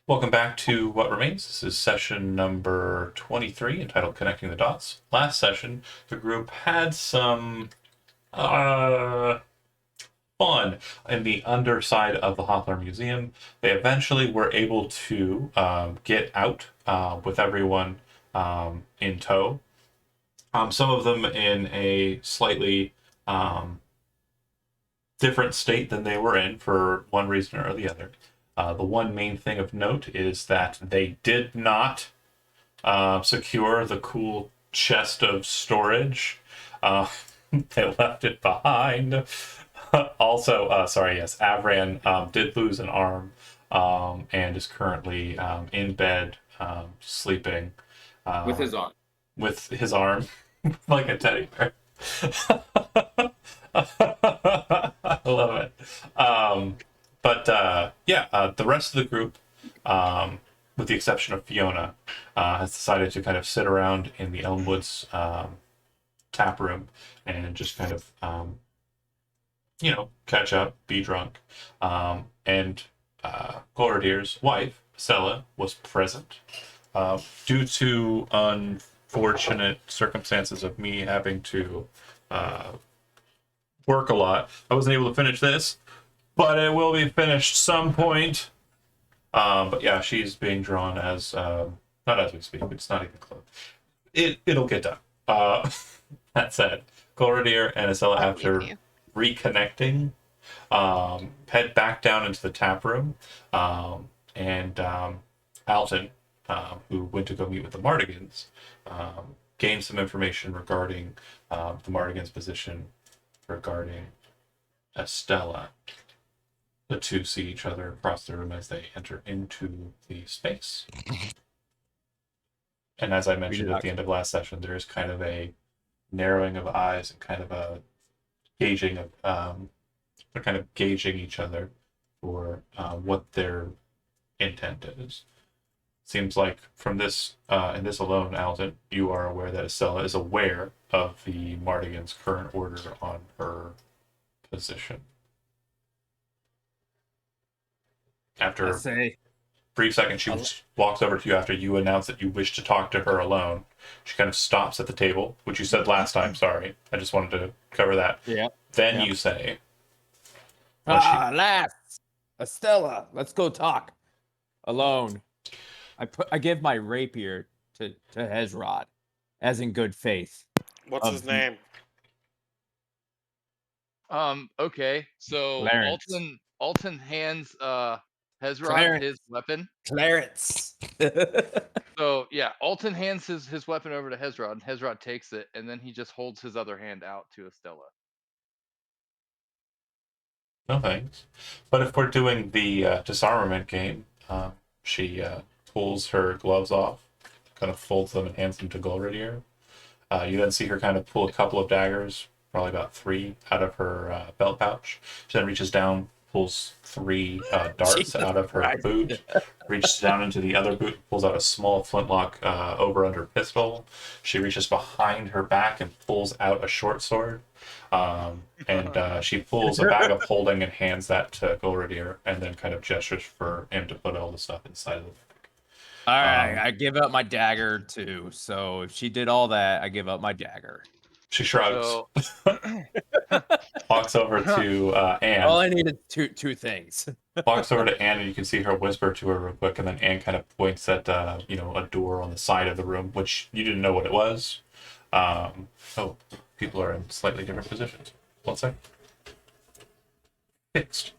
Welcome back to What Remains. This is session number 23, entitled Connecting the Dots. Last session, the group had some fun in the underside of the Poplar Museum. They eventually were able to get out with everyone in tow. Some of them in a slightly different state than they were in for one reason or the other. The one main thing of note is that they did not secure the cool chest of storage. They left it behind. Also, sorry, yes, Avram did lose an arm and is currently in bed sleeping with uh, his arm. with his arm like a teddy bear. I love it. The rest of the group, with the exception of Fiona, has decided to kind of sit around in the Elmwoods tap room and just kind of, catch up, be drunk. And Goradier's wife, Stella, was present. Due to unfortunate circumstances of me having to work a lot, I wasn't able to finish this, but it will be finished some point. But yeah, she's being drawn as not as we speak. It's not even close. It'll get done. That said, Gloridier and Estella, after reconnecting, head back down into the tap room, and Alton, who went to go meet with the Mardigans, gained some information regarding the Mardigans' position regarding Estella. The two see each other across the room as they enter into the space. And as I mentioned at the end of last session, there is kind of a narrowing of eyes and kind of a gauging of they're kind of gauging each other for what their intent is. Seems like from this in this alone, Alton, you are aware that Estella is aware of the Mardigan's current order on her position. After a brief second, she walks over to you after you announce that you wish to talk to her alone. She kind of stops at the table, which you said last time. Sorry, I just wanted to cover that. Yeah. Then you say, lass, Estella, let's go talk alone. I give my rapier to Hezrod, as in good faith. What's his name? Okay, so Clarence. Alton hands Hezrod his weapon. Clarence. So yeah, Alton hands his weapon over to Hezrod, and Hezrod takes it, and then he just holds his other hand out to Estella. no thanks. But if we're doing the disarmament game, she pulls her gloves off, kind of folds them and hands them to Golridier. You then see her kind of pull a couple of daggers, probably about 3, out of her belt pouch. She then reaches down, pulls 3 darts out of her boot, reaches down into the other boot, pulls out a small flintlock over-under pistol. She reaches behind her back and pulls out a short sword. She pulls a bag of holding and hands that to Golridier, and then kind of gestures for him to put all the stuff inside of the bag. All right, I give up my dagger too. So if she did all that, I give up my dagger. She shrugs. Walks over to Anne. All I need is two things. Walks over to Anne, and you can see her whisper to her real quick, and then Anne kind of points at a door on the side of the room, which you didn't know what it was. People are in slightly different positions. One sec. Fixed.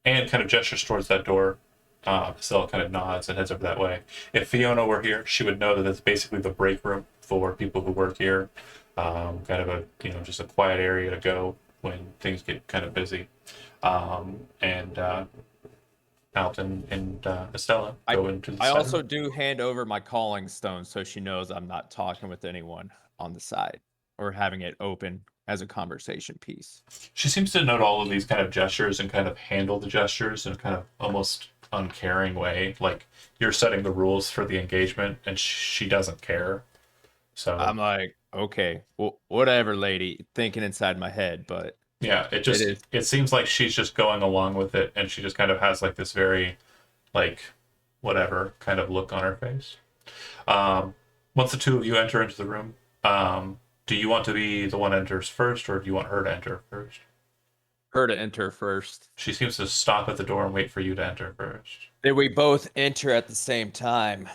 Anne kind of gestures towards that door. Estelle kind of nods and heads over that way. If Fiona were here, she would know that it's basically the break room for people who work here. Kind of a just a quiet area to go when things get kind of busy. Alton and Estella go into the I side also room. do hand over my calling stone so she knows I'm not talking with anyone on the side or having it open as a conversation piece. She seems to note all of these kind of gestures and kind of handle the gestures in a kind of almost uncaring way. Like you're setting the rules for the engagement and she doesn't care. So I'm like, okay, well, whatever, lady, thinking inside my head, but Yeah, It is. it seems like she's just going along with it, and she just kind of has like this very like whatever kind of look on her face. Um, Once the two of you enter into the room, do you want to be the one enters first, or do you want her to enter first? Her to enter first. She seems to stop at the door and wait for you to enter first. Did we both enter at the same time?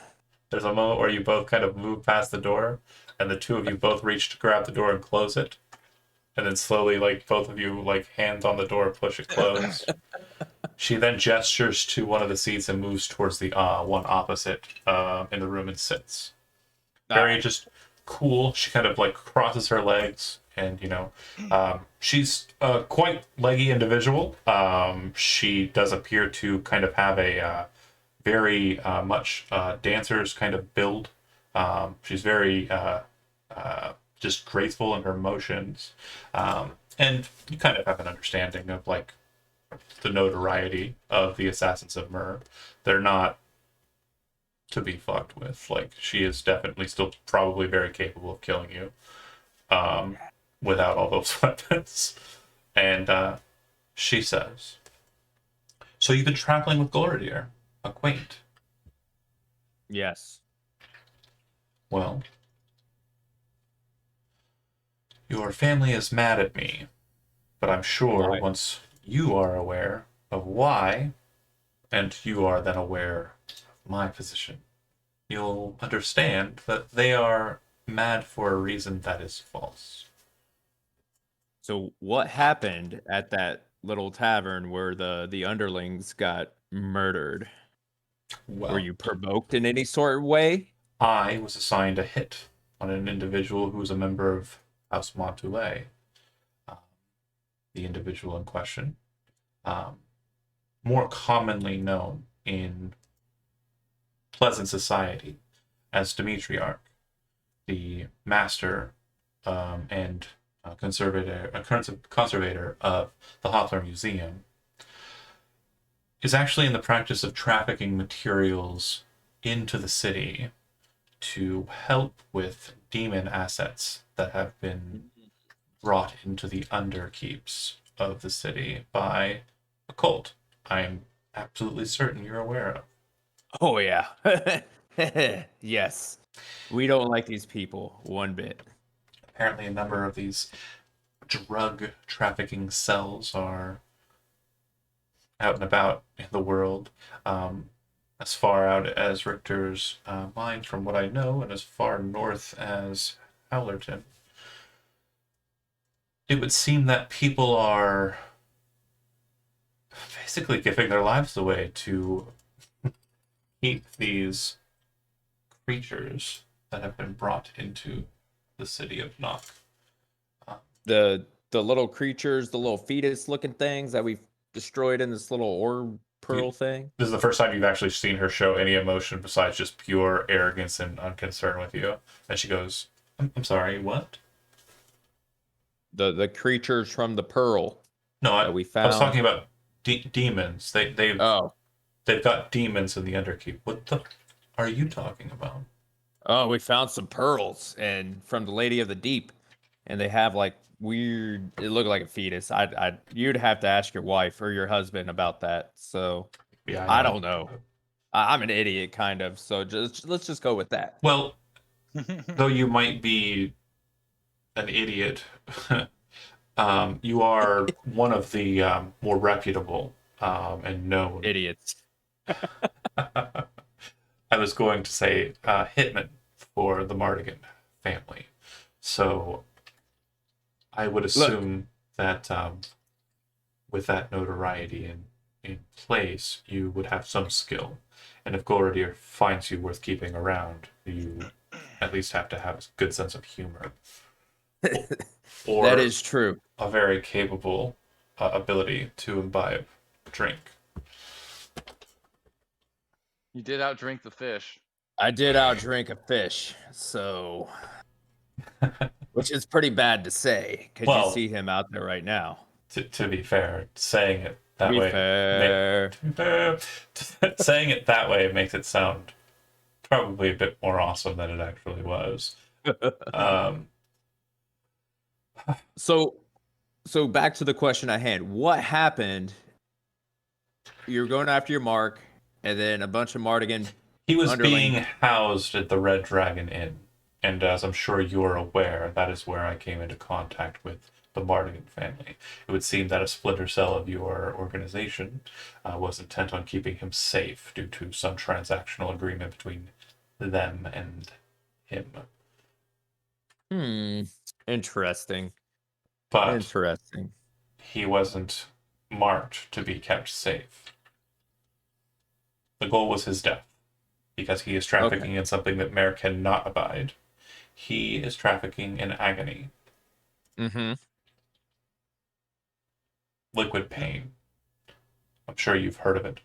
There's a moment where you both kind of move past the door, and the two of you both reach to grab the door and close it, and then slowly, like both of you, like hands on the door, push it closed. She then gestures to one of the seats and moves towards the one opposite in the room and sits. Very just cool. She kind of like crosses her legs, and she's a quite leggy individual. She does appear to kind of have a very much dancer's kind of build. She's very just graceful in her motions, and you kind of have an understanding of like the notoriety of the Assassins of Myr. They're not to be fucked with. Like, she is definitely still probably very capable of killing you without all those weapons. And she says, "So you've been traveling with Gloridier, a quaint. Yes. Well, your family is mad at me, but I'm sure Why? once you are aware of why, and you are then aware of my position, you'll understand that they are mad for a reason that is false." So what happened at that little tavern where the underlings got murdered? Well, Were you provoked in any sort of way? I was assigned a hit on an individual who was a member of House Montoulay. The individual in question, more commonly known in pleasant society as Demetriarch, the master and conservator of the Poplar Museum, is actually in the practice of trafficking materials into the city to help with demon assets that have been brought into the underkeeps of the city by a cult I'm absolutely certain you're aware of. Oh yeah. Yes. We don't like these people one bit. Apparently, a number of these drug trafficking cells are out and about in the world, as far out as Richter's mine, from what I know, and as far north as Howlerton. It would seem that people are basically giving their lives away to keep these creatures that have been brought into the city of Nock. The little creatures, the little fetus looking things that we've destroyed in this little orb pearl thing. This is the first time you've actually seen her show any emotion besides just pure arrogance and unconcern with you. And she goes, I'm sorry, what? The creatures from the pearl No, that we I found. was talking about demons. They've Oh. they've got demons in the Underkeep. What the are you talking about? Oh, we found some pearls and from the Lady of the Deep. And they have like weird, it looked like a fetus. You'd have to ask your wife or your husband about that. So Yeah, I don't know. I'm an idiot kind of. So let's just go with that. Well, though you might be an idiot, you are one of the more reputable and known Idiots. I was going to say hitman for the Mardigan family. So I would assume that with that notoriety in place, you would have some skill. And if Gloridier finds you worth keeping around, you at least have to have a good sense of humor. Or That is true. a very capable ability to imbibe drink. You did outdrink the fish. I did outdrink a fish, so which is pretty bad to say because Well, you see him out there right now. To be fair, saying it that Be way, fair. saying it that way makes it sound probably a bit more awesome than it actually was. So So back to the question at hand. What happened? You're going after your mark, and then a bunch of Mardigan He was underling. being housed at the Red Dragon Inn, and as I'm sure you're aware, that is where I came into contact with the Mardigan family. It would seem that a splinter cell of your organization was intent on keeping him safe due to some transactional agreement between them and him. Interesting. But Interesting. he wasn't marked to be kept safe. The goal was his death, because he is trafficking in something that Mare cannot abide. He is trafficking in agony. Mm-hmm. Liquid pain. I'm sure you've heard of it.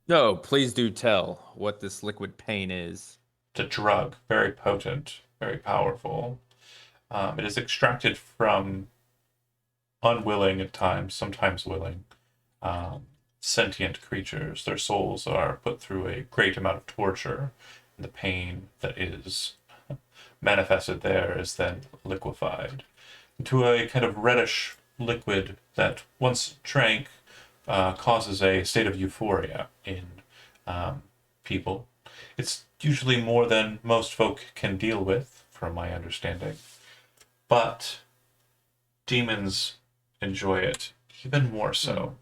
No, please do tell what this liquid pain is. It's a drug, very potent, very powerful. It is extracted from unwilling at times, sometimes willing, sentient creatures. Their souls are put through a great amount of torture, and the pain that is manifested there is then liquefied into a kind of reddish liquid that, once drank, causes a state of euphoria in people. It's usually more than most folk can deal with, from my understanding. But demons enjoy it even more so.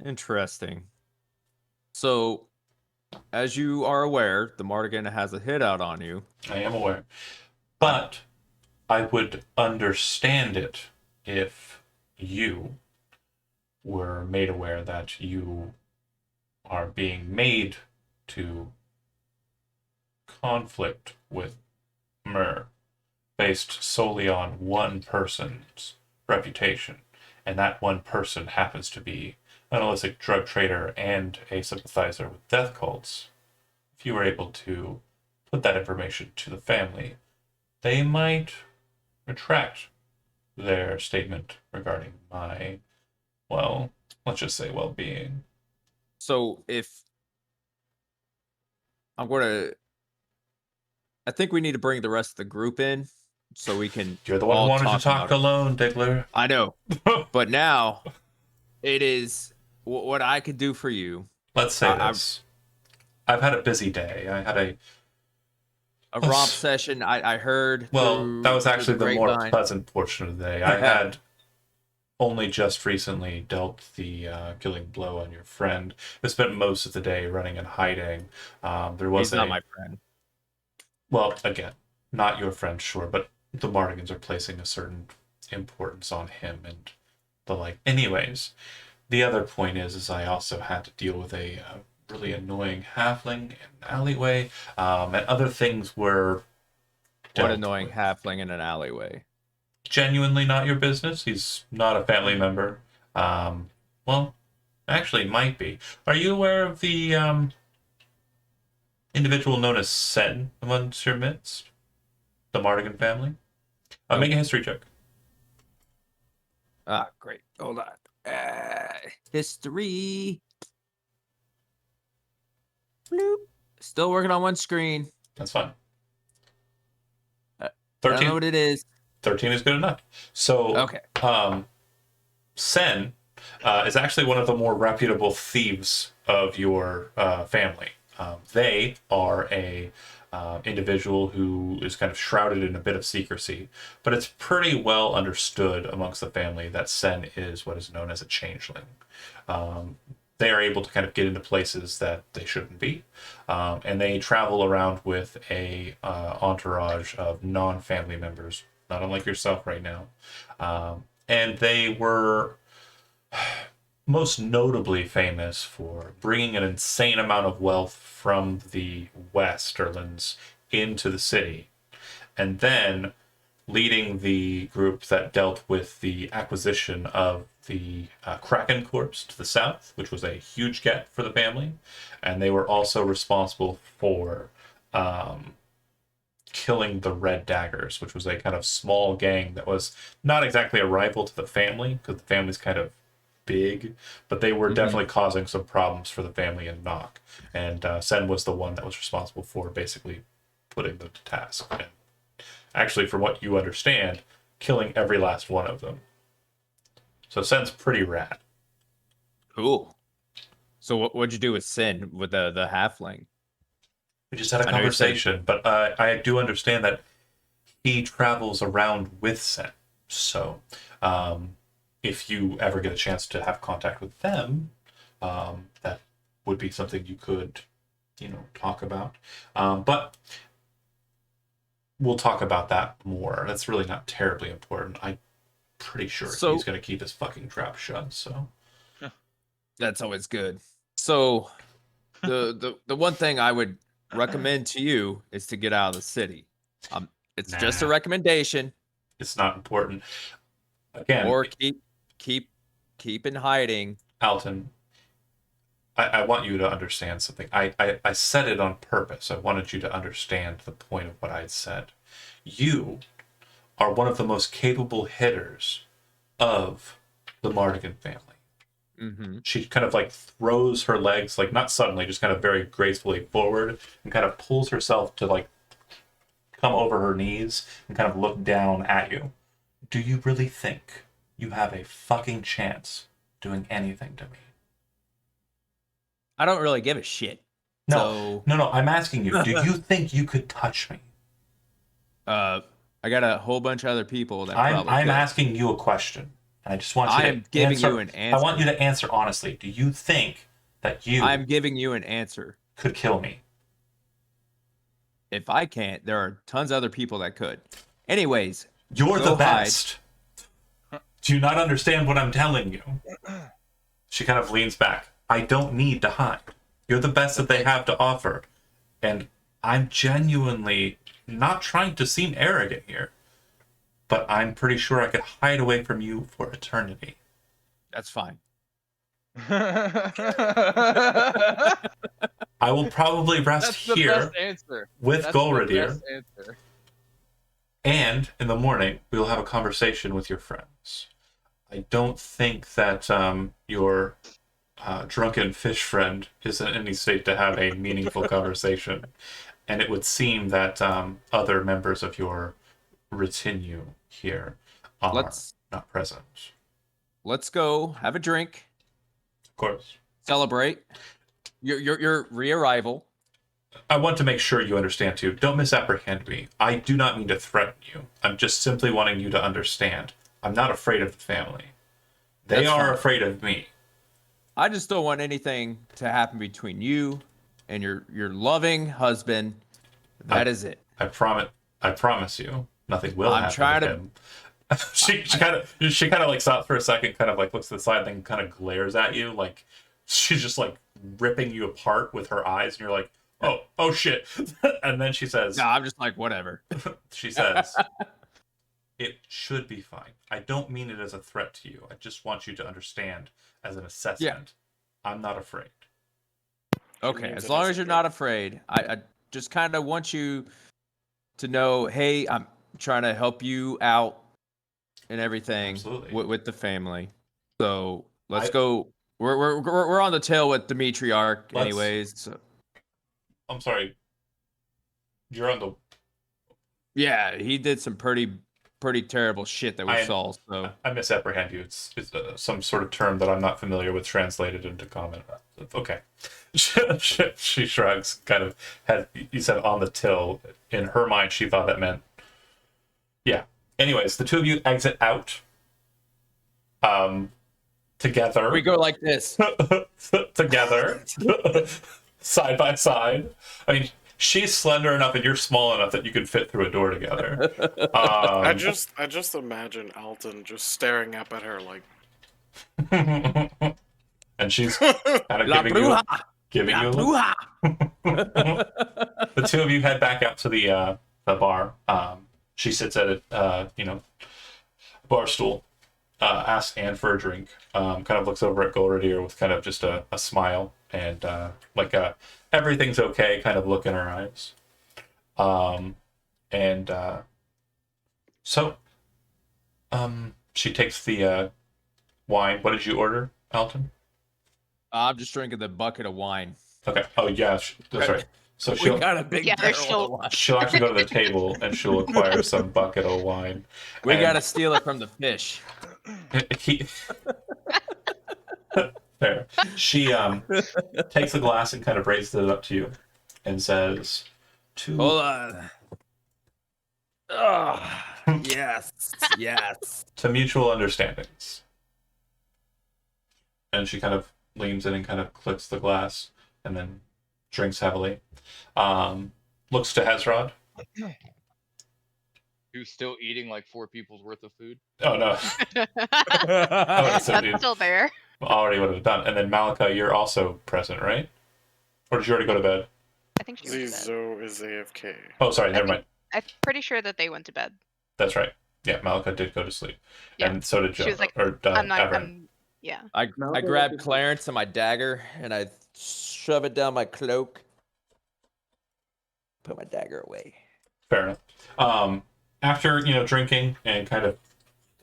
Interesting. So, as you are aware, the Mardigan has a hit out on you. I am aware. But I would understand it if you were made aware that you are being made to conflict with Myrrh based solely on one person's reputation, and that one person happens to be an illicit drug trader and a sympathizer with death cults. If you were able to put that information to the family, they might retract their statement regarding my, well, let's just say well-being. So, I think we need to bring the rest of the group in so we can. You're the one who wanted to talk alone, Diggler. I know, but now it is what I could do for you. Let's say this. I've had a busy day. I had a romp session. I heard. Well, that was actually the more pleasant portion of the day. I had only just recently dealt the killing blow on your friend. I spent most of the day running and hiding. He's not my friend. Well, again, not your friend, sure, but the Mardigans are placing a certain importance on him and the like. Anyways, the other point is I also had to deal with a really annoying halfling in an alleyway, and other things were. What annoying halfling in an alleyway? Genuinely not your business. He's not a family member. Well, actually, might be. Are you aware of the individual known as Sen amongst your midst? The Mardigan family? Make a history check. Ah, great. Hold on. History. Bloop. Still working on one screen. That's fine. 13. I don't know what it is. 13 is good enough. So, okay. Sen is actually one of the more reputable thieves of your family. They are a individual who is kind of shrouded in a bit of secrecy, but it's pretty well understood amongst the family that Sen is what is known as a changeling. They are able to kind of get into places that they shouldn't be, and they travel around with a entourage of non-family members, not unlike yourself right now. And they were most notably famous for bringing an insane amount of wealth from the Westerlands into the city, and then leading the group that dealt with the acquisition of the Kraken corpse to the south, which was a huge get for the family. And they were also responsible for killing the Red Daggers, which was a kind of small gang that was not exactly a rival to the family, because the family's kind of big, but they were definitely causing some problems for the family in Nock. And Sen was the one that was responsible for basically putting them to task. And actually, from what you understand, killing every last one of them. So Sen's pretty rad. Cool. So what'd you do with Sin, with the halfling? We just had a I know you're saying- conversation, but I do understand that he travels around with Sen. So if you ever get a chance to have contact with them, that would be something you could, talk about. But we'll talk about that more. That's really not terribly important. I'm pretty sure he's going to keep his fucking trap shut. So that's always good. So the one thing I would recommend to you is to get out of the city. It's just a recommendation. It's not important. Again, or keep in hiding. Alton, I want you to understand something. I said it on purpose. I wanted you to understand the point of what I said. You are one of the most capable hitters of the Mardigan family. Mm-hmm. She kind of like throws her legs, like not suddenly, just kind of very gracefully forward and kind of pulls herself to like come over her knees and kind of look down at you. Do you really think you have a fucking chance doing anything to me? I don't really give a shit. No, I'm asking you. Do you think you could touch me? I got a whole bunch of other people that I'm could. asking you a question. I just want you I am giving you an answer. I want you to answer honestly. Do you think that you I'm giving you an answer. could kill me? If I can't, there are tons of other people that could. Anyways, You're go the best. Do you not understand what I'm telling you? She kind of leans back. I don't need to hide. You're the best that they have to offer. And I'm genuinely not trying to seem arrogant here. But I'm pretty sure I could hide away from you for eternity. That's fine. I will probably rest That's the here best answer. with That's the Golradir. best answer. And in the morning, we will have a conversation with your friends. I don't think that your drunken fish friend is in any state to have a meaningful conversation. And it would seem that other members of your retinue here are not present. Let's go have a drink. Of course. Celebrate your re-arrival. I want to make sure you understand too. Don't misapprehend me. I do not mean to threaten you. I'm just simply wanting you to understand. I'm not afraid of the family. They are afraid of me. I just don't want anything to happen between you and your loving husband. That is it. I promise you, nothing will happen to him. she kind of like stops for a second, kind of like looks to the side, then kind of glares at you, like she's just like ripping you apart with her eyes, and you're like, oh shit. And then she says, no, I'm just like, whatever. She says, it should be fine. I don't mean it as a threat to you. I just want you to understand as an assessment. Yeah. I'm not afraid. Okay, as long as you're not afraid, I just kind of want you to know, hey, I'm trying to help you out and everything with the family. So let's go. We're on the tail with Dimitriarch anyways. So. I'm sorry. You're on the. Yeah, he did some pretty terrible shit that we saw. So I misapprehend you. It's some sort of term that I'm not familiar with translated into common. Okay. She shrugs. Kind of you said on the till. In her mind, she thought that meant. Yeah. Anyways, the two of you exit out. Together. We go like this. Together. Side by side. I mean, she's slender enough and you're small enough that you could fit through a door together. I just imagine Alton just staring up at her like. And she's kind of giving you a look. The two of you head back out to the bar. She sits at a bar stool, asks Anne for a drink. Kind of looks over at Golradir with kind of just a smile and like a everything's okay kind of look in her eyes. So she takes the wine. What did you order, Alton? I'm just drinking the bucket of wine. Okay. Oh yeah, that's right. So We she'll got a big Yeah, there's barrel of wine. she'll actually go to the table and she'll acquire some bucket of wine. We And gotta steal it from the fish. he, Fair. She takes the glass and kind of raises it up to you and says, Hold on. Oh, yes. to mutual understandings. And she kind of leans in and kind of clicks the glass and then drinks heavily. Looks to Hezrod. Who's still eating like 4 people's worth of food? Oh, no. That's dude. still there. Already would have done. And then Malika, you're also present, right? Or did you already go to bed? I think she went to bed. Zizo is AFK. Oh, sorry, never mind. I'm pretty sure that they went to bed. That's right. Yeah, Malika did go to sleep. Yeah. And so did Joe. She was like, or I'm not. Avram. Yeah. I grabbed Clarence and my dagger and I shove it down my cloak. Put my dagger away. Fair enough. After, drinking and kind of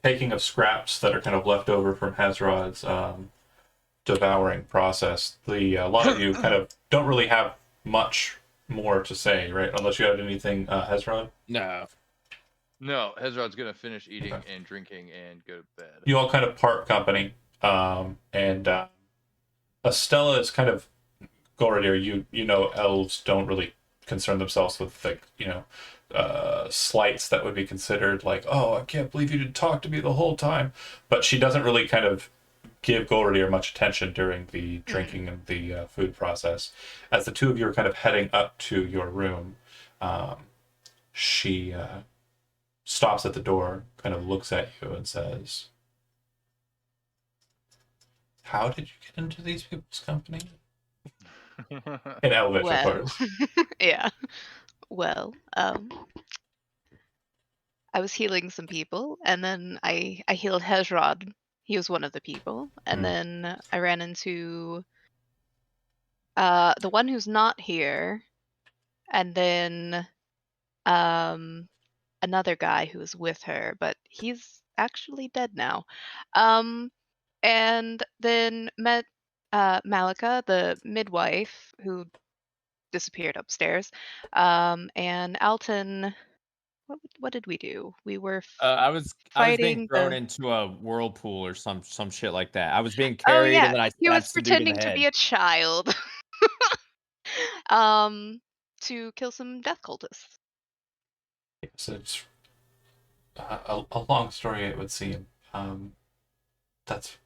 taking of scraps that are kind of left over from Hezrod's devouring process, a lot of you kind of don't really have much more to say, right? Unless you had anything, Hezrod? No. No, Hezrod's gonna finish eating and drinking and go to bed. You all kind of part company. And Estella is kind of Goridir. You know, elves don't really concern themselves with slights that would be considered like, oh, I can't believe you didn't talk to me the whole time. But she doesn't really kind of give Goridir much attention during the drinking and the food process. As the two of you are kind of heading up to your room, she stops at the door, kind of looks at you and says, how did you get into these people's company? In Elvish, of course. Yeah. Well, I was healing some people, and then I healed Hezrod. He was one of the people, and then I ran into the one who's not here, and then another guy who was with her, but he's actually dead now. And then met Malika, the midwife, who disappeared upstairs. And Alton, what did we do? We were I was being fighting thrown the. into a whirlpool or some shit like that. I was being Oh carried yeah, and then I he was stabbed some dude in the pretending to head. be a child. To kill some death cultists. Yes, it's a long story, it would seem. That's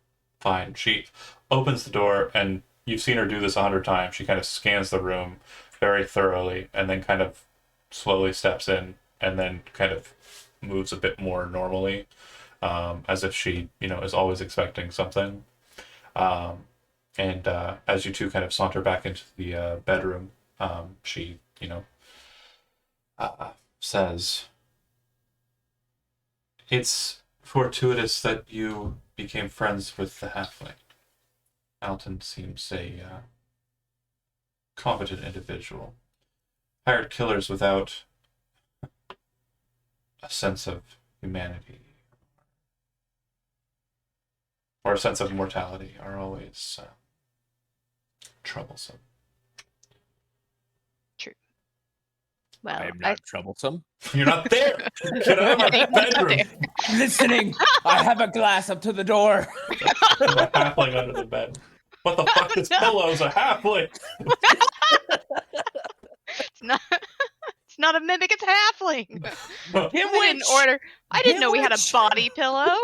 fine. She opens the door, and you've seen her do this 100 times. She kind of scans the room very thoroughly, and then kind of slowly steps in, and then kind of moves a bit more normally, as if she, is always expecting something. And as you two kind of saunter back into the bedroom, she, says, it's fortuitous that you became friends with the halfling. Alton seems a competent individual. Hired killers without a sense of humanity or a sense of mortality are always troublesome. Well, I am not troublesome. You're not there. Get out of my bedroom. I'm listening. I have a glass up to the door. There's a halfling under the bed. What the fuck? This pillow's a halfling. It's not a mimic. It's a halfling. I didn't Witch. order. I didn't know we had a Witch. body pillow.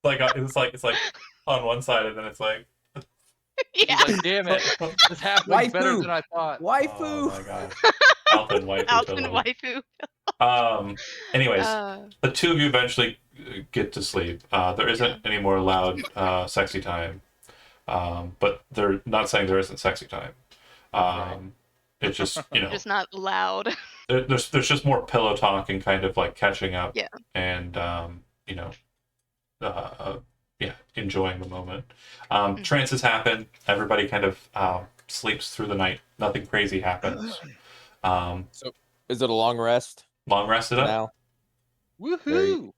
It's like on one side, and then it's like. Yeah. He's like, damn it, this halfling's better Waifu. than I thought. Waifu. Oh my god. Alton waifu. Alton pillow. waifu. Anyways, the two of you eventually get to sleep. There isn't any more loud, sexy time. But they're not saying there isn't sexy time. It's just, Just not loud. there's just more pillow talk and kind of like catching up. Yeah. And, enjoying the moment. Trances happen. Everybody kind of sleeps through the night. Nothing crazy happens. So, is it a long rest Long rested up. now? Woohoo!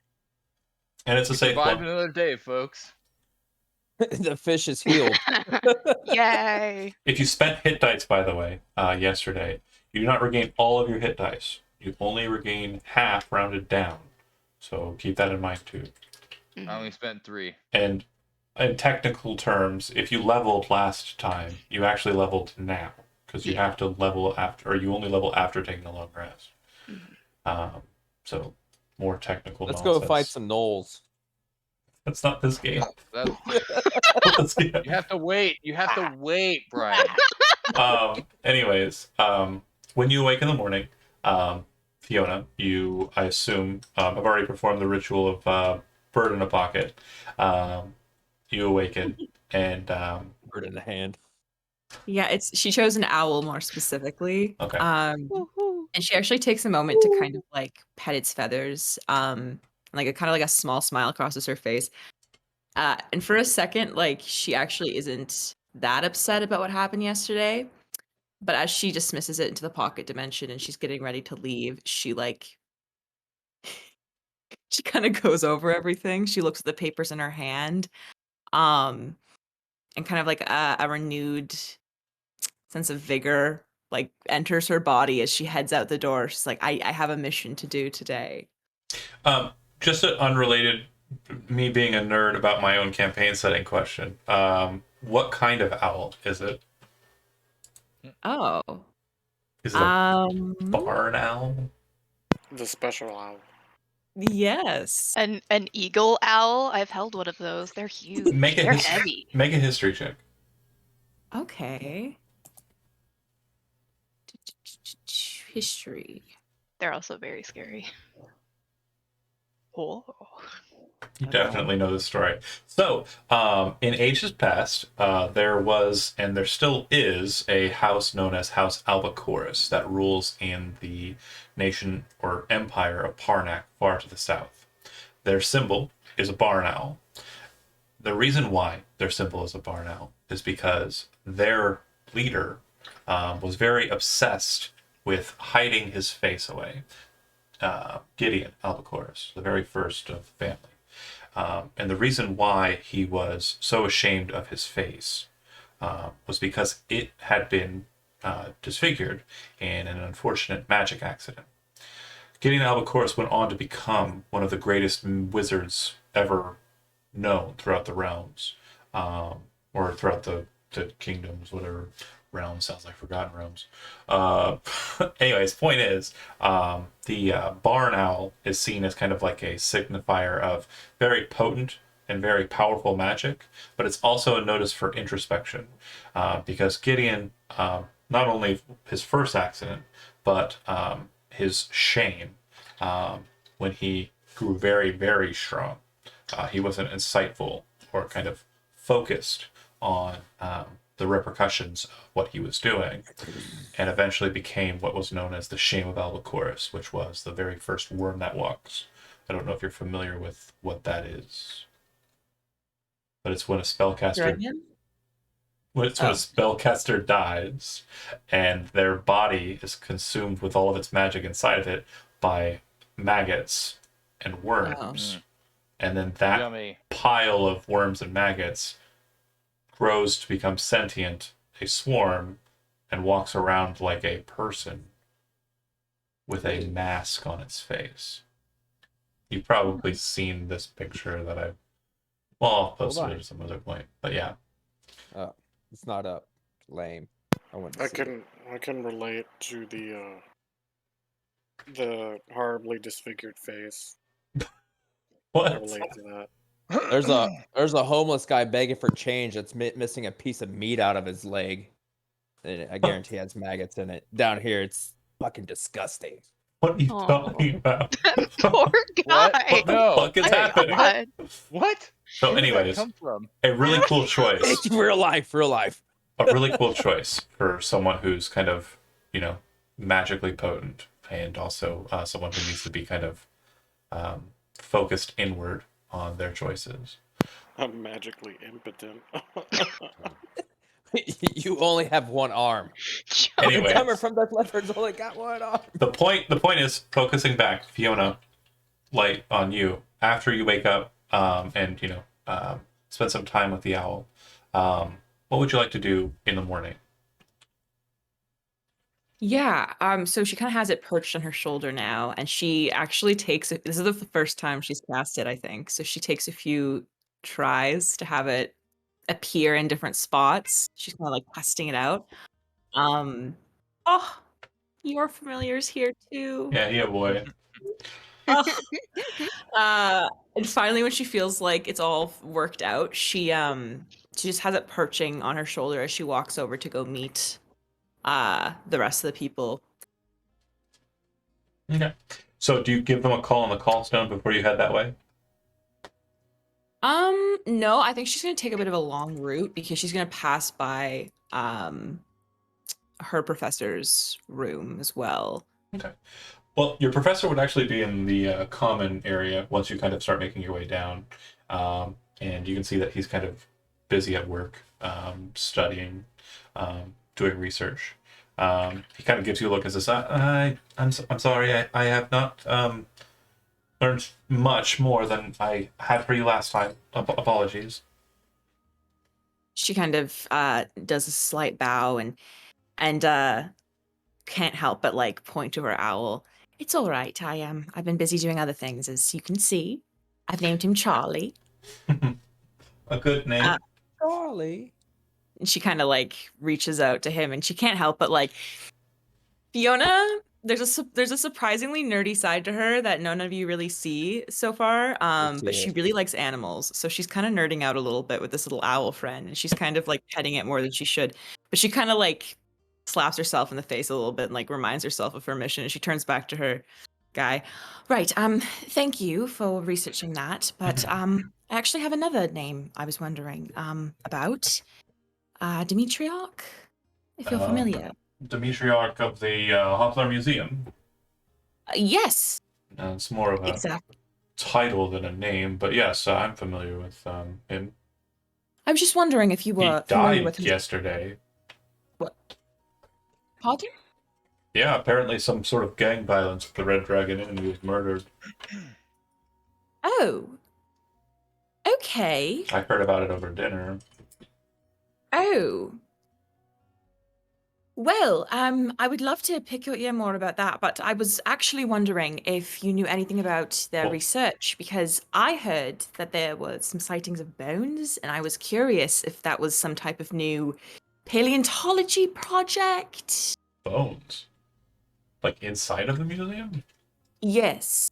And it's a safe Survived one. another day, folks. The fish is healed. Yay! If you spent hit dice, by the way, yesterday, you do not regain all of your hit dice. You only regain half rounded down. So keep that in mind too. I only spent 3. And in technical terms, if you leveled last time, you actually leveled now because you have to level after, or you only level after taking a long rest. So more technical. Let's nonsense. go fight some gnolls. That's not this game. That's, This game. you have to wait. You have to wait, Brian. Anyways, when you awake in the morning, Fiona, you, I assume, have already performed the ritual of bird in a pocket. You awaken and Bird in the hand. Yeah, she chose an owl more specifically. Okay. Woohoo. And she actually takes a moment to kind of like pet its feathers. Like a kind of like a small smile crosses her face. And for a second, like she actually isn't that upset about what happened yesterday. But as she dismisses it into the pocket dimension and she's getting ready to leave, she kind of goes over everything. She looks at the papers in her hand. And kind of like a renewed sense of vigor like enters her body as she heads out the door. She's like, I have a mission to do today. Just an unrelated, me being a nerd about my own campaign setting question. What kind of owl is it? Oh. Is it a barn owl? The special owl. Yes. An eagle owl. I've held one of those. They're huge. They're heavy. Make a history check. Okay. History. They're also very scary. Oh. You definitely know this story. So, in ages past, there was, and there still is, a house known as House Albacorus that rules in the nation or empire of Parnak, far to the south. Their symbol is a barn owl. The reason why their symbol is a barn owl is because their leader was very obsessed with hiding his face away. Gideon Albacorus, the very first of the family. And the reason why he was so ashamed of his face was because it had been disfigured in an unfortunate magic accident. Gideon Albacorus went on to become one of the greatest wizards ever known throughout the realms, or throughout the kingdoms, whatever. Realm sounds like Forgotten Realms. Anyways, point is, the barn owl is seen as kind of like a signifier of very potent and very powerful magic, but it's also a notice for introspection, because Gideon, not only his first accident, but his shame, when he grew very, very strong, he wasn't insightful or kind of focused on the repercussions of what he was doing, and eventually became what was known as the Shame of Albacorus, which was the very first worm that walks. I don't know if you're familiar with what that is, but it's when a spellcaster when a spellcaster dies and their body is consumed with all of its magic inside of it by maggots and worms, and then that Yummy. pile of worms and maggots grows to become sentient, a swarm, and walks around like a person with a mask on its face. You've probably seen this picture that I'll post it at some other point. But yeah. It's not up. Lame. I can relate to the horribly disfigured face. What? I relate to that. There's a homeless guy begging for change that's missing a piece of meat out of his leg. And I guarantee it has maggots in it. Down here, it's fucking disgusting. What are you talking about? Poor guy. What the No. fuck is Hey, happening? God. What? So, Where did that anyways, come from? a really cool choice. It's real life. A really cool choice for someone who's kind of, magically potent, and also someone who needs to be kind of focused inward on their choices. I'm magically impotent. You only have one arm. Anyways, Coming from the leopard's only got one arm. the point is focusing back, Fiona, light on you after you wake up, and spend some time with the owl. What would you like to do in the morning? Yeah, so she kind of has it perched on her shoulder now, and she actually takes it. This is the first time she's cast it, I think. So she takes a few tries to have it appear in different spots. She's kind of like testing it out. Um, oh, your familiar's here too. Yeah, boy. Oh. And finally, when she feels like it's all worked out, she just has it perching on her shoulder as she walks over to go meet the rest of the people. Okay. So do you give them a call on the call stone before you head that way? No, I think she's gonna take a bit of a long route because she's gonna pass by her professor's room as well. Okay. Well, your professor would actually be in the common area once you kind of start making your way down. And you can see that he's kind of busy at work, studying, doing research. He kind of gives you a look and says, I'm sorry, I have not learned much more than I had for you last time. Apologies. She kind of does a slight bow and can't help but like point to her owl. It's all right. I've been busy doing other things, as you can see. I've named him Charlie. A good name. Charlie. And she kind of like reaches out to him, and she can't help but like Fiona. There's a surprisingly nerdy side to her that none of you really see so far. But she really likes animals, so she's kind of nerding out a little bit with this little owl friend, and she's kind of like petting it more than she should. But she kind of like slaps herself in the face a little bit and like reminds herself of her mission, and she turns back to her guy. Right. Thank you for researching that, but I actually have another name I was wondering about. Dimitriarch, if you're familiar. Dimitriarch of the Poplar Museum. Yes. It's more of a title than a name, but yes, I'm familiar with him. I was just wondering if you were He familiar died with him. yesterday. What? Pardon? Yeah, apparently some sort of gang violence with the Red Dragon Inn, and he was murdered. Oh. Okay. I heard about it over dinner. Oh. Well, I would love to pick your ear more about that, but I was actually wondering if you knew anything about their research, because I heard that there were some sightings of bones, and I was curious if that was some type of new paleontology project. Bones? Like inside of the museum? Yes.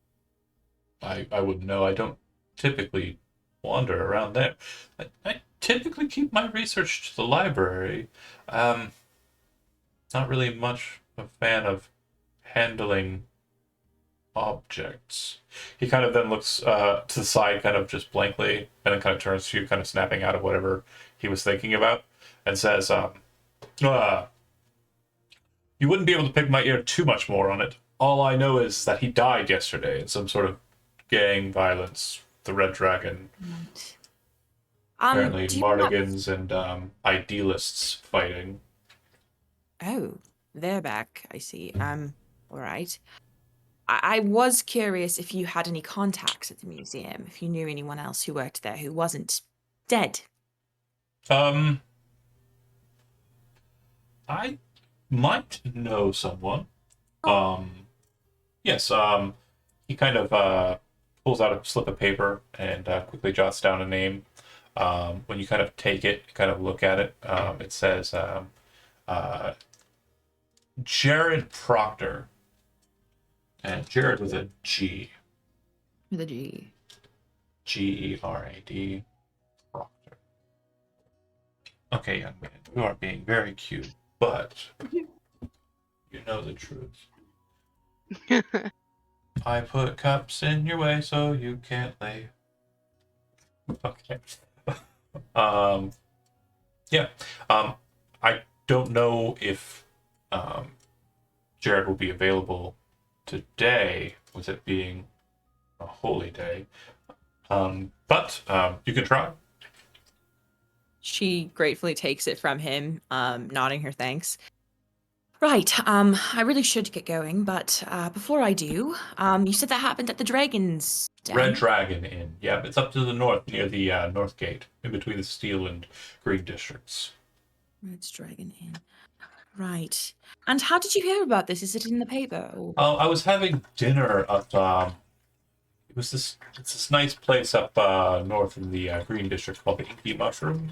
I wouldn't know. I don't typically wander around there. I typically keep my research to the library. Not really much a fan of handling objects. He kind of then looks to the side, kind of just blankly, and then kind of turns to you, kind of snapping out of whatever he was thinking about, and says, you wouldn't be able to pick my ear too much more on it. All I know is that he died yesterday in some sort of gang violence. The Red Dragon. Apparently Mardigans and idealists fighting. Oh, they're back. I see. All right. I was curious if you had any contacts at the museum, if you knew anyone else who worked there who wasn't dead. I might know someone. Yes, he kind of pulls out a slip of paper and quickly jots down a name. When you kind of take it, kind of look at it, it says Jared Proctor. And Jared with a G. With a G. Gerad. Proctor. Okay, young man, you are being very cute, but you know the truth. I put cups in your way so you can't lay. Okay. Yeah. I don't know if Jared will be available today, with it being a holy day. But you can try. She gratefully takes it from him, nodding her thanks. Right. I really should get going, but before I do, you said that happened at the Dragon's Den. Red Dragon Inn. Yeah, it's up to the north near the North Gate, in between the Steel and Green districts. Red Dragon Inn. Right. And how did you hear about this? Is it in the paper? Or... I was having dinner up. It's this nice place up north in the Green district called the Inky Mushroom.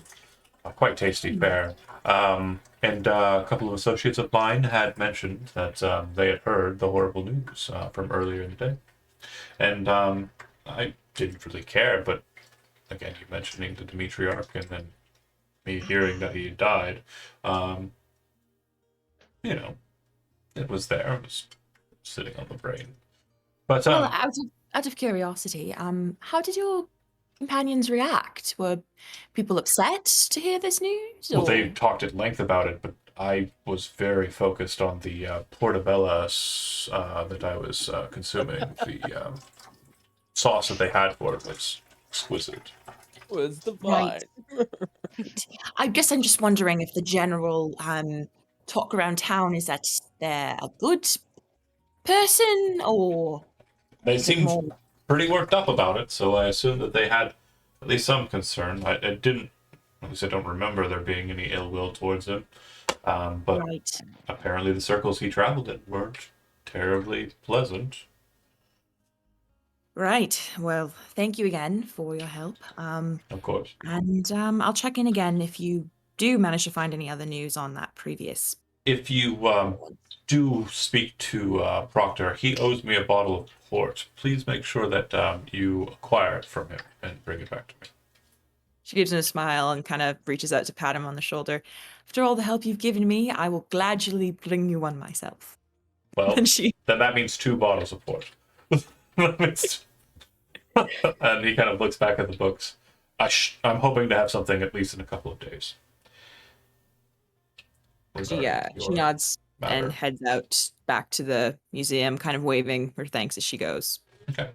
Quite tasty fare. And a couple of associates of mine had mentioned that they had heard the horrible news from earlier in the day. And I didn't really care, but again, you mentioning the Demetriarch and then me hearing that he died, it was there. It was sitting on the brain. But well, out of curiosity, how did your companions react? Were people upset to hear this news? Well, or- they talked at length about it, but I was very focused on the portabella that I was consuming. The sauce that they had for it was exquisite. Was the Right. I guess I'm just wondering if the general talk around town is that they're a good person, or They is it seemed more... pretty worked up about it, so I assumed that they had at least some concern. I didn't, at least I don't remember there being any ill will towards him. But Right. apparently the circles he traveled in weren't terribly pleasant. Right. Well, thank you again for your help. Of course. And I'll check in again if you do manage to find any other news on that previous. If you do speak to Proctor, he owes me a bottle of port. Please make sure that you acquire it from him and bring it back to me. She gives him a smile and kind of reaches out to pat him on the shoulder. After all the help you've given me, I will gladly bring you one myself. Well, And she then that means 2 bottles of port. And he kind of looks back at the books. I'm hoping to have something at least in a couple of days. she Regarding your nods matter. and heads out back to the museum, kind of waving her thanks as she goes. Okay.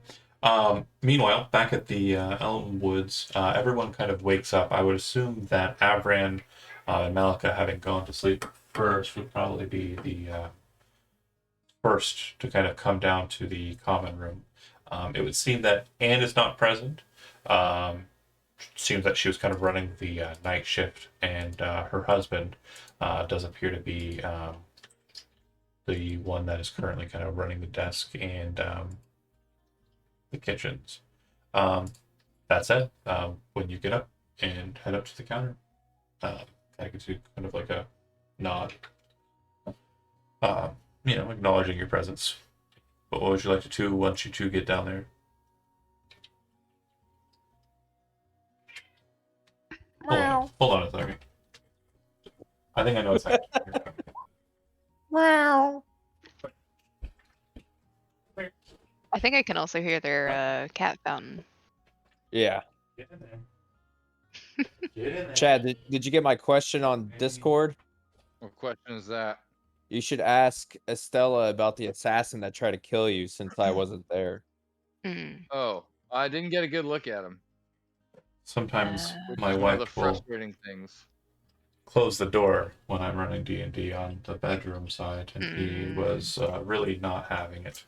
Meanwhile, back at the Elm Woods, everyone kind of wakes up. I would assume that Avram and Malika, having gone to sleep first, would probably be the first to kind of come down to the common room. It would seem that Anne is not present. Seems that she was kind of running the night shift, and her husband does appear to be the one that is currently kind of running the desk and the kitchens. That said, when you get up and head up to the counter, kind of gives you kind of like a nod, acknowledging your presence. But what would you like to do once you two get down there? Hold on a second. I think I know exactly. Wow. I think I can also hear their cat fountain. Yeah. Get in there. Get in there. Chad, did you get my question on Discord? What question is that? You should ask Estella about the assassin that tried to kill you since I wasn't there. Mm. Oh, I didn't get a good look at him. Sometimes Which my is one of the wife will frustrating things. close the door when I'm running D&D on the bedroom side, and he was really not having it.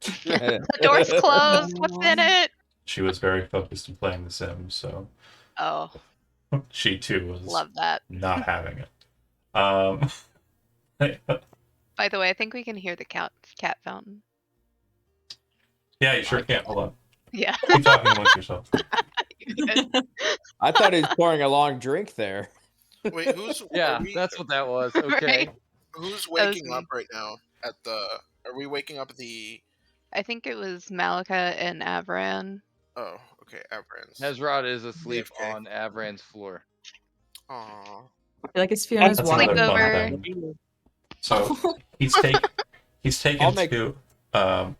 The door's closed. What's in it? She was very focused on playing The Sims, so Oh, she too was love that. not having it. By the way, I think we can hear the cat fountain. Yeah, you sure can. Hold on. Yeah. Keep talking amongst yourself. I thought he was pouring a long drink there. Wait, who's Yeah, that's what that was. Okay. Right. who's That was waking me. up right now at the? Are we waking up at the? I think it was Malika and Avram. Oh, okay, Avran's. Hezrod is asleep Okay. on Avran's floor. Aw. I feel like it's Fiona's That's walking. another fun Sleepover. thing. So he's taken I'll make- to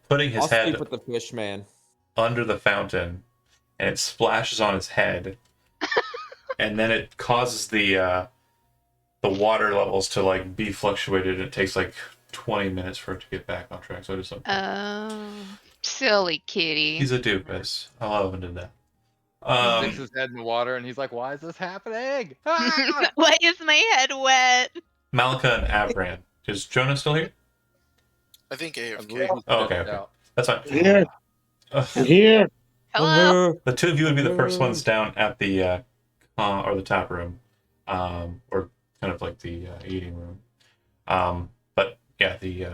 putting his I'll head sleep with the fish man. under the fountain, and it splashes on his head, and then it causes the water levels to like be fluctuated, and it takes like 20 minutes for it to get back on track. So just Oh, silly kitty. he's a doofus. I love him to death. He sticks his head in the water and he's like, "Why is this happening?" Ah! Why is my head wet? Malika and Avram, Is Jonah still here? I think I believe AFK. he Oh, okay, stepped okay. out. That's fine. Here, Uh, here. Hello. the two of you would be the first ones down at the or the tap room, or kind of like the eating room. But yeah, the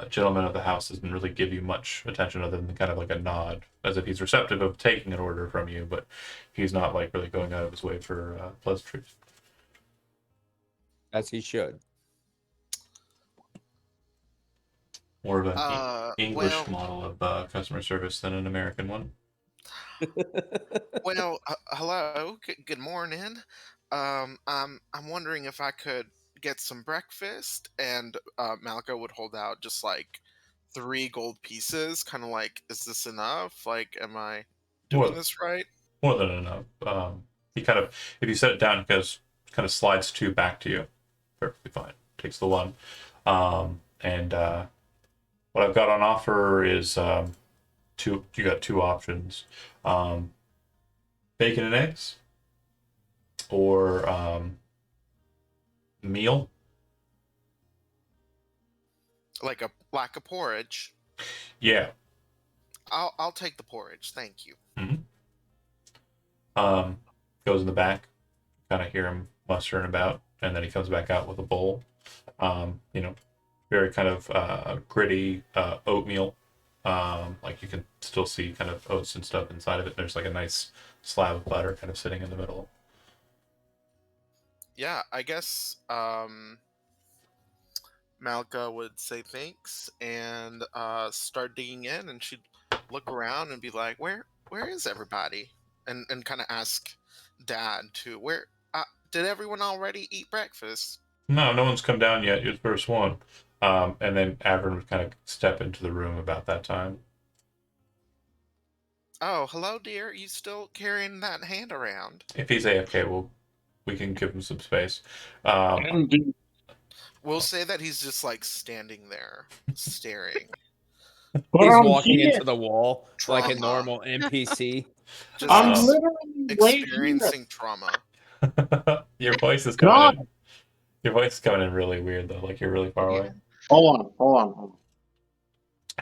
gentleman of the house doesn't really give you much attention other than kind of like a nod, as if he's receptive of taking an order from you, but he's not like really going out of his way for pleasantries. As he should. More of an English Well, model of customer service than an American one. well, hello. Good morning. I'm wondering if I could get some breakfast, and Malika would hold out just like 3 gold pieces, kind of like, is this enough? Like, am I doing More, this right? more than enough. He kind of, if you set it down, kind of slides 2 back to you. Perfectly fine. Takes the 1. And what I've got on offer is you got 2 options. Bacon and eggs, or meal. Like a porridge. Yeah. I'll take the porridge, thank you. Goes in the back. Kind of hear him mustering about, and then he comes back out with a bowl. Very kind of gritty oatmeal. Like you can still see kind of oats and stuff inside of it. There's like a nice slab of butter kind of sitting in the middle. Yeah, I guess Malika would say thanks and start digging in, and she'd look around and be like, where is everybody? And kind of ask Dad to, where did everyone already eat breakfast? No one's come down yet. You're the first one. And then Avram would kind of step into the room about that time. Oh, hello, dear. You still carrying that hand around? If he's AFK, we can give him some space. Indeed. We'll say that he's just like standing there, staring. But He's I'm walking here. into the wall like a Trauma. normal NPC. Just I'm Um, literally right here. experiencing trauma. Your voice is coming God. in. Your voice is coming in really weird though, like you're really far away. Hold on.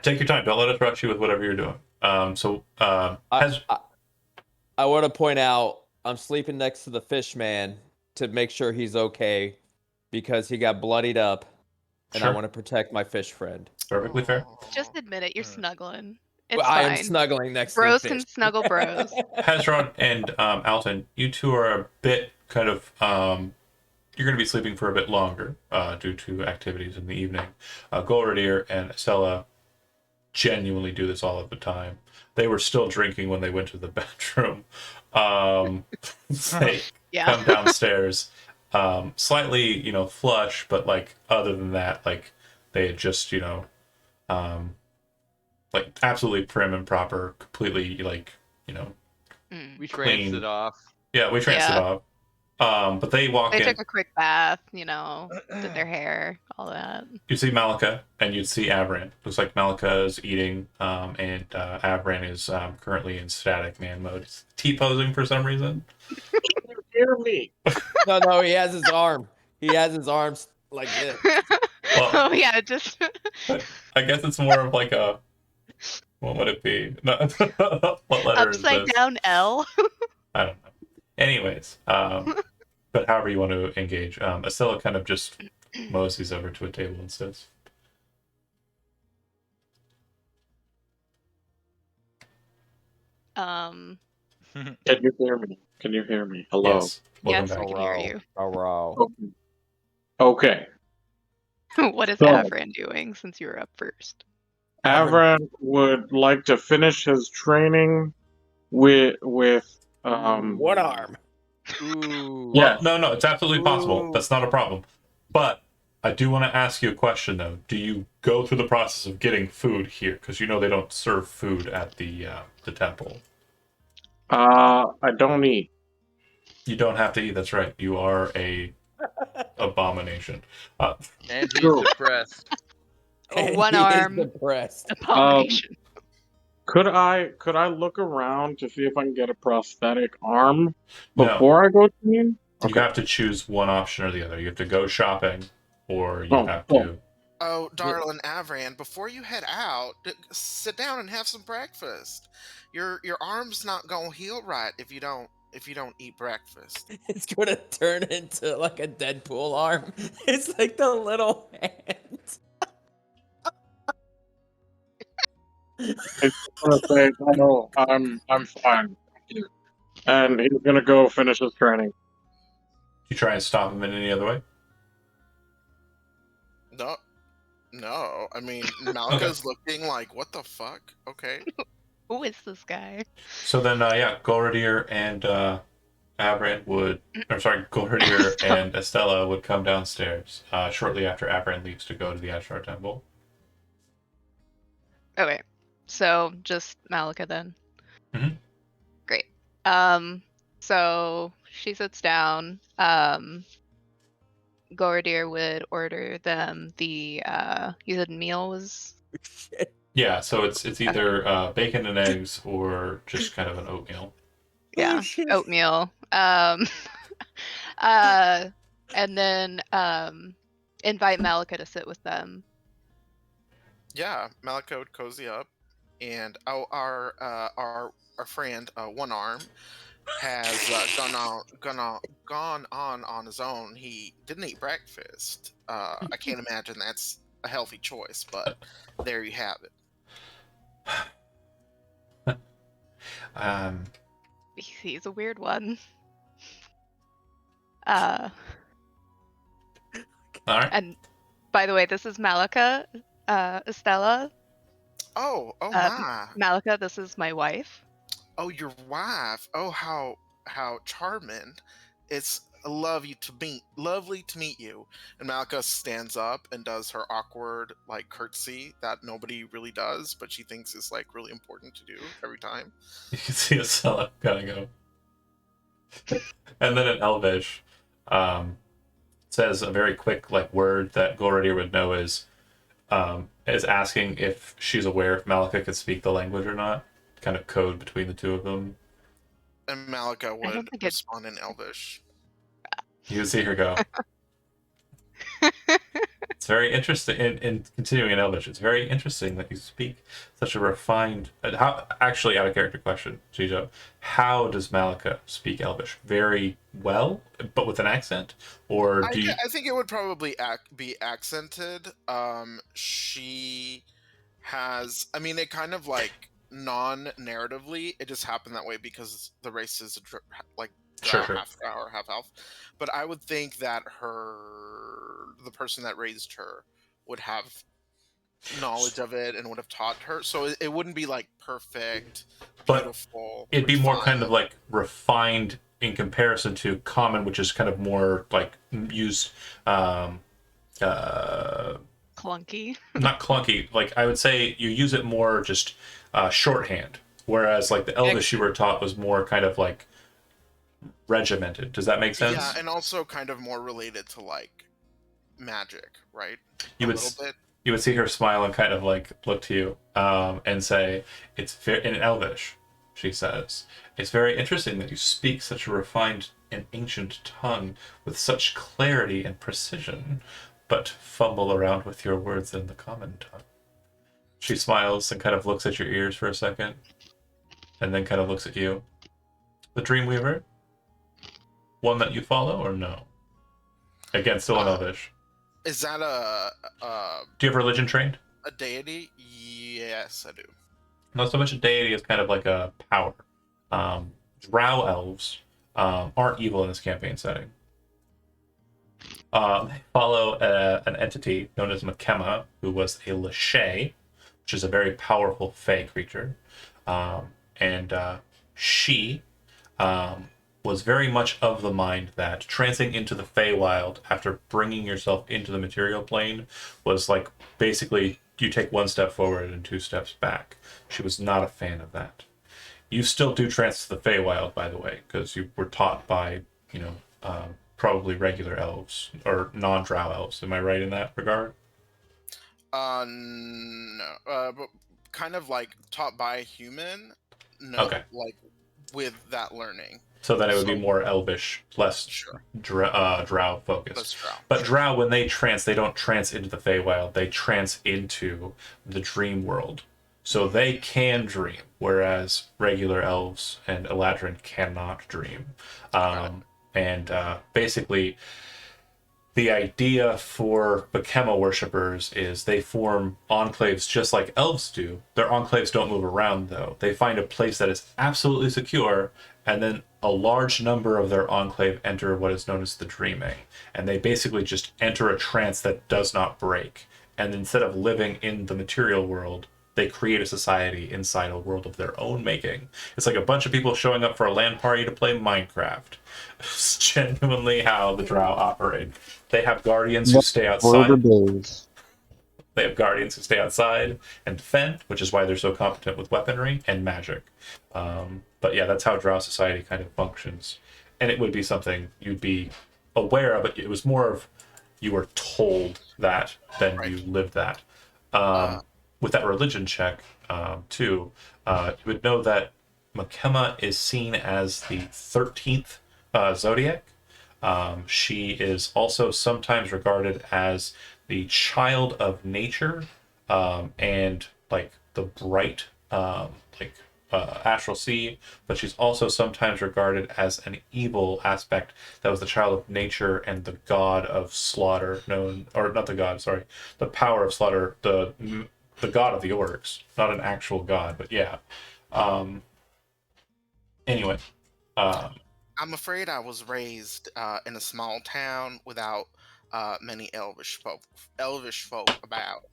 Take your time. Don't let us rush you with whatever you're doing. I want to point out I'm sleeping next to the fish man to make sure he's okay because he got bloodied up, and I Sure. want to protect my fish friend. Perfectly fair. Just admit it. You're snuggling. It's Well, I am fine. snuggling next Bros to the can fish. snuggle bros. Hezron and Alton, you two are a bit kind of you're going to be sleeping for a bit longer due to activities in the evening. Golradier and Estella genuinely do this all of the time. They were still drinking when they went to the bedroom. They Yeah. come downstairs, slightly, flush, but like other than that, like they had just, like absolutely prim and proper, completely like, We Clean. tranced it off. yeah, we tranced it off. But they walk They in. took a quick bath, did their hair, all that. You see Malika, and you'd see Avram. Looks like Malika is eating, and Avram is currently in static man mode. He's T-posing for some reason. Hear me. No, he has his arm. He has his arms like this. Well- Oh yeah, just I guess it's more of like a. What would it be? No, what letter is upside this? down L. I don't know. Anyways, but however you want to engage, Estella kind of just moseys over to a table and sits. Can you hear me? Hello. Yes. Welcome Yes, back. we can hear you. Hello. Okay. What is So- Avram doing since you were up first? Avram would like to finish his training with One arm. Ooh. Yeah. Well, no, it's absolutely possible. Ooh. That's not a problem. But I do want to ask you a question, though. Do you go through the process of getting food here? Because they don't serve food at the temple. I don't eat. You don't have to eat. That's right. You are a abomination. And he's True. depressed. And One he is arm. depressed. Abomination. Could I look around to see if I can get a prosthetic arm No. before I go train? You have to choose one option or the other. You have to go shopping or you have to. Oh, darling Avram, before you head out, sit down and have some breakfast. Your arm's not gonna heal right if you don't eat breakfast. It's gonna turn into like a Deadpool arm. It's like the little hand. He's gonna say, "No, I'm fine," and he's gonna go finish his training. You try and stop him in any other way? No. I mean, Malika's looking like, what the fuck? Okay. Who is this guy? So then, Golridir and Golridir and Estella would come downstairs shortly after Avram leaves to go to the Ashtar Temple. Okay, so just Malika then. Mhm. Great. So she sits down. Goridir would order them the you said meal was Yeah, so it's either bacon and eggs or just kind of an oatmeal. oatmeal. And then invite Malika to sit with them. Yeah, Malika would cozy up, and our friend One Arm has gone on his own. He didn't eat breakfast. I can't imagine that's a healthy choice, but there you have it. He's a weird one. All right. And by the way, this is Malika, Estella. Oh my. Malika, this is my wife. Oh, your wife. Oh, how charming. It's lovely to meet you. And Malika stands up and does her awkward like curtsy that nobody really does, but she thinks is like really important to do every time. You can see Estella kind of go. And then in Elvish, says a very quick like word that Golridir would know is asking if she's aware if Malika could speak the language or not. Kind of code between the two of them. And Malika would respond in Elvish. You can see her go. It's very interesting. In continuing in Elvish, it's very interesting that you speak such a refined. How actually out of character question, Jijo? How does Malika speak Elvish? Very well, but with an accent, or do you? I think it would probably be accented. She has. I mean, it kind of like non-narratively. It just happened that way because the race is like Sure. half hour, half elf. But I would think that the person that raised her would have knowledge of it and would have taught her. So it wouldn't be like perfect, beautiful. It'd be more kind of like refined in comparison to common, which is kind of more like used. Clunky. Not clunky. Like I would say, you use it more just shorthand, whereas like the Elvish you were taught was more kind of like regimented. Does that make sense? Yeah, and also kind of more related to like magic, right? You would see her smile and kind of like look to you and say, "It's in Elvish." She says, "It's very interesting that you speak such a refined and ancient tongue with such clarity and precision, but fumble around with your words in the common tongue." She smiles and kind of looks at your ears for a second, and then kind of looks at you. The Dreamweaver? One that you follow, or no? Again, still in Elvish. Is that do you have religion trained? A deity? Yes, I do. Not so much a deity as kind of like a power. Drow elves aren't evil in this campaign setting. They follow an entity known as Makema, who was a Lachey, which is a very powerful fae creature. And she was very much of the mind that transiting into the Feywild after bringing yourself into the material plane was like basically you take one step forward and 2 steps back. She was not a fan of that. You still do trans to the Feywild, by the way, because you were taught by, probably regular elves or non-drow elves. Am I right in that regard? No. But kind of like taught by a human. No, Okay. like with that learning. So then it would be So- more elvish, less Sure. drow focused. Let's draw. But drow, when they trance, they don't trance into the Feywild. They trance into the dream world. So they can dream, whereas regular elves and Eladrin cannot dream. Basically, the idea for Bakema worshippers is they form enclaves just like elves do. Their enclaves don't move around, though. They find a place that is absolutely secure, and then a large number of their enclave enter what is known as the dreaming. And they basically just enter a trance that does not break. And instead of living in the material world, they create a society inside a world of their own making. It's like a bunch of people showing up for a LAN party to play Minecraft. It's genuinely how the drow operate. They have guardians who stay outside. They have guardians who stay outside and defend, which is why they're so competent with weaponry and magic. But yeah, that's how drow society kind of functions. And it would be something you'd be aware of, but it was more of you were told that than you lived that. With that religion check, too, you would know that Makema is seen as the 13th Zodiac. She is also sometimes regarded as the child of nature, and like the bright, astral sea, but she's also sometimes regarded as an evil aspect that was the child of nature and the god of slaughter, the power of slaughter, the god of the orcs, not an actual god, but yeah. Anyway, I'm afraid I was raised in a small town without many elvish folk about.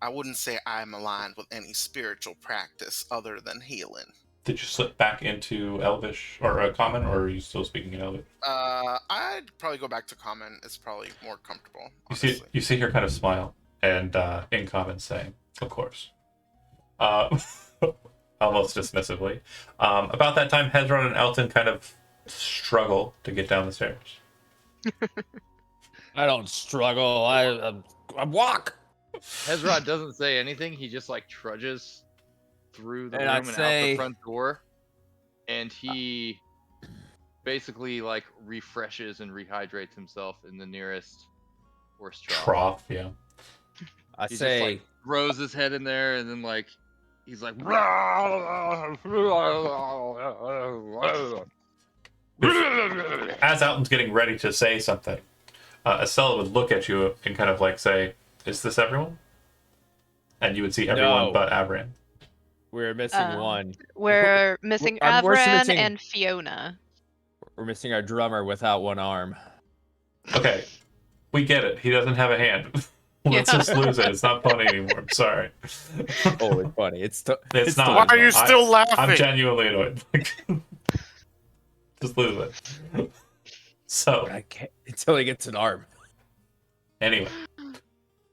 I wouldn't say I'm aligned with any spiritual practice other than healing. Did you slip back into Elvish or Common, or are you still speaking in Elvish? I'd probably go back to Common. It's probably more comfortable. You see her kind of smile, and in Common saying, "Of course," almost dismissively. About that time, Hezron and Elton kind of struggle to get down the stairs. I don't struggle. I walk. Hezron doesn't say anything. He just like trudges through the And room I'd and out say- the front door, and he basically like refreshes and rehydrates himself in the nearest horse trough. Yeah. I He say, just like throws his head in there, and then like he's like, As Alton's getting ready to say something, Estella would look at you and kind of like say, "Is this everyone?" And you would see everyone No. but Avram. we're missing one. We're missing we're Avram missing- and Fiona. We're missing our drummer without one arm. Okay, we get it. He doesn't have a hand. Let's just lose it. It's not funny anymore. I'm sorry. Oh, it's funny. It's It's not. Why are you still laughing? I'm genuinely annoyed. Just lose it. So, I can't until he gets an arm. anyway,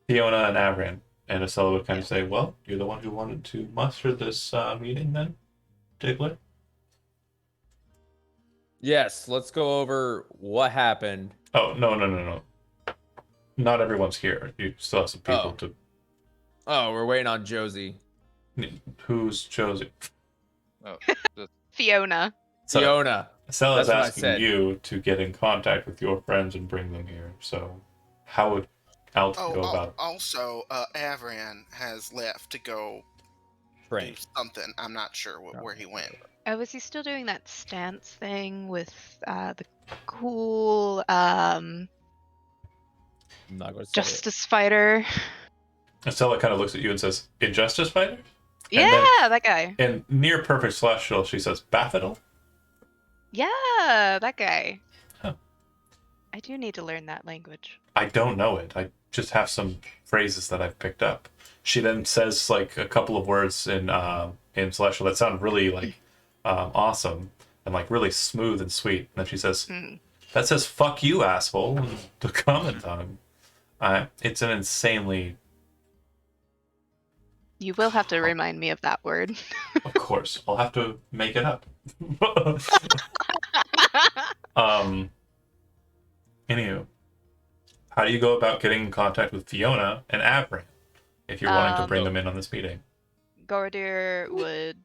Fiona and Avram and Estella would kind of say, "Well, you're the one who wanted to muster this meeting, then, Diggler." Yes, let's go over what happened. Oh, no. Not everyone's here. You still have some people Oh, we're waiting on Josie. Who's Josie? Fiona. So, Fiona. Stella's That's what I asking said. you to get in contact with your friends and bring them here. So, how would Alton go about it? Also, Avram has left to go do Train. something. I'm not sure where he went. Oh, is he still doing that stance thing with the cool I'm not going to say justice fighter? Estella kind of looks at you and says, "Injustice Fighter?" Yeah, then- that guy. In near perfect celestial, she says, "Baffadil?" Yeah, that guy. Huh. I do need to learn that language. I don't know it. I just have some phrases that I've picked up. She then says like a couple of words in celestial that sound really like awesome and like really smooth and sweet. And then she says, "That says fuck you, asshole," and to comment on him. It's an insanely, You will have to remind me of that word. of course, I'll have to make it up. Anywho, how do you go about getting in contact with Fiona and Avram if you're wanting to bring them in on this meeting? Gordir would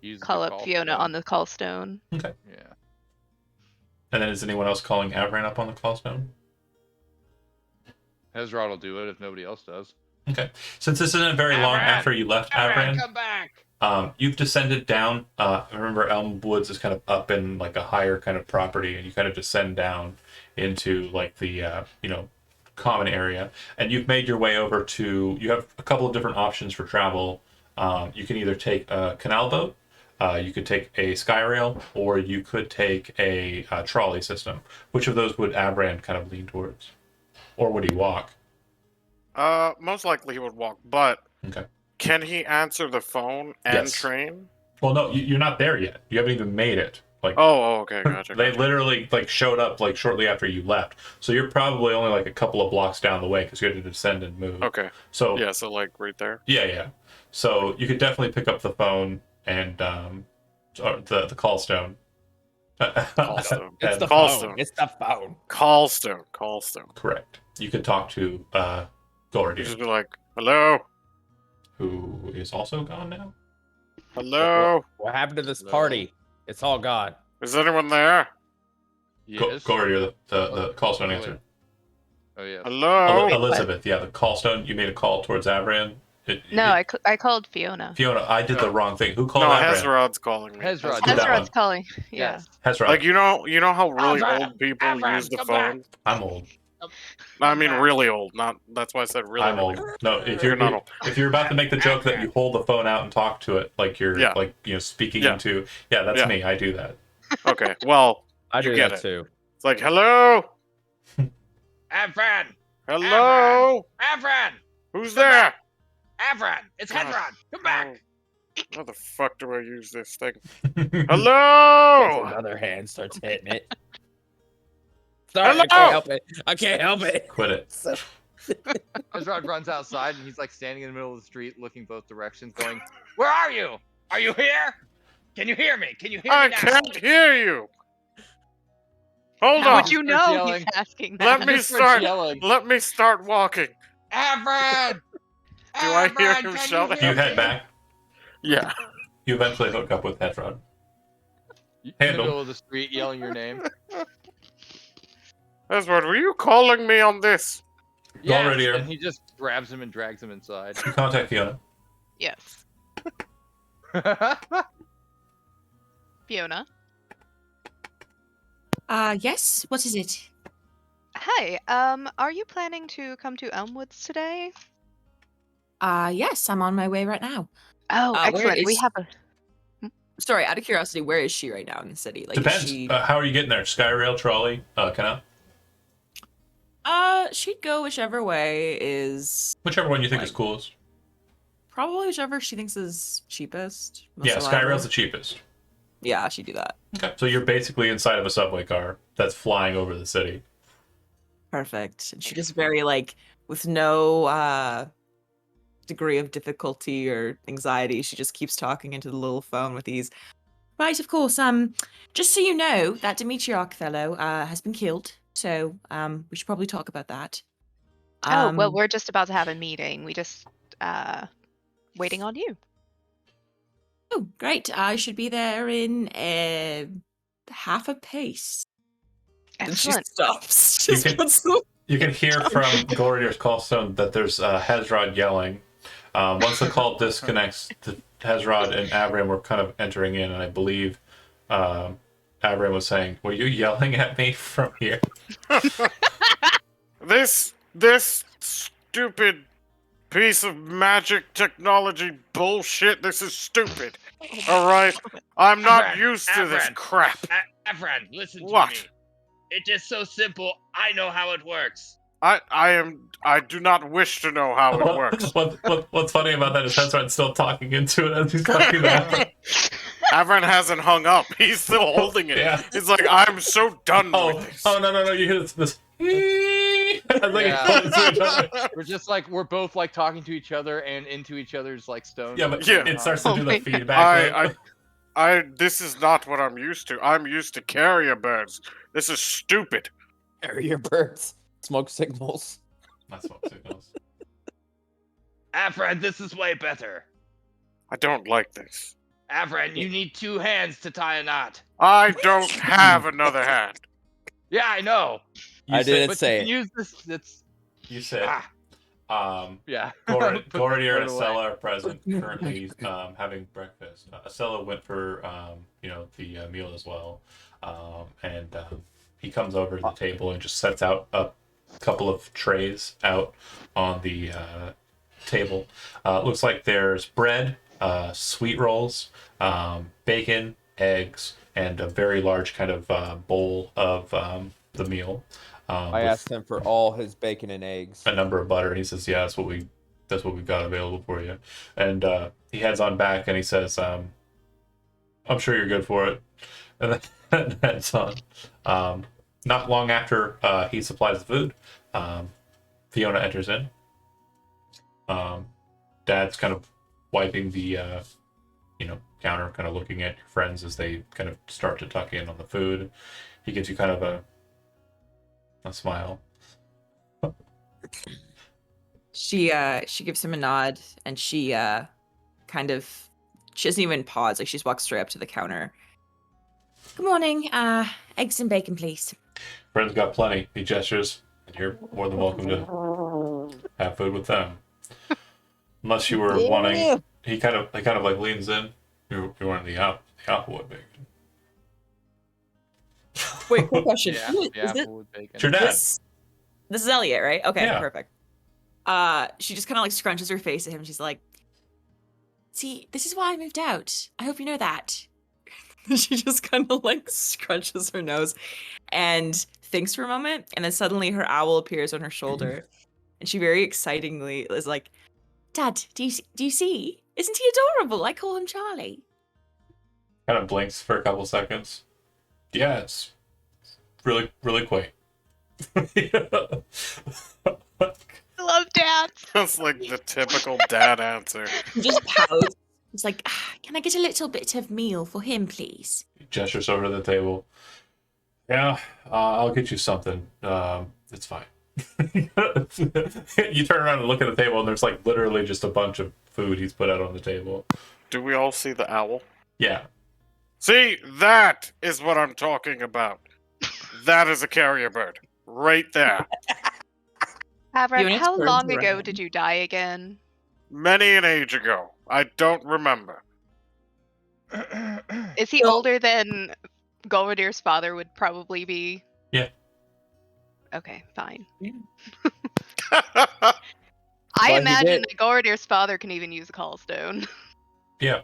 Use call the up Fiona stone. on the call stone. Okay. Yeah. And then is anyone else calling Avram up on the call stone? Hezrod will do it if nobody else does. Okay. Since this isn't very long after you left Avram, come back! you've descended down. Remember, Elm Woods is kind of up in like a higher kind of property, and you kind of descend down into like the common area, and you've made your way over to. You have a couple of different options for travel. You can either take a canal boat, you could take a sky rail, or you could take a trolley system. Which of those would Avram kind of lean towards, or would he walk? Most likely he would walk, but Okay. can he answer the phone and Yes. train? Well, no, you're not there yet. You haven't even made it. Like, Oh, okay, gotcha. they gotcha. literally like showed up like shortly after you left. So you're probably only like a couple of blocks down the way because you had to descend and move. Okay. So Yeah, so like right there. yeah. So you could definitely pick up the phone and or the call stone. Callstone. It's the Callstone. phone. It's the phone. Callstone. Correct. You could talk to You Gordy, just be like, hello, who is also gone now. hello. What happened to this Hello? party? It's all gone. Is anyone there? Yes. Gordy, or the call stone wait. answered. Oh, yeah. Hello. Elizabeth, yeah, the call stone. You made a call towards Avram. No, I called Fiona. Fiona, I did the wrong thing. Who called No, Avram? Hezrod's calling me. Hezrod. Do that Hezrod's one. calling. Yeah. Yes. Hezron. Like you know how really Avram, old people Avram, use the come phone. I'm old. No, I mean really old. Not that's why I said really. I'm really old. No, You're not old. if you're about to make the joke that you hold the phone out and talk to it like you're Yeah. like speaking Yeah. into, that's Yeah. me. I do that. Okay, well, I You do get that it. too. it's like hello, Avram! hello. Avram! Who's there? Avram! It's God. Hedron! Come back! How the fuck do I use this thing? Takes Hello. another hand, starts hitting it. Sorry, I Hello? can't help it. I can't help it. Quit it. Hezrod runs outside and he's like standing in the middle of the street looking both directions going, Where are you? Are you here? Can you hear me? Can you hear I me now? can't hear you. Hold How on. would you Starts know yelling. he's asking Let that? me Just starts start. yelling. Let me start walking. Avram! Do I hear Avram, him can shouting? hear You head me? back. Yeah. You eventually hook up with Hezron. in the Handle. middle of the street yelling your name. Ezra, were you calling me on this? Go already here. And he just grabs him and drags him inside. You contact Fiona. Yes. Fiona. Yes. What is it? Hi. Are you planning to come to Elmwoods today? Yes. I'm on my way right now. Oh, where excellent. We is- have a. Sorry, out of curiosity, where is she right now in the city? Like, Depends. Is she... How are you getting there? Skyrail, trolley, canal? She'd go whichever way is Whichever one you think is Like- coolest. probably whichever she thinks is cheapest. most Yeah, reliable. Skyrail's the cheapest. Yeah, she'd do that. Okay. So you're basically inside of a subway car that's flying over the city. Perfect. And she just very with no degree of difficulty or anxiety, she just keeps talking into the little phone with these. Right, of course. Just so you know, that Demetriarch fellow has been killed. So we should probably talk about that. Oh, well, we're just about to have a meeting. We just waiting on you. Oh, great. I should be there in half a pace. And she Excellent. stops. You Just can- puts the- You can hear from Gordier's call stone that there's Hezrod yelling. Once the call disconnects, Hezrod and Avram were kind of entering in, and I believe Avram was saying, "Were you yelling at me from here?" This stupid piece of magic technology bullshit. This is stupid. All right, I'm not Avram, used to this Avram. crap. Avram, listen What? to me. It is so simple. I know how it works. I do not wish to know how it works. What's funny about that is Hezrod's still talking into it as he's talking to Avram. Avram hasn't hung up. He's still holding it. Yeah. He's like, I'm so done Oh, with this. no! You hear this. As like Yeah. it closes to each other. We're just we're both talking to each other and into each other's stones. Yeah, but Yeah. it starts to do Oh the my God. feedback. This is not what I'm used to. I'm used to carrier birds. This is stupid. Carrier birds. Smoke signals. That's what signals. Avram, this is way better. I don't like this. Avram, you need 2 hands to tie a knot. I don't have another hand. Yeah, I know. I didn't But say you it. can use this. It's You said, yeah. Gordier and Put it away. Acela are present, currently having breakfast. Acela went for, the meal as well. And he comes over to the table and just sets out a couple of trays out on the table. Looks like there's bread, sweet rolls, bacon, eggs, and a very large kind of bowl of the meal. I asked him for all his bacon and eggs. A number of butter. He says, "Yeah, that's what we've got available for you." And he heads on back and he says, "I'm sure you're good for it." And then heads on. Not long after he supplies the food, Fiona enters in. Dad's kind of wiping the counter, kind of looking at your friends as they kind of start to tuck in on the food. He gives you kind of a smile. She gives him a nod, and she doesn't even pause. Like, she just walks straight up to the counter. Good morning. Eggs and bacon, please. Friends got plenty. He gestures, and you're more than welcome to have food with them. Unless you were wanting, he kind of like leans in. You're wanting the Applewood bacon. Wait, quick question. Yeah, Who the is it? Applewood bacon. It's your dad. This is Elliot, right? Okay, Yeah. perfect. She just kind of like scrunches her face at him. She's like, "See, this is why I moved out. I hope you know that." She just kind of like scrunches her nose and thinks for a moment, and then suddenly her owl appears on her shoulder, and she very excitingly is like, "Dad, do you see? Isn't he adorable? I call him Charlie." Kind of blinks for a couple seconds. Yeah, it's really, really quaint. I love dads. That's like the typical dad answer. He just pouts. He's like, "Can I get a little bit of meal for him, please?" He gestures over to the table. Yeah, I'll get you something. It's fine. You turn around and look at the table, and there's like literally just a bunch of food he's put out on the table. Do we all see the owl? Yeah. See, that is what I'm talking about. That is a carrier bird. Right there. Avram, Units how turns long ago around. did you die again? Many an age ago. I don't remember. Is he older than Golradir's father would probably be? Yeah. Okay, fine. Well, I he imagine did- that Golradir's father can even use a callstone. Yeah.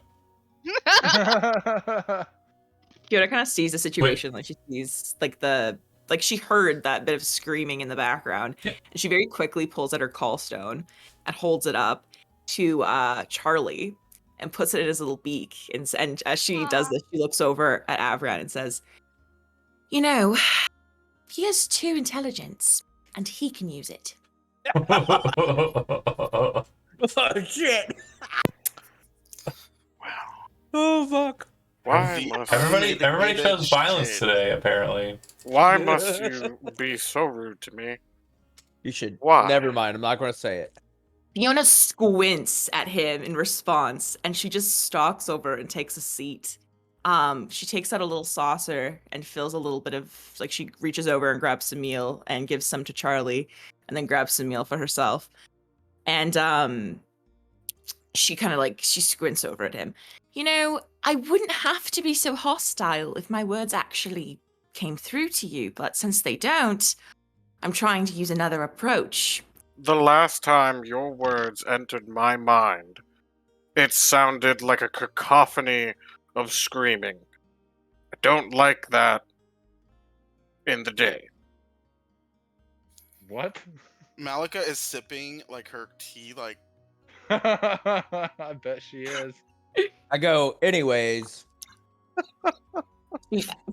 Fiona kind of sees the situation, like she sees she heard that bit of screaming in the background, Yeah. and she very quickly pulls out her callstone and holds it up to Charlie and puts it in his little beak. And as she does this, she looks over at Avram and says, "You know, he has 2 intelligence, and he can use it." Oh shit! Oh fuck! Why must Everybody shows violence today, apparently. Why must you be so rude to me? You should. Why? Never mind. I'm not going to say it. Fiona squints at him in response, and she just stalks over and takes a seat. She takes out a little saucer and fills a little bit of, like, she reaches over and grabs some meal and gives some to Charlie, and then grabs some meal for herself. And she kind of she squints over at him. "You know, I wouldn't have to be so hostile if my words actually came through to you, but since they don't, I'm trying to use another approach." The last time your words entered my mind, it sounded like a cacophony of screaming. I don't like that in the day. What? Malika is sipping like her tea, like I bet she is. I go, anyways.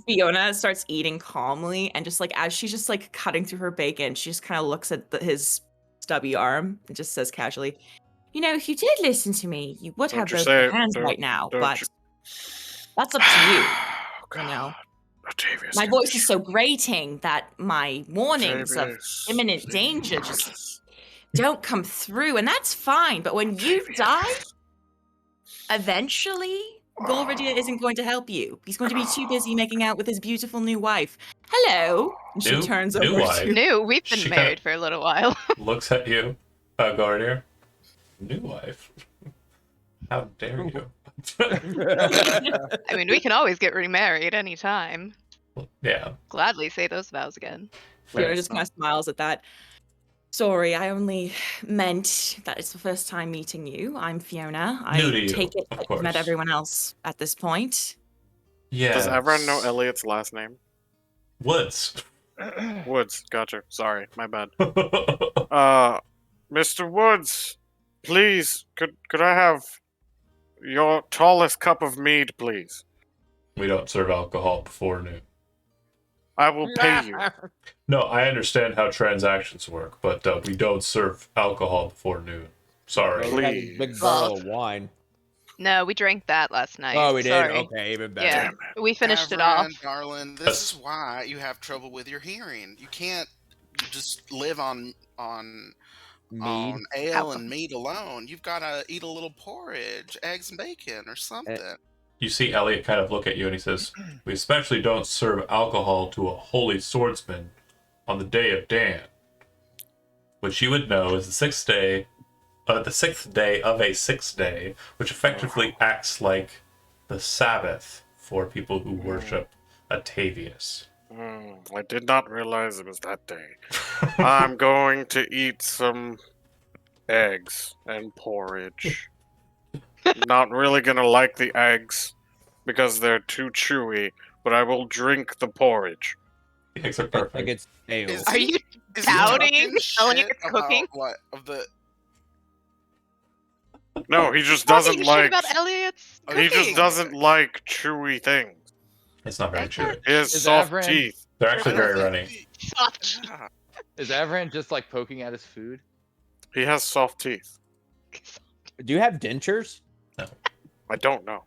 Fiona starts eating calmly, and just as she's just cutting through her bacon, she just kind of looks at his stubby arm and just says casually, "You know, if you did listen to me, you would have Don't you both say your it. hands Don't- right now, don't but you- that's up to you. Oh, You know, God. Octavius, my you voice is sh- so grating that my warnings of Octavius, imminent please. danger just don't come through, and that's fine. But when you die, eventually, Gorvadir isn't going to help you. He's going to be too busy making out with his beautiful new wife. Hello. And she turns new over wife? to... New. We've been She married for a little while. looks at you, Guardian. New wife? How dare you? I mean, we can always get remarried anytime. Yeah. Gladly say those vows again. Fiona just kind of smiles at that. Sorry, I only meant that it's the first time meeting you. I'm Fiona. New to I you, take it of that course. you've met everyone else at this point. Yeah. Does everyone know Elliot's last name? Woods. Woods. Gotcha. Sorry, my bad. Mr. Woods, please, could I have your tallest cup of mead, please? We don't serve alcohol before noon. I will pay you. No, I understand how transactions work, but we don't serve alcohol before noon. Sorry. We had a Please. big bottle of wine. No, we drank that last night. Oh, we did? Sorry. Okay, even better. Yeah, Damn we finished it Avram, off. darling, this is why you have trouble with your hearing. You can't just live on Mead. ale and meat alone. You've got to eat a little porridge, eggs and bacon, or something. You see Elliot kind of look at you and he says, we especially don't serve alcohol to a holy swordsman on the day of Dan, which you would know is the sixth day of a sixth day, which effectively acts like the Sabbath for people who worship Atavius. I did not realize it was that day. I'm going to eat some eggs and porridge. Not really gonna like the eggs because they're too chewy, but I will drink the porridge. The eggs are I perfect. think it's ale. Is Are you Is he doubting talking Elliot's shit about cooking? what of the? No, he just Talking doesn't shit like. about Elliot's He just cooking. doesn't like chewy things. It's not very Eggs chewy. are He has Is soft Avram- teeth. They're actually I don't very think runny. he- soft. Yeah. Is Avram just like poking at his food? He has soft teeth. Do you have dentures? I don't know.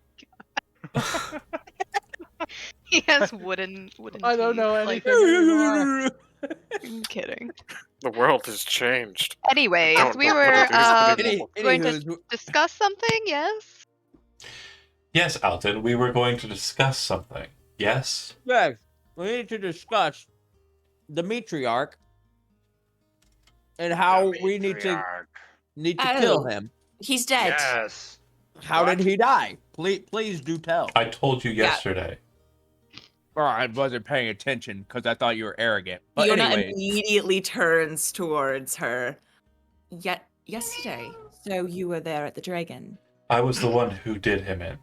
He has wooden. I don't teeth, know like- anything anymore. I'm kidding. The world has changed. Anyways, don't we know what were it is anymore. going to Anywho's, discuss something. Yes. Yes, Alton, we were going to discuss something. Yes? Yes, we need to discuss the matriarch and how we need to kill Oh. him. He's dead. Yes. How did he die? Please do tell. I told you yesterday. Or I wasn't paying attention because I thought you were arrogant. But Fiona anyways, immediately turns towards her. Yet yesterday, so you were there at the dragon. I was the one who did him in.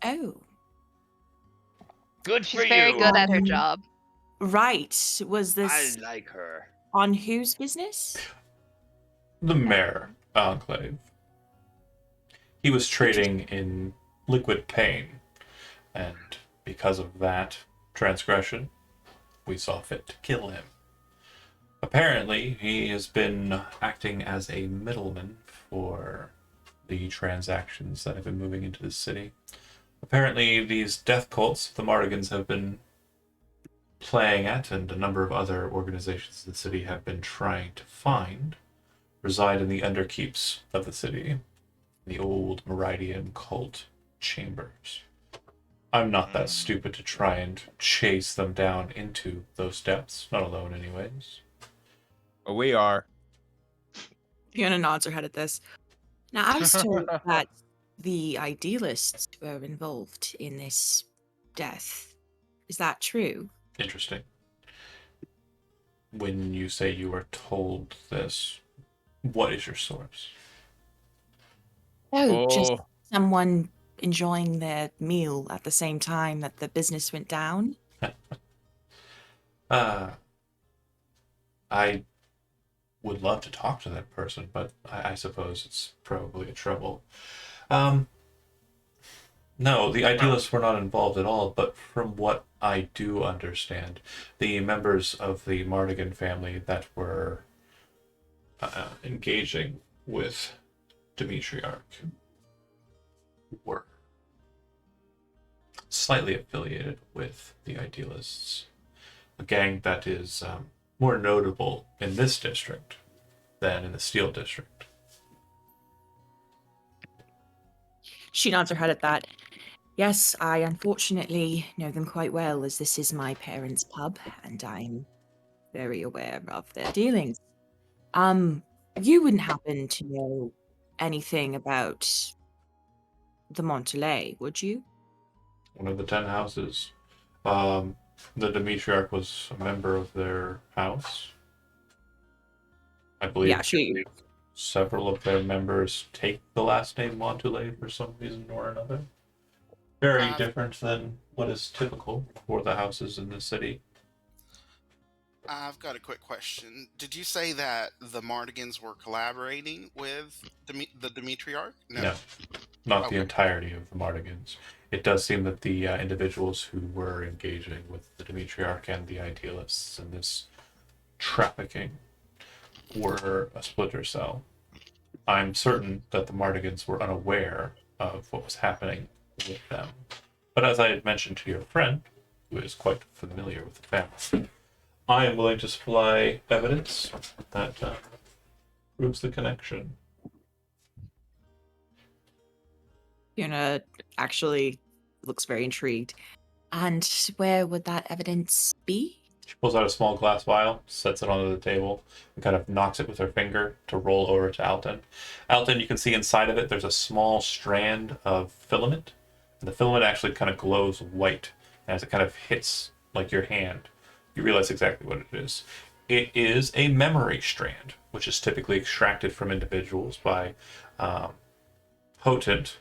Oh, Good She's for very you. good at her job. right. Was I this like her. on whose business? The mayor enclave. He was trading in liquid pain, and because of that transgression, we saw fit to kill him. Apparently, he has been acting as a middleman for the transactions that have been moving into the city. Apparently, these death cults the Mardigans have been playing at, and a number of other organizations in the city have been trying to find, reside in the underkeeps of the city, the old Meridian cult chambers. I'm not that stupid to try and chase them down into those depths, not alone anyways. we are. Fiona nods her head at this. Now, I was told that the idealists were involved in this death. Is that true? Interesting. When you say you were told this, what is your source? Oh, just someone enjoying their meal at the same time that the business went down? I would love to talk to that person, but I suppose it's probably a trouble. No, the idealists were not involved at all, but from what I do understand, the members of the Mardigan family that were engaging with Demetriarch were slightly affiliated with the idealists, a gang that is more notable in this district than in the Steel District. She nods her head at that. Yes, I unfortunately know them quite well, as this is my parents' pub, and I'm very aware of their dealings. You wouldn't happen to know anything about the Montalais, would you? One of the 10 houses. The Demetriarch was a member of their house. I believe Yeah, she. several of their members take the last name Montalais for some reason or another. Very different than what is typical for the houses in the city. I've got a quick question. Did you say that the Mardigans were collaborating with the Demetriarch? No, not Okay. the entirety of the Mardigans. It does seem that the individuals who were engaging with the Demetriarch and the Idealists in this trafficking were a splinter cell. I'm certain that the Mardigans were unaware of what was happening with them. But as I had mentioned to your friend, who is quite familiar with the family, I am willing to supply evidence that proves the connection. Fiona actually looks very intrigued. And where would that evidence be? She pulls out a small glass vial, sets it onto the table, and kind of knocks it with her finger to roll over to Alton. Alton, you can see inside of it, there's a small strand of filament, and the filament actually kind of glows white. And as it kind of hits like your hand, you realize exactly what it is. It is a memory strand, which is typically extracted from individuals by potent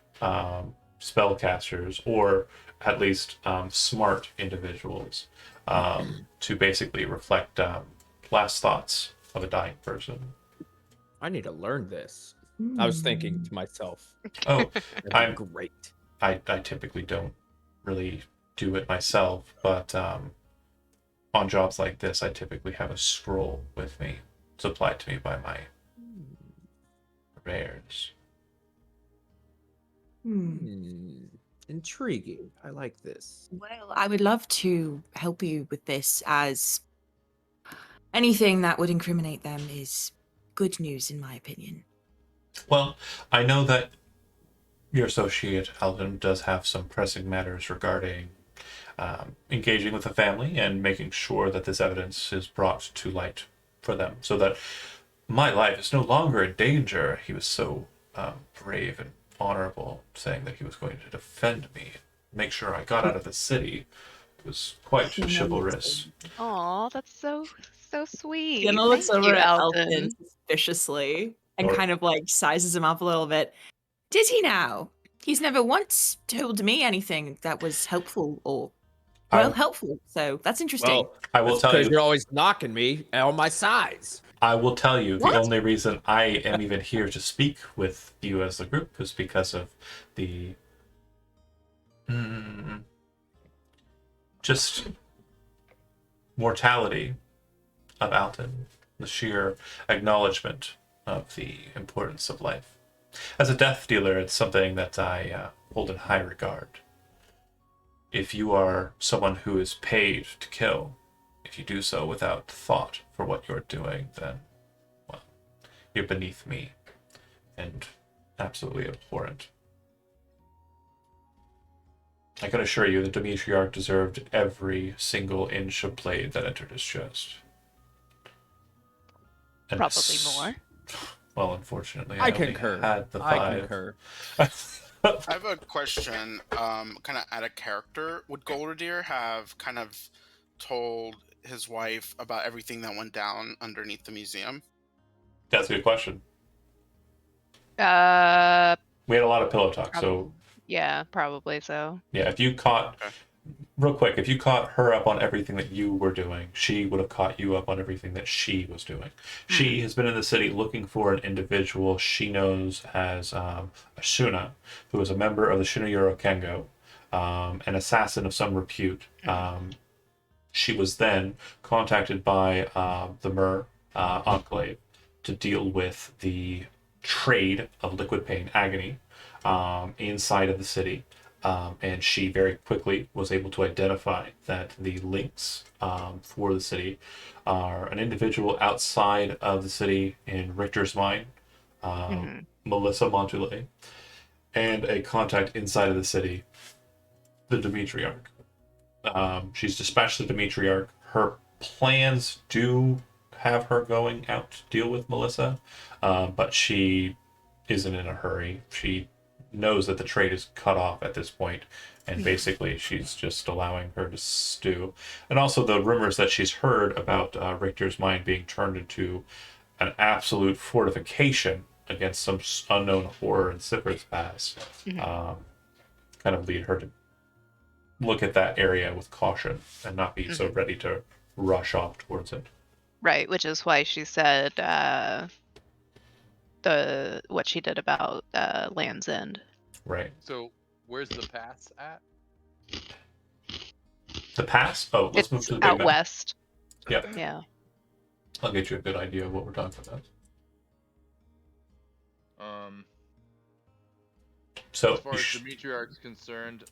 spellcasters, or at least smart individuals, to basically reflect last thoughts of a dying person. I need to learn this. I was thinking to myself. Oh, I'm great. I typically don't really do it myself, but on jobs like this, I typically have a scroll with me, supplied to me by my purveyors. Intriguing. I like this. Well, I would love to help you with this, as anything that would incriminate them is good news, in my opinion. Well, I know that your associate, Alvin, does have some pressing matters regarding engaging with the family and making sure that this evidence is brought to light for them, so that my life is no longer in danger. He was so brave and honorable, saying that he was going to defend me, make sure I got out of the city. It was quite chivalrous. Aw, that's so sweet. Fiona looks Thank over you, at Alton. Elton suspiciously and Or- kind of like sizes him up a little bit. Did he now? He's never once told me anything that was helpful or helpful. So that's interesting. Well, I will tell because you. you're always knocking me on my size. I will tell you, What? the only reason I am even here to speak with you as a group is because of the just mortality of Alton, the sheer acknowledgement of the importance of life. As a death dealer, it's something that I hold in high regard. If you are someone who is paid to kill, if you do so without thought for what you're doing, then, well, you're beneath me and absolutely abhorrent. I can assure you that Demetriarch deserved every single inch of blade that entered his chest. And Probably more. Well, unfortunately, I only concur. had the I 5. concur. I have a question, kind of out of character. Would Golderdeer have kind of told his wife about everything that went down underneath the museum? That's a good question. Uh, We had a lot of pillow talk, so yeah, probably so. yeah, if you caught, real quick, if you caught her up on everything that you were doing, she would have caught you up on everything that she was doing. She has been in the city looking for an individual she knows as a Shuna, who is a member of the Shunayuro Kengo, an assassin of some repute. She was then contacted by the Mer Enclave to deal with the trade of liquid pain agony inside of the city. And she very quickly was able to identify that the links for the city are an individual outside of the city in Richter's mine, Melissa Montoulet, and a contact inside of the city, the Demetriarch. She's dispatched the Demetriarch. Her plans do have her going out to deal with Melissa, but she isn't in a hurry. She knows that the trade is cut off at this point, and basically she's just allowing her to stew. And also the rumors that she's heard about Richter's mine being turned into an absolute fortification against some unknown horror in Siffer's Pass, kind of lead her to look at that area with caution and not be so ready to rush off towards it. Right, which is why she said what she did about Land's End. Right. So where's the pass at? The pass? Oh, let's move to the big out map. west. Yep. Yeah. I'll get you a good idea of what we're talking about. So, as far as the Meteorarch's concerned,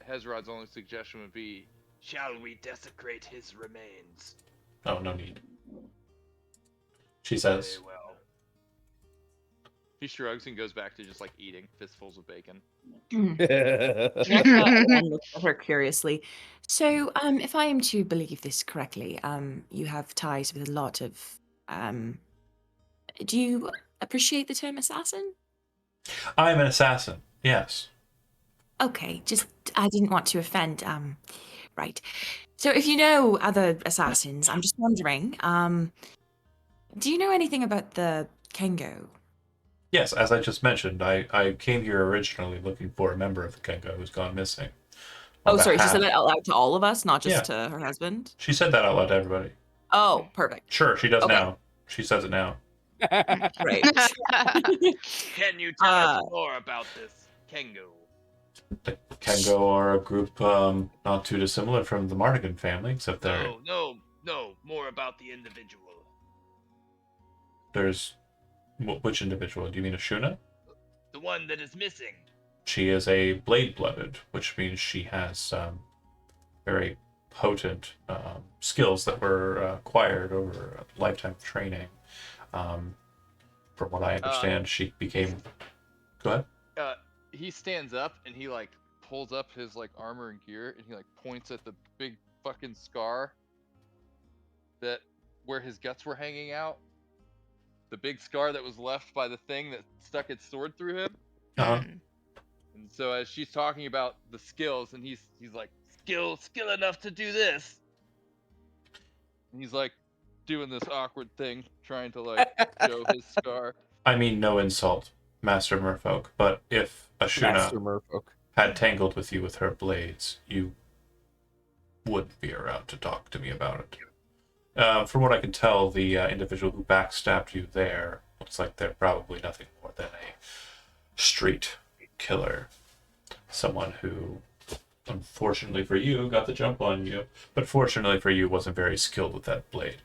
Hezrod's only suggestion would be, shall we desecrate his remains? Oh, no need. She says. Very well. He shrugs and goes back to just like eating fistfuls of bacon. And looks at her curiously. So, if I am to believe this correctly, you have ties with a lot of. Do you appreciate the term assassin? I am an assassin. Yes. Okay, just I didn't want to offend. Right. So, if you know other assassins, I'm just wondering. Do you know anything about the Kengo? Yes, as I just mentioned, I came here originally looking for a member of the Kengo who's gone missing. Oh, sorry, she said that out loud to all of us, not just to her husband? She said that out loud to everybody. Oh, perfect. Sure, she does Okay. now. She says it now. Great. Can you tell us more about this Kengo? The Kengo are a group not too dissimilar from the Mardigan family, except they're... No, more about the individual. There's... Which individual? Do you mean Ashuna? The one that is missing. She is a blade-blooded, which means she has very potent skills that were acquired over a lifetime of training. From what I understand, she became... Go ahead. He stands up and he like pulls up his like armor and gear and he like points at the big fucking scar that where his guts were hanging out. The big scar that was left by the thing that stuck its sword through him. Uh-huh. And so as she's talking about the skills, and he's like, skill enough to do this. And he's like doing this awkward thing, trying to like show his scar. I mean, no insult, Master Merfolk, but if Ashuna had tangled with you with her blades, you wouldn't be around to talk to me about it. From what I can tell, the individual who backstabbed you there looks like they're probably nothing more than a street killer. Someone who, unfortunately for you, got the jump on you, but fortunately for you, wasn't very skilled with that blade.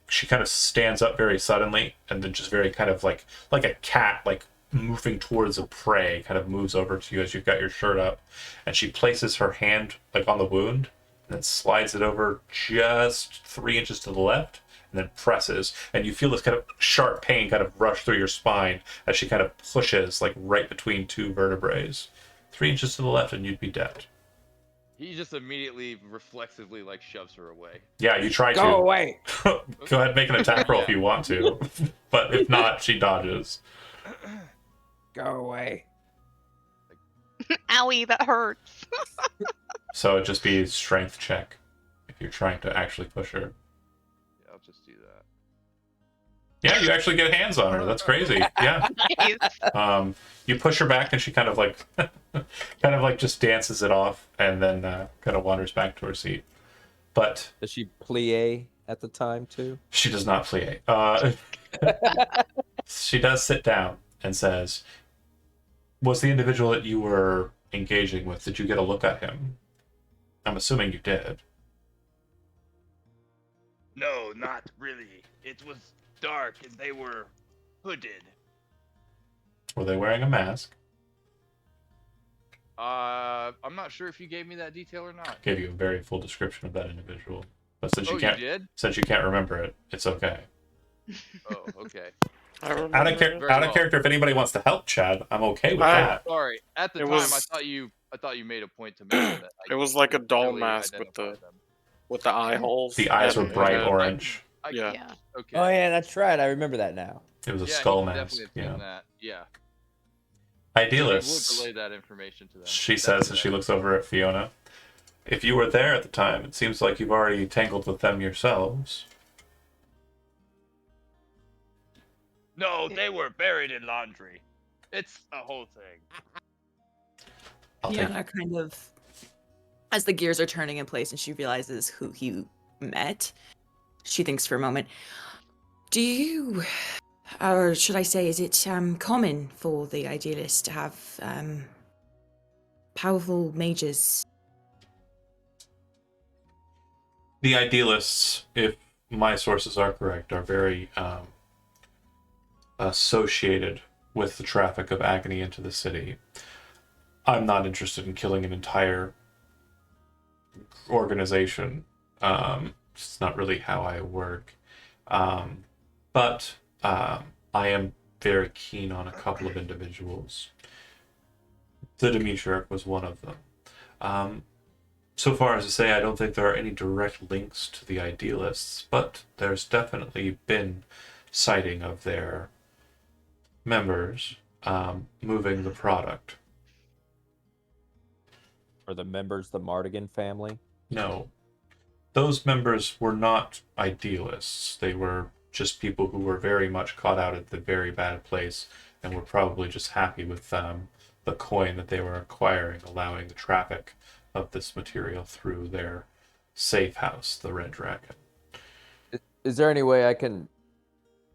She kind of stands up very suddenly, and then just very kind of like a cat, like moving towards a prey, kind of moves over to you as you've got your shirt up, and she places her hand like on the wound, and then slides it over just 3 inches to the left, and then presses, and you feel this kind of sharp pain kind of rush through your spine as she kind of pushes like right between two vertebrae. 3 inches to the left, and you'd be dead. He just immediately, reflexively, like shoves her away. Yeah, you try to. Go away. Go ahead, make an attack roll if you want to, but if not, she dodges. Go away. Owie, that hurts. So it'd just be a strength check if you're trying to actually push her. Yeah, I'll just do that. Yeah, you actually get hands on her. That's crazy. Yeah. Nice. You push her back, and she kind of like, just dances it off, and then kind of wanders back to her seat. But does she plie at the time too? She does not plie. She does sit down and says, "Was the individual that you were engaging with? Did you get a look at him? I'm assuming you did." No, not really. It was dark and they were hooded. Were they wearing a mask? I'm not sure if you gave me that detail or not. Gave you a very full description of that individual, but since Oh, you can't, you did? since you can't remember it, it's okay. Oh, okay. I Out of, remember. Very out of well. character, if anybody wants to help Chad, I'm okay with I- that. Sorry, at the It time was- I thought you made a point to mention that. It was like a couldn't doll really mask with identify the them. eye holes. The eyes were and bright head. orange. Yeah. Yeah. Okay. Oh yeah, that's right. I remember that now. It was a Yeah, he skull could mask. definitely have Yeah. seen that. Yeah. So he would Idealists, relay that information to them. she That's says as what she I- looks over at Fiona. If you were there at the time, it seems like you've already tangled with them yourselves. No, they were buried in laundry. It's a whole thing. I'll take Fiona kind of, as the gears are turning in place and she realizes who he met, she thinks for a moment. Do you, or should I say, is it common for the idealist to have powerful mages? The idealists, if my sources are correct, are very associated with the traffic of agony into the city. I'm not interested in killing an entire organization. It's not really how I work. But I am very keen on a couple of individuals. The Demetriarch was one of them. So far as to say, I don't think there are any direct links to the idealists, but there's definitely been sighting of their members moving the product. Are the members the Mardigan family? No. Those members were not idealists. They were just people who were very much caught out at the very bad place and were probably just happy with the coin that they were acquiring, allowing the traffic of this material through their safe house, the Red Dragon. Is there any way I can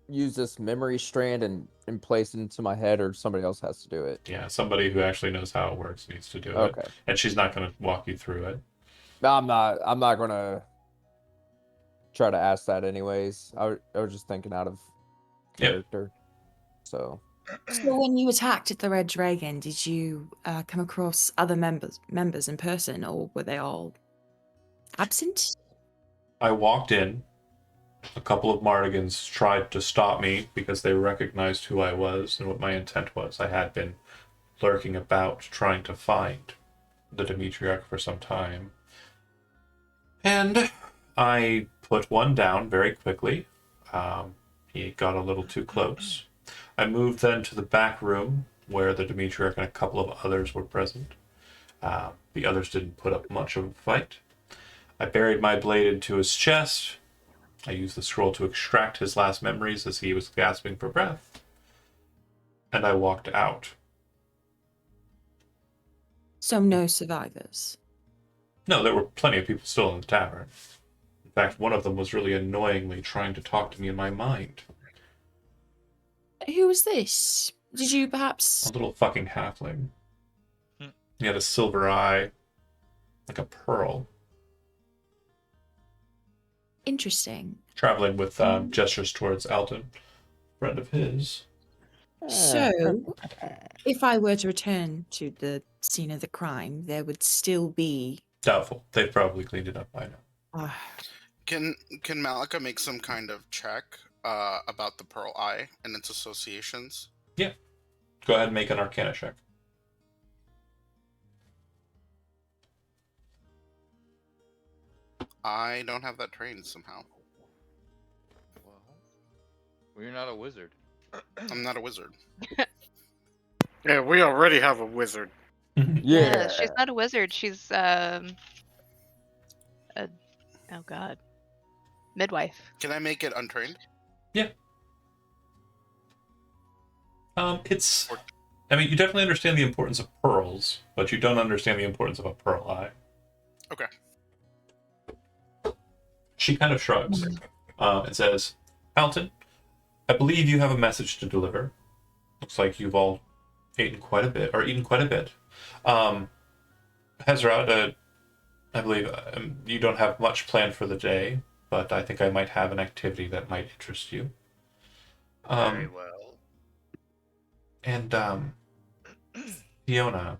use this memory strand and place it into my head, or somebody else has to do it? Yeah, somebody who actually knows how it works needs to do it. Okay. And she's not going to walk you through it. No, I'm not gonna try to ask that anyways. I was just thinking out of Yep. character. So So when you attacked at the Red Dragon, did you come across other members in person, or were they all absent? I walked in. A couple of Mardigans tried to stop me because they recognized who I was and what my intent was. I had been lurking about trying to find the Demetriarch for some time. And I put one down very quickly. He got a little too close. I moved then to the back room where the Demetriarch and a couple of others were present. The others didn't put up much of a fight. I buried my blade into his chest. I used the scroll to extract his last memories as he was gasping for breath. And I walked out. So no survivors. No, there were plenty of people still in the tavern. In fact, one of them was really annoyingly trying to talk to me in my mind. Who was this? Did you perhaps? A little fucking halfling. He had a silver eye, like a pearl. Interesting. Traveling with gestures towards Alton, friend of his. So, if I were to return to the scene of the crime, there would still be. Doubtful. They've probably cleaned it up by now. Can Malika make some kind of check about the Pearl Eye and its associations? Yeah. Go ahead and make an Arcana check. I don't have that trained somehow. Well, you're not a wizard. I'm not a wizard. Yeah, we already have a wizard. Yeah, she's not a wizard. She's oh god, midwife. Can I make it untrained? Yeah. It's. I mean, you definitely understand the importance of pearls, but you don't understand the importance of a pearl eye. Okay. She kind of shrugs and says, Alton, I believe you have a message to deliver. Looks like you've all eaten quite a bit. Hezrod, I believe you don't have much planned for the day, but I think I might have an activity that might interest you. Very well. And, Fiona,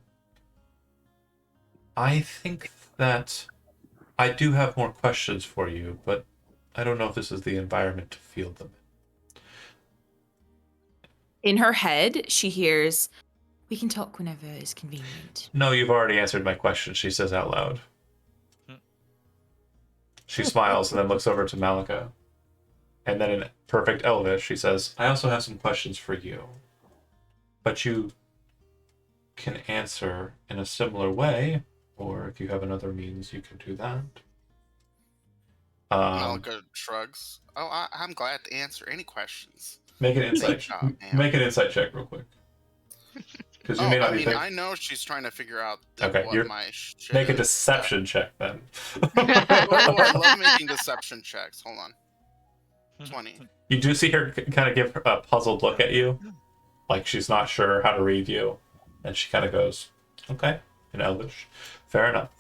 I think that I do have more questions for you, but I don't know if this is the environment to field them In her head, she hears, "We can talk whenever is convenient." No, you've already answered my question, she says out loud. She smiles and then looks over to Malika. And then in perfect Elvish, she says, I also have some questions for you. But you can answer in a similar way, or if you have another means, you can do that. Malika shrugs. Oh, I'm glad to answer any questions. Make an insight. job, Make an insight check real quick. Because you may not be. I know she's trying to figure out okay, what my shit make a is, deception check then. I love making deception checks. Hold on. 20. You do see her kind of give a puzzled look at you, like she's not sure how to read you, and she kind of goes, "Okay," in Elvish. Fair enough.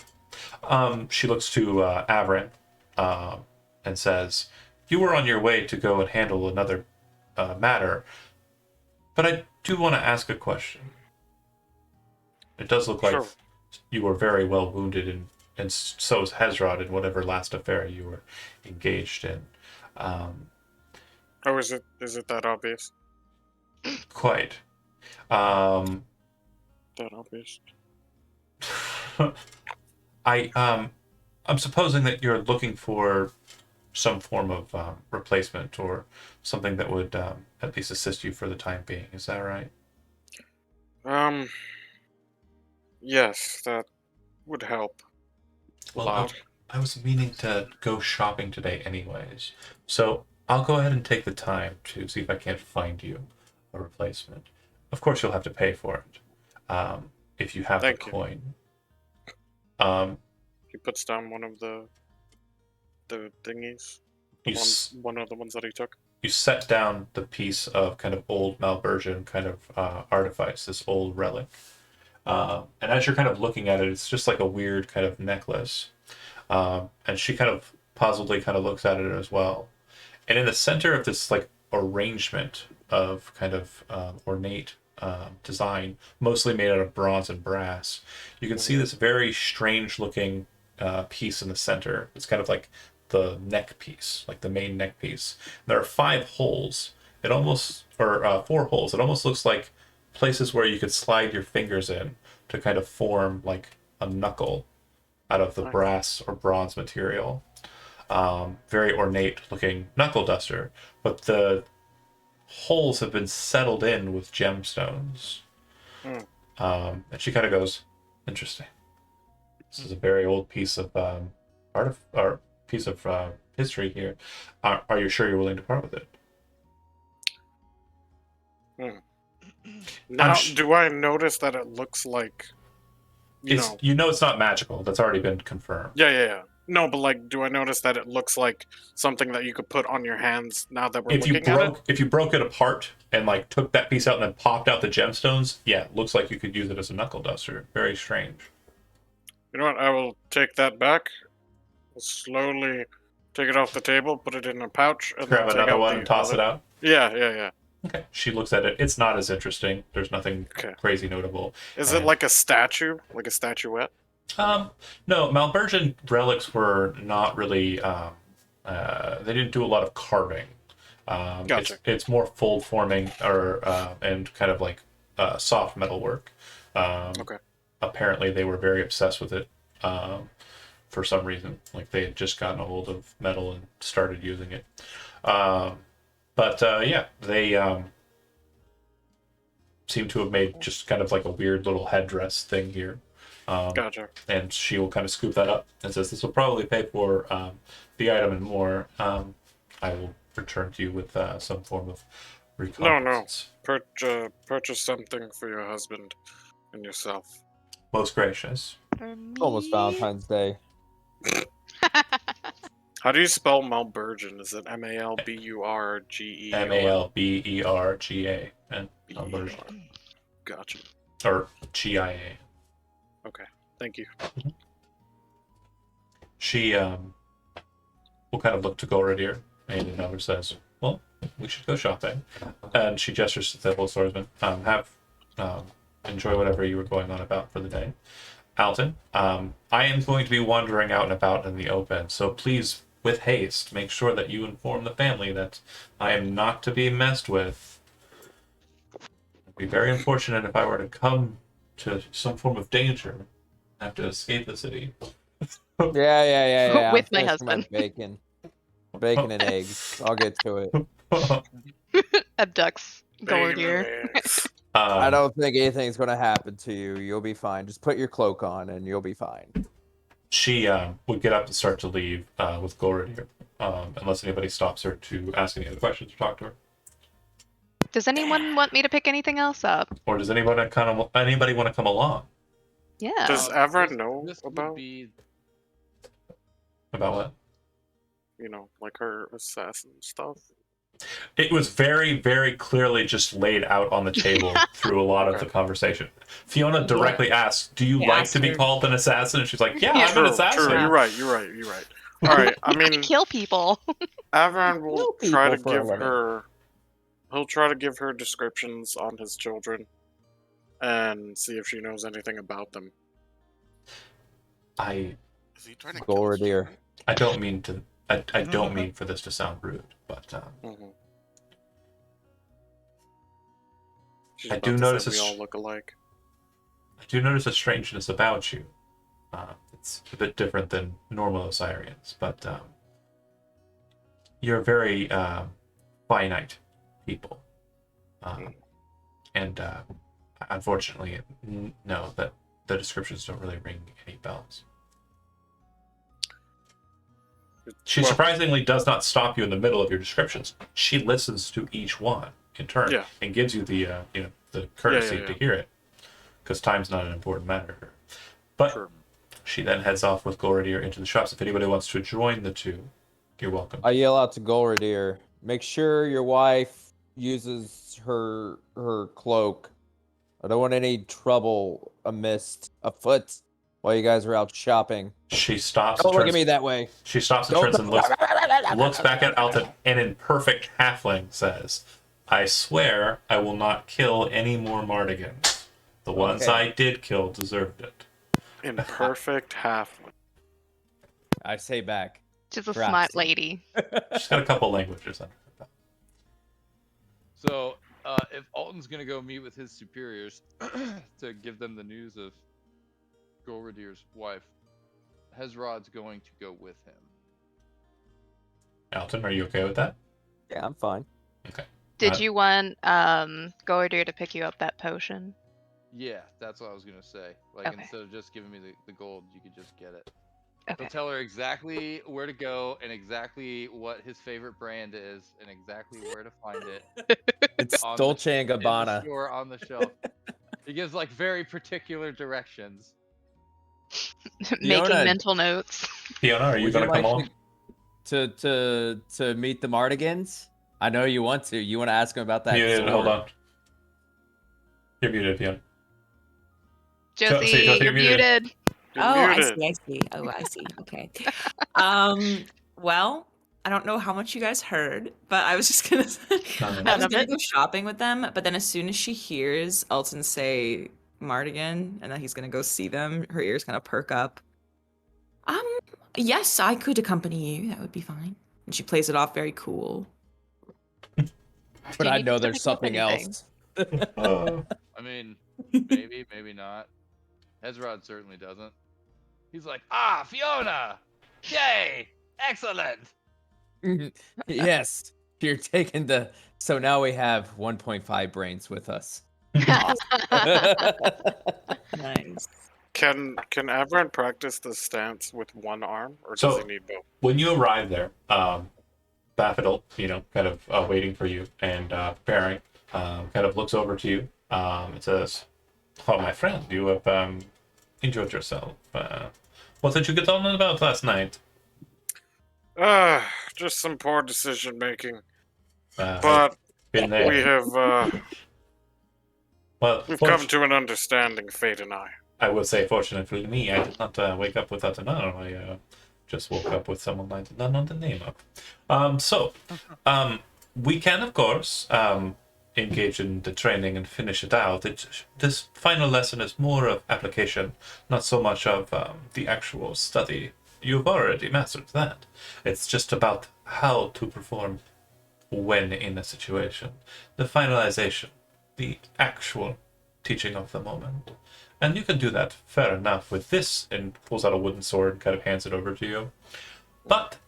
She looks to Avram and says, "You were on your way to go and handle another matter, but I do want to ask a question. It does look like you were very well wounded, and so is Hezrod in whatever last affair you were engaged in." Oh, is it that obvious? Quite. That obvious. I'm supposing that you're looking for some form of replacement or something that would at least assist you for the time being. Is that right? Yes, that would help. Well, I was meaning to go shopping today anyways, so I'll go ahead and take the time to see if I can't find you a replacement. Of course, you'll have to pay for it if you have the coin. He puts down one of the thingies. One of the ones that he took. You set down the piece of kind of old Malbergian kind of artifice, this old relic. And as you're kind of looking at it, it's just like a weird kind of necklace. And she kind of puzzledly kind of looks at it as well. And in the center of this like arrangement of kind of ornate design, mostly made out of bronze and brass, you can see this very strange looking piece in the center. It's kind of like the neck piece, like the main neck piece. There are 5 holes. It almost, or 4 holes. It almost looks like places where you could slide your fingers in to kind of form like a knuckle out of the brass or bronze material. Very ornate looking knuckle duster, but the holes have been settled in with gemstones. And she kind of goes, interesting. This is a very old piece of history here. Are you sure you're willing to part with it? Now, do I notice that it looks like, you know it's not magical. That's already been confirmed. Yeah. No, but like, do I notice that it looks like something that you could put on your hands now that we're looking at it? If you broke it apart and like took that piece out and then popped out the gemstones, yeah, it looks like you could use it as a knuckle duster. Very strange. You know what? I will take that back. I'll slowly take it off the table, put it in a pouch, and grab then another one and toss it out. Yeah. Okay. She looks at it. It's not as interesting. There's nothing crazy notable. Is it like a statue? Like a statuette? No, Malbergian relics were not really. They didn't do a lot of carving. Gotcha. It's more fold forming or and kind of like soft metal work. Apparently, they were very obsessed with it for some reason. Like they had just gotten a hold of metal and started using it. Yeah, they seem to have made just kind of like a weird little headdress thing here. Gotcha. And she will kind of scoop that up and says, "This will probably pay for the item and more. I will return to you with some form of recompense." No. Purchase something for your husband and yourself. Most gracious. Almost Valentine's Day. How do you spell Malbergian? Is it Malburge? Malberga and Malbergian. Gotcha. Or GIA. Okay, thank you. She will kind of look to Golradir and another says, "Well, we should go shopping." And she gestures to the little swordsman. Enjoy whatever you were going on about for the day. Alton, I am going to be wandering out and about in the open, so please, with haste, make sure that you inform the family that I am not to be messed with. It'd be very unfortunate if I were to come to some form of danger, have to escape the city. Yeah. With I'm my finishing husband. Bacon and eggs. I'll get to it. Abducts Goldier. I don't think anything's going to happen to you. You'll be fine. Just put your cloak on and you'll be fine. She would get up and start to leave with Goldier, unless anybody stops her to ask any other questions or talk to her. Does anyone want me to pick anything else up? Or does anybody want to come along? Yeah. Does Avram know This would about, be About what? like her assassin stuff? It was very, very clearly just laid out on the table through a lot of the conversation. Fiona directly asked, "Do you Yeah, like to be sure. called an assassin?" And she's like, "Yeah, I'm True, an assassin." true. You're right. All right. I mean, Kill people. Avram will Kill try to people for a give living. her. He'll try to give her descriptions on his children, and see if she knows anything about them. I Is he trying to kill his Goldier. children? I don't mean to. I don't mean for this to sound rude, but Mm-hmm. She's I about do to notice say we a all look alike. I do notice a strangeness about you. It's a bit different than normal Osirians, but you're very finite people, and unfortunately, no, that the descriptions don't really ring any bells. She surprisingly does not stop you in the middle of your descriptions. She listens to each one in turn and gives you the the courtesy to hear it, because time's not an important matter to her. But she then heads off with Goldier into the shops. If anybody wants to join the two, you're welcome. I yell out to Goldier, make sure your wife uses her cloak. I don't want any trouble afoot while you guys are out shopping. She stops. Don't look at me that way. She stops and turns and looks back at Alton, and in perfect halfling says, "I swear I will not kill any more Mardigans. The ones I did kill deserved it." In perfect halfling. I say back. She's a Perhaps. smart lady. She's got a couple languages under her belt. So, if Alton's gonna go meet with his superiors to give them the news of Goldier's wife, Hezrod's going to go with him. Alton, are you okay with that? Yeah, I'm fine. Okay. Did you want Goldier to pick you up that potion? Yeah, that's what I was gonna say. Like, Okay. instead of just giving me the gold, you could just get it. Okay. So tell her exactly where to go and exactly what his favorite brand is and exactly where to find it. It's on Dolce and in the Gabbana. store on the shelf. He gives like very particular directions. Making Fiona- mental notes. Fiona, are you Would going to like come along? to meet the Mardigans? I know you want to. You want to ask him about that. Muted, sword. hold on. You're muted, Fiona. Josie, Josie, you're muted. Oh, muted. I see. Oh, I see. Okay. Well, I don't know how much you guys heard, but I was just gonna None I was of gonna it. go shopping with them, but then as soon as she hears Elton say Mardigan and that he's gonna go see them, her ears kind of perk up. Yes, I could accompany you. That would be fine. And she plays it off very cool. But Do you I need know us to there's pick up something anything? else. I mean, maybe not. Hezrod certainly doesn't. He's like, Fiona! Yay! Excellent! Yes, you're taking the. So now we have 1.5 brains with us. Nice. Can Avram practice the stance with one arm, or does So- he need both? When you arrive there, Baffadil, kind of waiting for you and preparing, kind of looks over to you. It says, "Oh, my friend, you have enjoyed yourself. What did you get on about last night?" Just some poor decision making. I've But been there. we have Well, we've come to an understanding, Fate and I. I would say, fortunately for me, I did not wake up without a name. I just woke up with someone I did not know the name of. So, we can, of course, engage in the training and finish it out. This final lesson is more of application, not so much of the actual study. You've already mastered that. It's just about how to perform when in a situation. The finalization the actual teaching of the moment. And you can do that fair enough with this, and pulls out a wooden sword and kind of hands it over to you. But,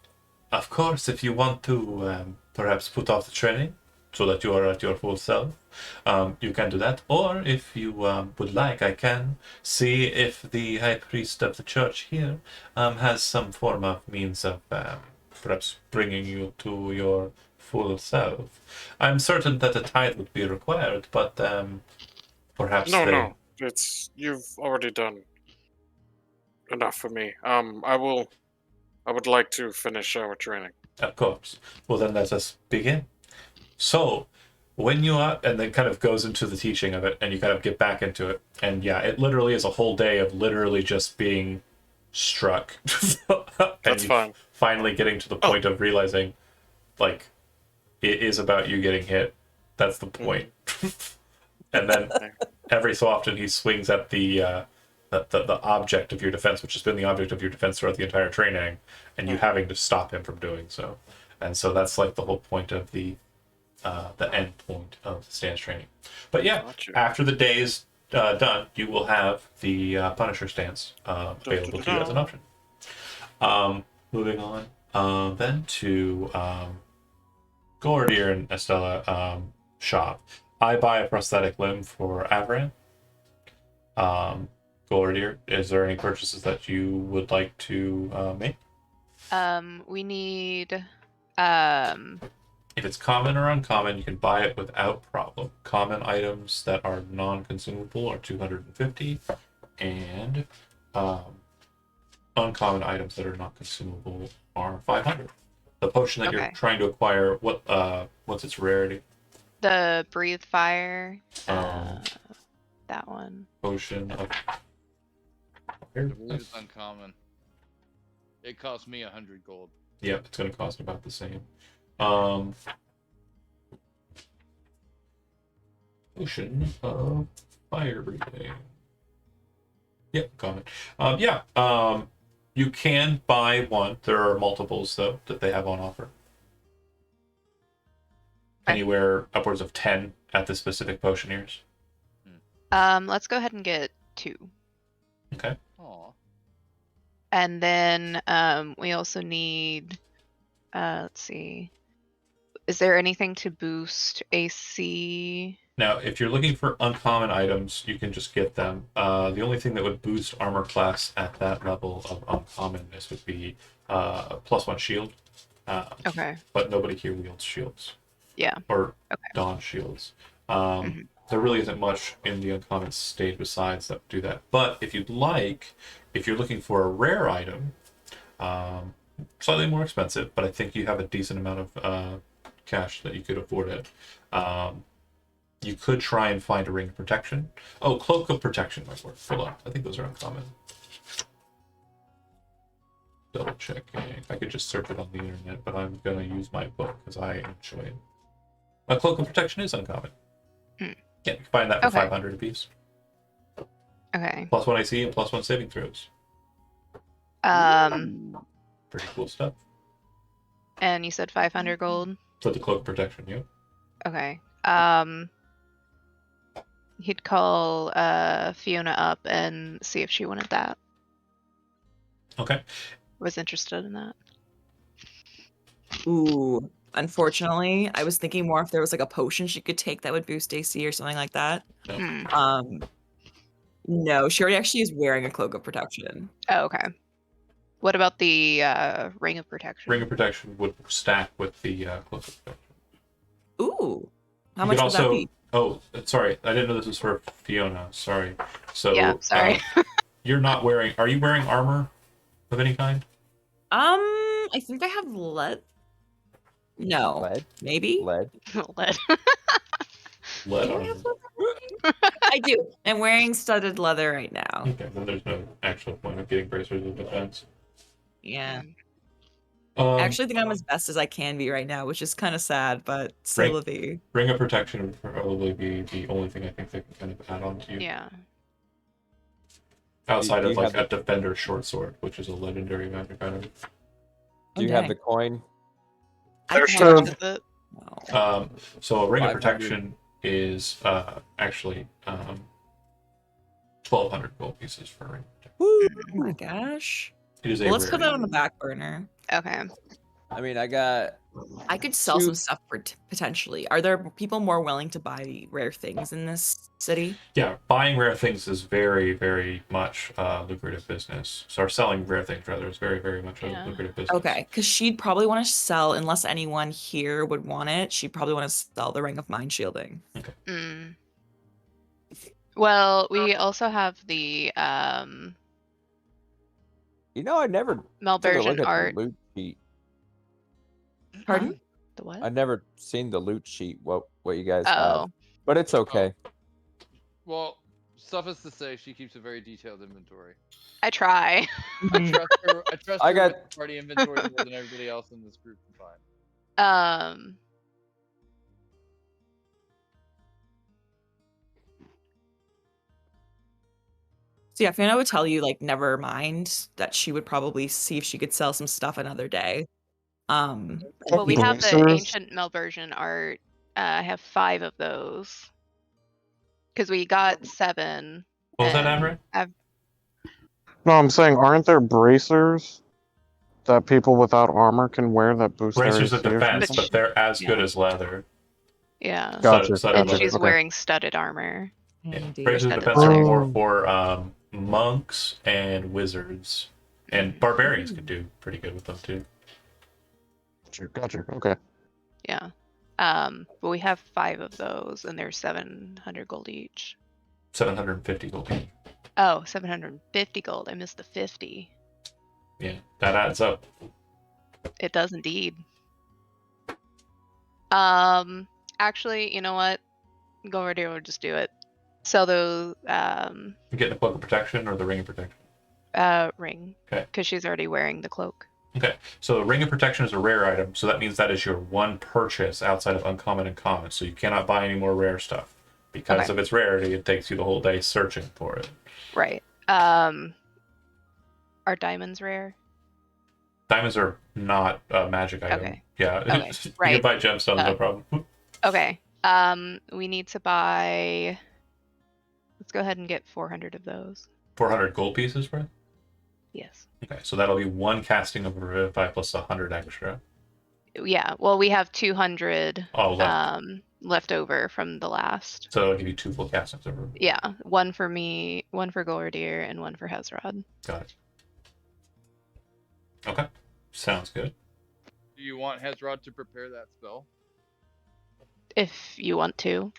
of course, if you want to perhaps put off the training so that you are at your full self, you can do that. Or if you would like, I can see if the high priest of the church here has some form of means of perhaps bringing you to your full self. I'm certain that a tithe would be required, but perhaps No. You've already done enough for me. I would like to finish our training. Of course. Well, then let us begin. So, when you are, and then kind of goes into the teaching of it, and you kind of get back into it, and yeah, it literally is a whole day of literally just being struck. That's fine. Finally getting to the point of realizing, like, it is about you getting hit. That's the point. And then every so often he swings at the object of your defense, which has been the object of your defense throughout the entire training, and you having to stop him from doing so. And so that's like the whole point of the end point of the stance training. But yeah, after the day is done, you will have the Punisher stance available to you as an option. Moving on then to Gordier and Estella shop. I buy a prosthetic limb for Avram. Gordier, is there any purchases that you would like to make? We need If it's common or uncommon, you can buy it without problem. Common items that are non-consumable are 250, and uncommon items that are not consumable are 500. The potion that you're trying to acquire, what's its rarity? the breathe fire. That one. Potion of... I believe it's uncommon. It cost me 100 gold. Yep, it's going to cost about the same. Potion of fire breathing. Yep, common. You can buy one. There are multiples, though, that they have on offer. Anywhere upwards of 10 at the specific potioneers. Let's go ahead and get 2. Okay. Aw. And then we also need, let's see, is there anything to boost AC? Now, if you're looking for uncommon items, you can just get them. The only thing that would boost armor class at that level of uncommonness would be +1 shield. Okay. But nobody here wields shields. Yeah. Or dawn shields. There really isn't much in the uncommon state besides that do that. But if you'd like, if you're looking for a rare item, slightly more expensive, but I think you have a decent amount of cash that you could afford it. You could try and find a ring of protection. Oh, cloak of protection might work. Hold on, I think those are uncommon. Double checking. I could just search it on the internet, but I'm gonna use my book because I enjoy it. A cloak of protection is uncommon. Yeah, you can find that for 500 apiece. Okay. +1 AC and +1 saving throws. Pretty cool stuff. And you said 500 gold? For the cloak of protection, yeah. Okay. He'd call Fiona up and see if she wanted that. Okay. Was interested in that. Ooh, unfortunately, I was thinking more if there was like a potion she could take that would boost AC or something like that. No. No, she already actually is wearing a cloak of protection. Oh, okay. What about the ring of protection? Ring of protection would stack with the cloak of protection. Ooh, how much would that be? Oh, sorry, I didn't know this was for Fiona. Sorry. So yeah, sorry. You're not wearing. Are you wearing armor of any kind? I think I have lead. No, Lead? maybe Lead. Lead. Lead Do I armor. have leather? I do. I'm wearing studded leather right now. Okay, then there's no actual point of getting bracers of defense. Yeah. I actually think I'm as best as I can be right now, which is kind of sad, but c'est la vie. Ring of protection would probably be the only thing I think they can kind of add on to you. Yeah. Outside Do of you like have a defender short sword, which is a legendary magic item. Do you have the coin? I There's can't some- use it. No. So a ring of 500. protection is actually 1,200 gold pieces for a ring. Oh my gosh. It is Well, let's put that rarity. on the back burner. Okay. I mean, I got. I could sell some Two- stuff for potentially. Are there people more willing to buy rare things in this city? Yeah, buying rare things is very, very much lucrative business. So, or selling rare things rather is very, very much a Yeah. lucrative business. Okay, because she'd probably want to sell, unless anyone here would want it, she'd probably want to sell the Ring of Mind Shielding. Mm. Well, we also have the You know, I never took a Malversion look at art. the loot sheet. Pardon? The what? I never seen the loot sheet. What you guys Oh. have, but it's okay. Well, suffice to say, she keeps a very detailed inventory. I try. I trust her. I trust I her got- with party inventory more than everybody else in this group can find. So yeah, Fiona would tell you, like, never mind, that she would probably see if she could sell some stuff another day. Well, we have the ancient Malversion art. I have 5 of those. Because we got 7. What was that, and Avram? No, I'm saying, aren't there bracers that people without armor can wear that boost their Bracers of AC or defense, something? but they're as good Yeah. as leather. Yeah. Gotcha. Studded And leather. she's Okay. wearing studded armor. Yeah. Indeed. Bracers of Studded defense are leather. more for monks and wizards. And barbarians could do pretty good with them too. Gotcha. Okay. Yeah. But we have 5 of those, and they're 700 gold each. 750 gold. Oh, 750 gold. I missed the 50. Yeah, that adds up. It does indeed. Actually, you know what? Go over there, we'll just do it. Sell those You get the cloak of protection or the ring of protection. ring. Okay. Because she's already wearing the cloak. Okay, so the ring of protection is a rare item, so that means that is your one purchase outside of uncommon and common. So you cannot buy any more rare stuff because Okay. of its rarity. It takes you the whole day searching for it. Right. Are diamonds rare? Diamonds are not a magic item. Okay. Yeah, Okay, you can right. buy gemstones, no problem. Okay. We need to buy. Let's go ahead and get 400 of those. 400 gold pieces worth. Yes. Okay, so that'll be 1 casting of Revivify plus 100 extra. Yeah. Well, we have 200 Oh, left. left over from the last. So that'll give you 2 full castings of Revivify. Yeah. 1 for me, 1 for Golordir, and 1 for Hezrod. Got it. Okay, sounds good. Do you want Hezrod to prepare that spell? If you want to.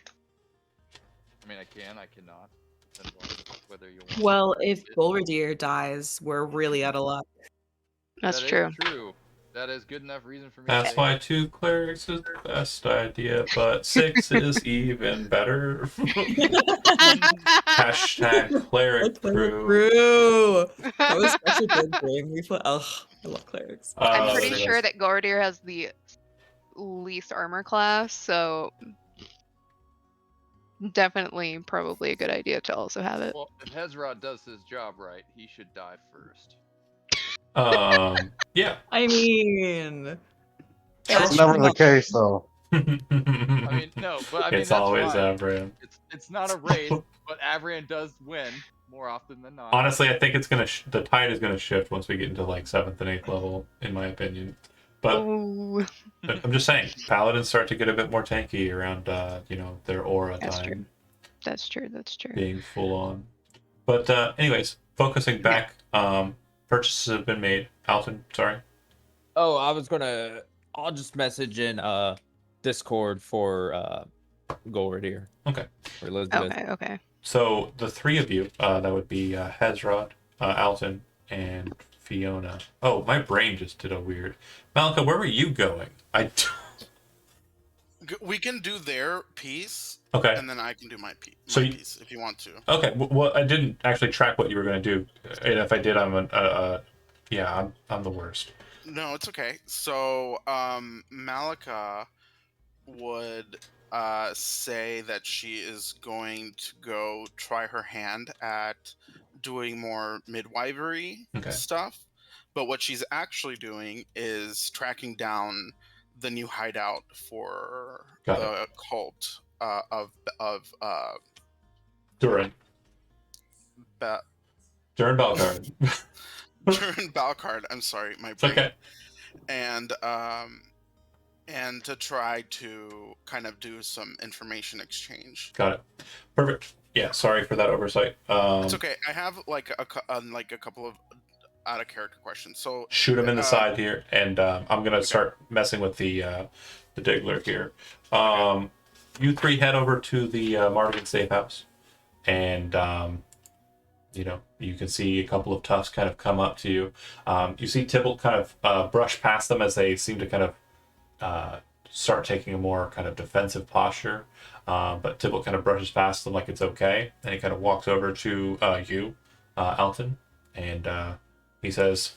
I mean, I can. I cannot. Depends on whether you want. Well, to if do it. Golordir dies, we're really out of luck. That's That is true. true. That is good enough reason for me. That's to why 2 clerics is the best idea, but 6 is even better. Hashtag cleric crew. True. That was such a good game. We put. Oh, I love clerics. I'm pretty there it sure is. that Golordir has the least armor class, so definitely probably a good idea to also have it. Well, if Hezrod does his job right, he should die first. Yeah. I mean, That's Sure. never the case, though. I mean, no, but I mean It's that's always fine. Avram. It's not a race, but Avram does win more often than not. Honestly, I think it's gonna the tide is gonna shift once we get into like 7th and 8th level, in my opinion. But Ooh, I'm just saying, paladins start to get a bit more tanky around, their aura That's time true. That's true. That's true. being full on. But anyways, focusing back, purchases have been made. Alton, sorry. Oh, I'll just message in Discord for Golordir. Okay. For Elizabeth. Okay. Okay. So the 3 of you, that would be Hezrod, Alton, and Fiona. Oh, my brain just did a weird. Malika, where were you going? We can do their piece, Okay. and then I can do my piece. So My you- piece, if you want to. Okay. Well, I didn't actually track what you were going to do, and if I did, I'm the worst. No, it's okay. So, Malika would say that she is going to go try her hand at doing more midwifery Okay. stuff. But what she's actually doing is tracking down the new hideout for Got the cult Durin. Ba- Durin Balcard. Durin Balcard. I'm sorry, my It's brain. okay. And to try to kind of do some information exchange. Got it. Perfect. Yeah, sorry for that oversight. It's okay. I have like a couple of out of character questions. So shoot him in the side here, and I'm gonna start messing with the Diggler here. You three head over to the Mardigan safe house, and you can see a couple of toughs kind of come up to you. You see Tybalt kind of brush past them as they seem to kind of start taking a more kind of defensive posture. But Tybalt kind of brushes past them like it's okay, and he kind of walks over to you, Alton, and he says,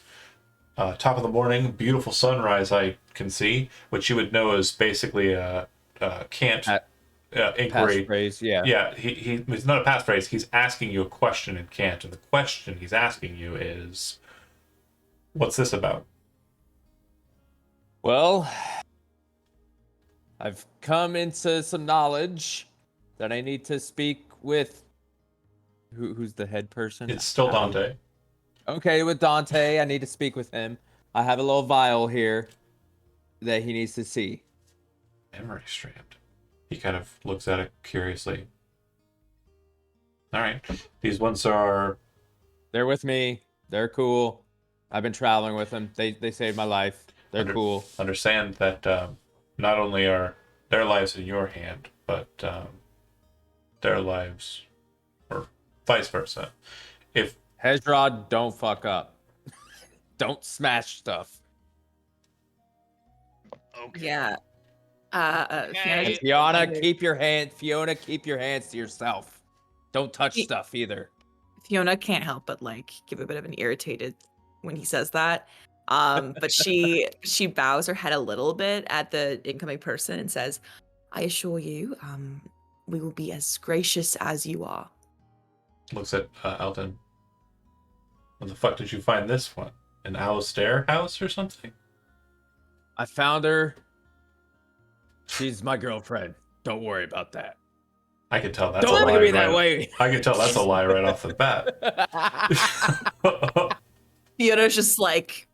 top of the morning, beautiful sunrise I can see, which you would know is basically a cant inquiry. Passphrase, yeah. Yeah, he's not a passphrase. He's asking you a question in cant, and the question he's asking you is, what's this about? Well, I've come into some knowledge that I need to speak with. Who's the head person? It's still Dante. Okay, with Dante, I need to speak with him. I have a little vial here that he needs to see. Memory strand. He kind of looks at it curiously. All right. These ones are... They're with me. They're cool. I've been traveling with them. They saved my life. They're cool. Understand that not only are their lives in your hand, but their lives, or vice versa. If Hezrod, don't fuck up. Don't smash stuff. Okay. Yeah. Okay. Fiona, Fiona, keep your hands to yourself. Don't touch stuff either. Fiona can't help but like give a bit of an irritated when he says that. But she bows her head a little bit at the incoming person and says, "I assure you, we will be as gracious as you are." looks at Alton. Where the fuck did you find this one? An Alistair house or something? I found her. She's my girlfriend. Don't worry about that. I could tell that's Don't a lie. look at me that way. I could tell that's a lie right off the bat. Fiona's just like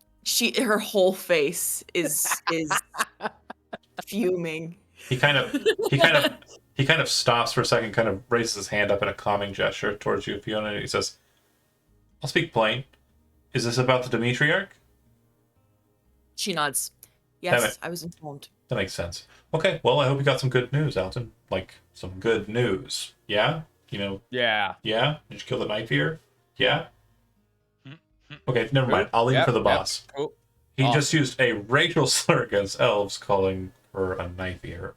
her whole face is fuming. He kind of stops for a second, kind of raises his hand up in a calming gesture towards you, Fiona, and he says, "I'll speak plain. Is this about the Demetriarch?" She nods. Yes, I was informed. That makes sense. Okay, well, I hope you got some good news, Alton. Like, some good news. Yeah? Yeah. Yeah? Did you kill the knife ear? Yeah? Okay, never mind. I'll leave it for the boss. Cool. He just used a racial slur against elves, calling her a knife ear.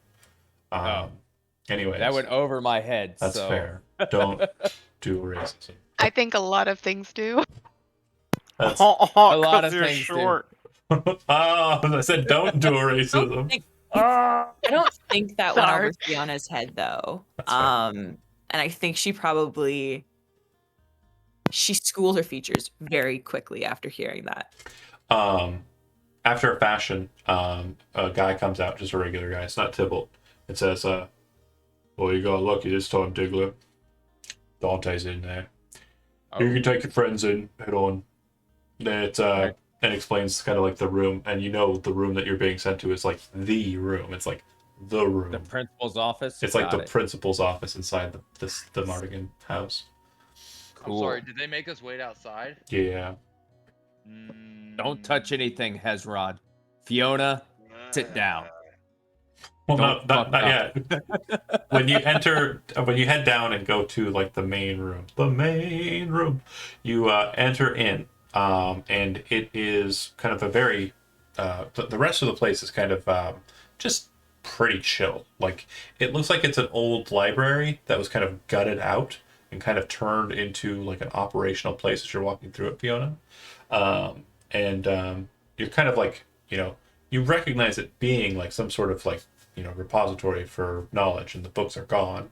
Anyways. That went over my head. That's fair. Don't do racism. I think a lot of things do. That's, a lot of you're things short. I said don't do racism. I don't think that went Sorry. over Fiona's head though. That's fair. And I think she schooled her features very quickly after hearing that. After a fashion, a guy comes out, just a regular guy. It's not Tybalt. It says, "Well, you got lucky this time, Diggler. Dante's in there. You can take your friends in. Head on." And explains kind of like the room, and the room that you're being sent to is like the room. It's like the room. The principal's office. It's like the principal's office inside the Mardigan house. Cool. I'm sorry, did they make us wait outside? Yeah. Don't touch anything, Hezrod. Fiona, sit down. Well, Don't not fuck yet. when you head down and go to like the main room, you enter in, and it is kind of a very, the rest of the place is kind of just pretty chill. Like, it looks like it's an old library that was kind of gutted out and kind of turned into like an operational place as you're walking through it, Fiona. You're kind of like, you recognize it being like some sort of like, repository for knowledge, and the books are gone.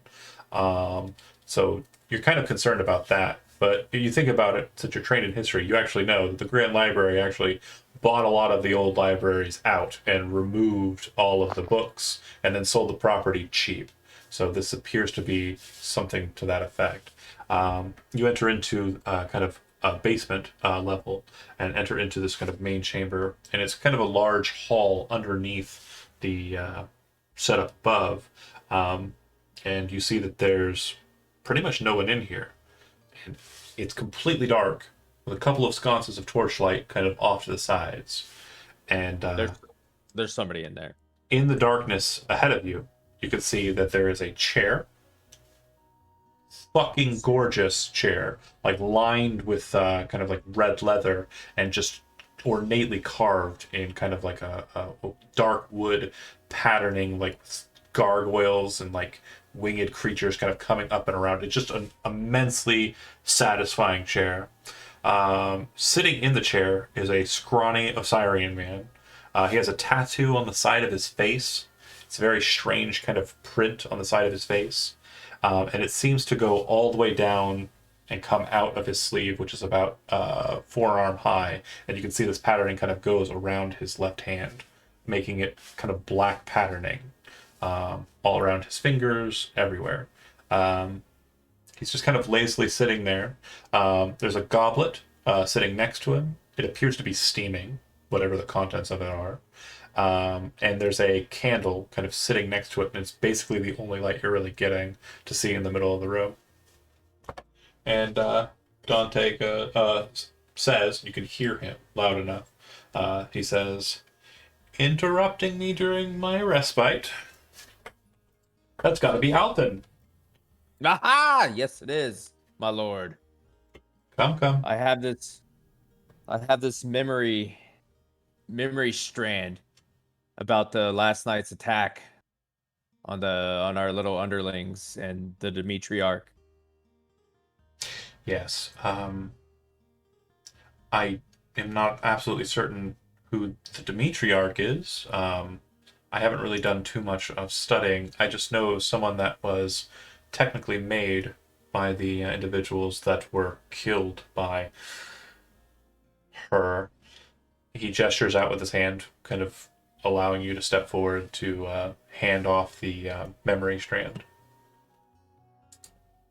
So you're kind of concerned about that. But if you think about it, since you're trained in history, you actually know that the Grand Library actually bought a lot of the old libraries out and removed all of the books and then sold the property cheap. So this appears to be something to that effect. You enter into kind of a basement level and enter into this kind of main chamber, and it's kind of a large hall underneath the setup above. And you see that there's pretty much no one in here. And it's completely dark with a couple of sconces of torchlight kind of off to the sides. And there's somebody in there. In the darkness ahead of you, you can see that there is a chair. Fucking gorgeous chair, like lined with kind of like red leather and just ornately carved in kind of like a dark wood patterning, like gargoyles and like winged creatures kind of coming up and around. It's just an immensely satisfying chair. Sitting in the chair is a scrawny Osirian man. He has a tattoo on the side of his face. It's a very strange kind of print on the side of his face. And it seems to go all the way down and come out of his sleeve, which is about forearm high. And you can see this patterning kind of goes around his left hand, making it kind of black patterning all around his fingers, everywhere. He's just kind of lazily sitting there. There's a goblet sitting next to him. It appears to be steaming, whatever the contents of it are. And there's a candle kind of sitting next to it, and it's basically the only light you're really getting to see in the middle of the room. And Dante says, you can hear him loud enough, he says, "Interrupting me during my respite? That's got to be Alton." Aha! Yes, it is, my lord. Come. I have this memory strand about the last night's attack on our little underlings and the Dimitriarch. Yes. I am not absolutely certain who the Dimitriarch is. I haven't really done too much of studying. I just know someone that was technically made by the individuals that were killed by her. He gestures out with his hand, kind of allowing you to step forward to hand off the memory strand.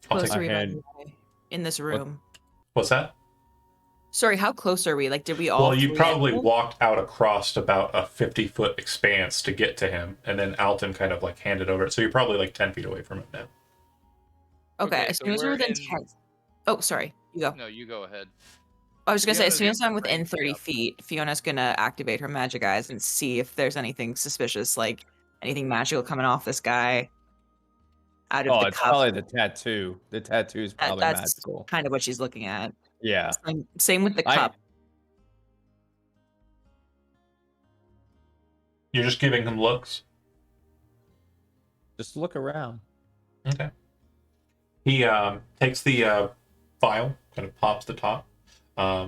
I'll take Close are my we, by hand. the way, in this room? What's that? Sorry, how close are we? Like, did we all? Well, you three probably enter? walked out across about a 50-foot expanse to get to him, and then Alton kind of like handed over it. So you're probably like 10 feet away from him now. Okay, as so soon as we're we're within in- 10. Oh, sorry. You go. No, you go ahead. I was gonna say, as soon Fiona's as I'm within range 30 up. feet, Fiona's gonna activate her magic eyes and see if there's anything suspicious, like anything magical coming off this guy out of Oh, the it's cup. probably the tattoo. The tattoo is probably That's magical. kind of what she's looking at. Yeah. Same with the cup. You're just giving him looks. Just look around. Okay. He takes the file, kind of pops the top,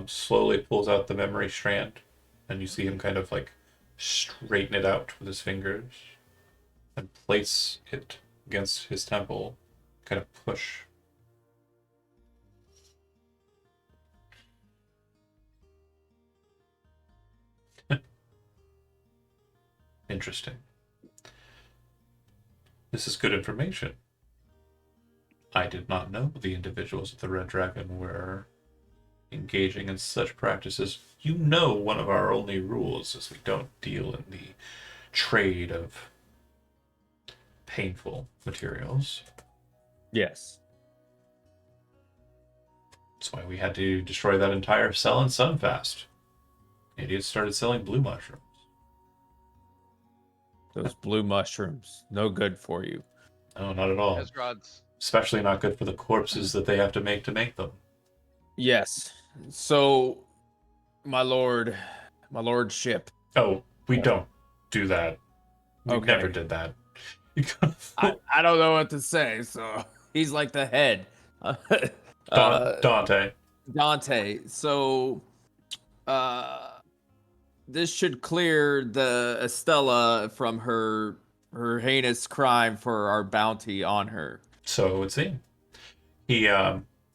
slowly pulls out the memory strand, and you see him kind of like straighten it out with his fingers and place it against his temple, kind of push. Interesting. This is good information. I did not know the individuals of the Red Dragon were engaging in such practices. You know, one of our only rules is we don't deal in the trade of painful materials. Yes. That's why we had to destroy that entire cell in Sunfast. Idiots started selling blue mushrooms. Those blue mushrooms, no good for you. No, not at all. Ezrod's Especially not good for the corpses that they have to make them. Yes. So, my lordship. Oh, we don't do that. We Okay. never did that. I don't know what to say. So he's like the head. Dante. Dante. So, this should clear the Estella from her heinous crime for our bounty on her. So it would seem. He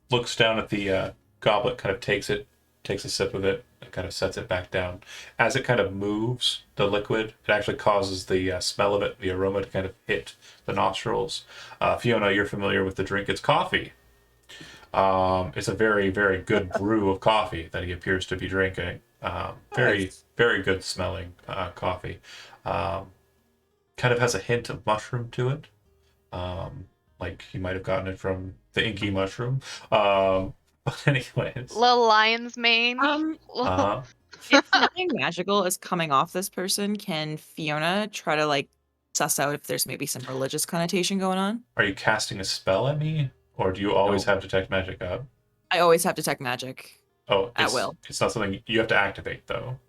looks down at the goblet, kind of takes it, takes a sip of it, and kind of sets it back down. As it kind of moves, the liquid, it actually causes the smell of it, the aroma, to kind of hit the nostrils. Fiona, you're familiar with the drink. It's coffee. It's a very, very good brew of coffee that he appears to be drinking. Very, Nice. very good smelling coffee. Kind of has a hint of mushroom to it. Like he might have gotten it from the inky mushroom. But anyways. Little lion's mane. Uh-huh. If nothing magical is coming off this person, can Fiona try to like suss out if there's maybe some religious connotation going on? Are you casting a spell at me? Or do you always have Detect Magic up? I always have detect magic. Oh, At will. It's not something you have to activate, though.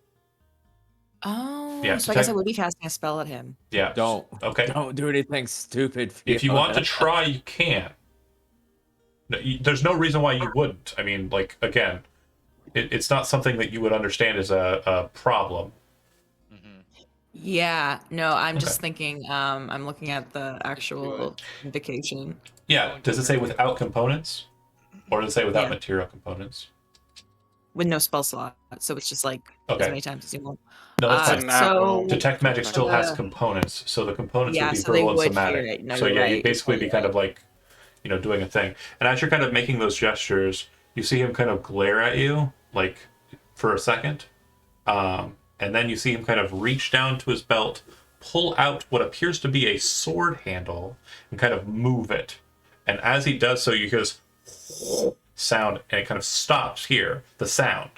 Oh, Yeah, so I guess I would be casting a spell at him. Yeah. Don't. Okay. Don't do anything stupid. If you want to Fiona. try, you can. No, there's no reason why you wouldn't. I mean, like, again, it's not something that you would understand as a problem. Yeah, no, I'm just Okay. thinking, I'm looking at the actual invocation. Yeah. Does it say without components? Or does it say without Yeah. material components? With no spell slot, so it's just like Okay. as many times as you want. No, that's It's fine. an at-will. Detect Magic still has Uh, components, so the components yeah, would be so they verbal and would somatic. hear it. No, So you're yeah, you'd right. basically be You're kind of like, doing a thing. And as you're kind of making those gestures, you see him kind of glare at you, like, for a second. And then you see him kind of reach down to his belt, pull out what appears to be a sword handle, and kind of move it. And as he does so, you hear this sound, and it kind of stops here, the sound.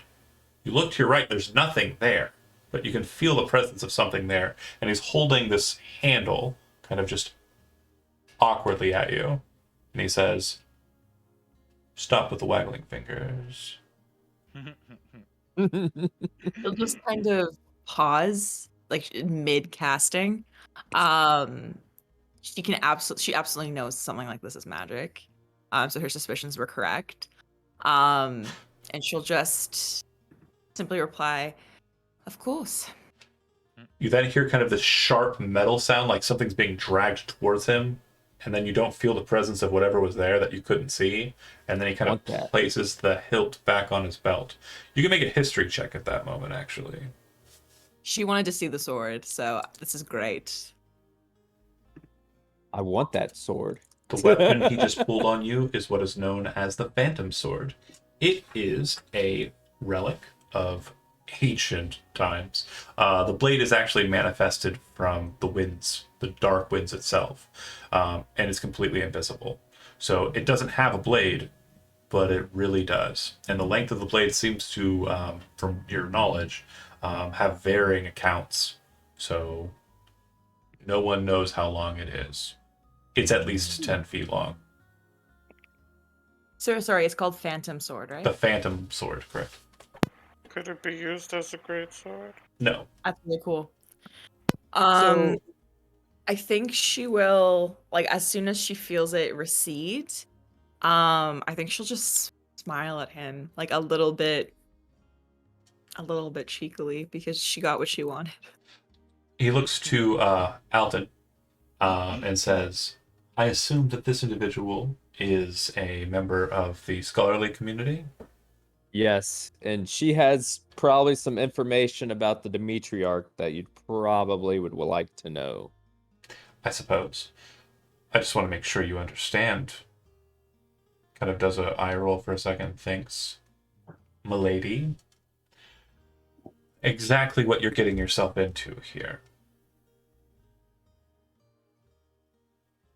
You look to your right, there's nothing there, but you can feel the presence of something there. And he's holding this handle, kind of just awkwardly at you. And he says, "Stop with the waggling fingers." He'll just kind of pause, like mid casting. She absolutely knows something like this is magic. So her suspicions were correct. And she'll just simply reply, "Of course." You then hear kind of this sharp metal sound, like something's being dragged towards him. And then you don't feel the presence of whatever was there that you couldn't see. And then he kind of Want that. places the hilt back on his belt. You can make a history check at that moment, actually. She wanted to see the sword, so this is great. I want that sword. The weapon he just pulled on you is what is known as the Phantom Sword. It is a relic of ancient times. The blade is actually manifested from the winds, the dark winds itself, and it's completely invisible. So it doesn't have a blade, but it really does. And the length of the blade seems to, from your knowledge, have varying accounts. So no one knows how long it is. It's at least 10 feet long. So sorry, it's called Phantom Sword, right? The Phantom Sword, correct? Could it be used as a great sword? No. That's really cool. So- I think she will, like, as soon as she feels it recede, I think she'll just smile at him, like a little bit cheekily, because she got what she wanted. He looks to Alton and says, "I assume that this individual is a member of the scholarly community?" Yes, and she has probably some information about the Demetriarch that you probably would like to know. I suppose. I just want to make sure you understand. Kind of does a eye roll for a second, thinks, "Milady, exactly what you're getting yourself into here."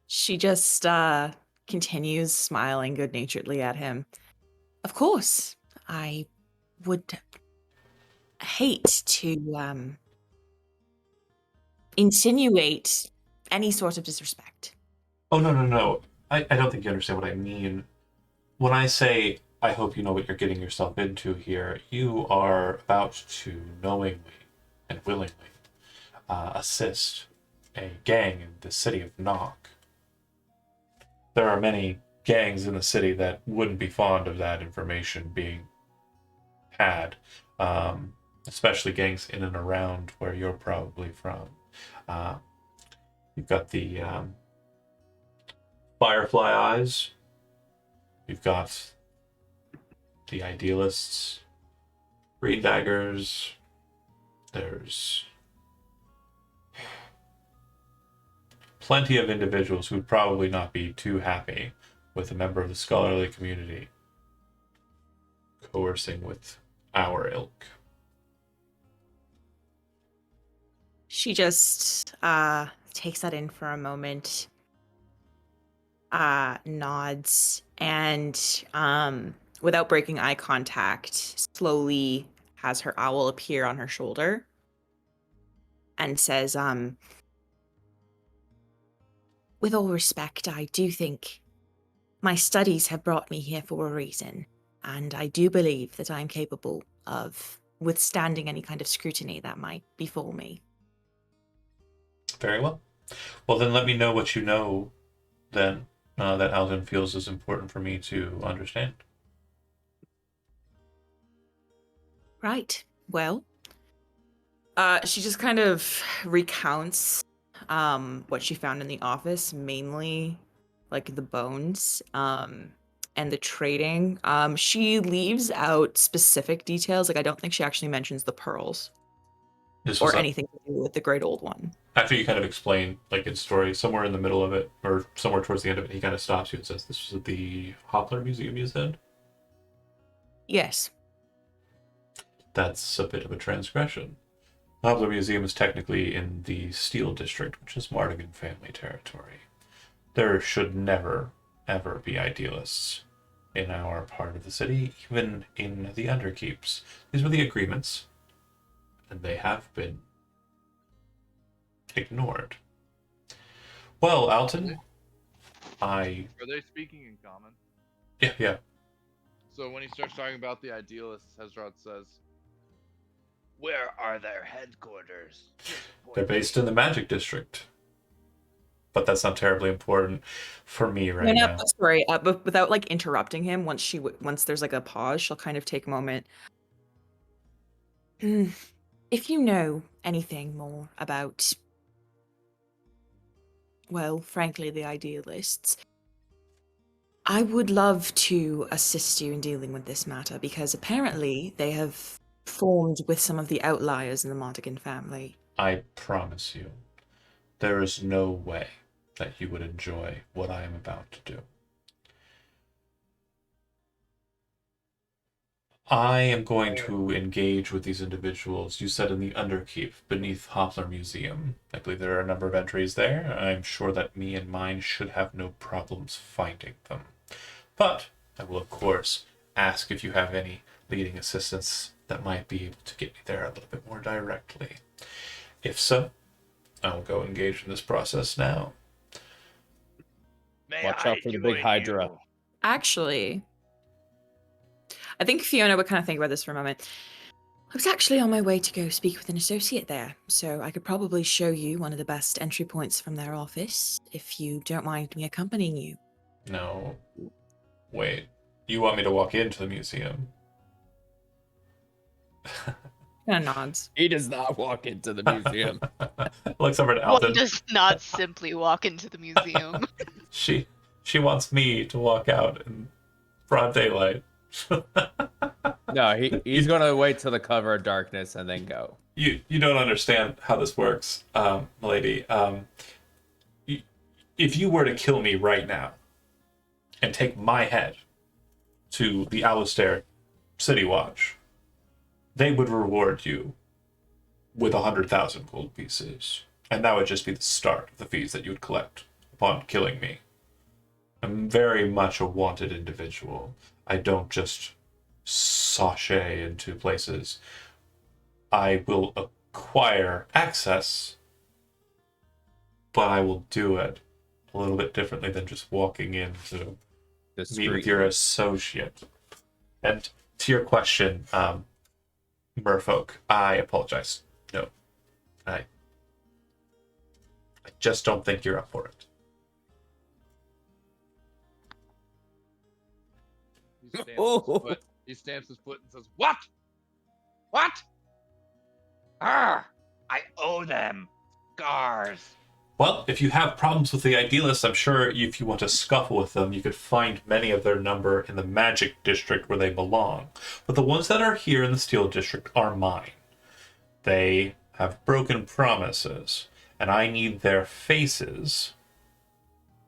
She just continues smiling good-naturedly at him. Of course, I would hate to insinuate any sort of disrespect. Oh, no. I don't think you understand what I mean. When I say, "I hope you know what you're getting yourself into here," you are about to knowingly and willingly assist a gang in the city of Knock. There are many gangs in the city that wouldn't be fond of that information being had, especially gangs in and around where you're probably from. You've got the Firefly Eyes. You've got the Idealists. green daggers. There's plenty of individuals who would probably not be too happy with a member of the scholarly community coercing with our ilk. She just takes that in for a moment, nods, and without breaking eye contact, slowly has her owl appear on her shoulder and says, with all respect, I do think my studies have brought me here for a reason, and I do believe that I am capable of withstanding any kind of scrutiny that might befall me. Very well. Well, then let me know what you know, then, that Alden feels is important for me to understand. Right. Well, she just kind of recounts what she found in the office, mainly like the bones and the trading. She leaves out specific details. Like I don't think she actually mentions the pearls or anything to do with the Great Old One. After you kind of explain like its story, somewhere in the middle of it, or somewhere towards the end of it, he kind of stops you and says, "This was at the Poplar Museum, you said?" Yes. That's a bit of a transgression. Poplar Museum is technically in the Steel District, which is Mardigan family territory. There should never, ever be idealists in our part of the city, even in the Underkeeps. These were the agreements, and they have been ignored. Well, Alton, Are they speaking in common? Yeah. So when he starts talking about the idealists, Hezrod says, Where are their headquarters? They're based in the Magic District. But that's not terribly important for me right now. Sorry, but without like interrupting him, once there's like a pause, she'll kind of take a moment. If you know anything more about, well, frankly, the idealists, I would love to assist you in dealing with this matter, because apparently they have formed with some of the outliers in the Mardigan family. I promise you, there is no way that you would enjoy what I am about to do. I am going to engage with these individuals, you said in the Underkeep, beneath Poplar Museum. I believe there are a number of entries there. I'm sure that me and mine should have no problems finding them. But I will, of course, ask if you have any leading assistants that might be able to get me there a little bit more directly. If so, I will go engage in this process now. Watch out for the big Hydra. Actually, I think Fiona would kind of think about this for a moment. I was actually on my way to go speak with an associate there, so I could probably show you one of the best entry points from their office, if you don't mind me accompanying you. No. Wait. You want me to walk into the museum? Kind of nods. He does not walk into the museum. Looks over to Alden. One does not simply walk into the museum. She wants me to walk out in broad daylight. No, he's gonna wait till the cover of darkness and then go. You don't understand how this works, milady. If you were to kill me right now and take my head to the Alistair City Watch, they would reward you with 100,000 gold pieces, and that would just be the start of the fees that you would collect upon killing me. I'm very much a wanted individual. I don't just sashay into places. I will acquire access, but I will do it a little bit differently than just walking in to meet with your associate. And to your question, merfolk, I apologize. No. I just don't think you're up for it. He stamps his foot and says, What? What? I owe them scars. Well, if you have problems with the idealists, I'm sure if you want to scuffle with them, you could find many of their number in the magic district where they belong. But the ones that are here in the steel district are mine. They have broken promises, and I need their faces,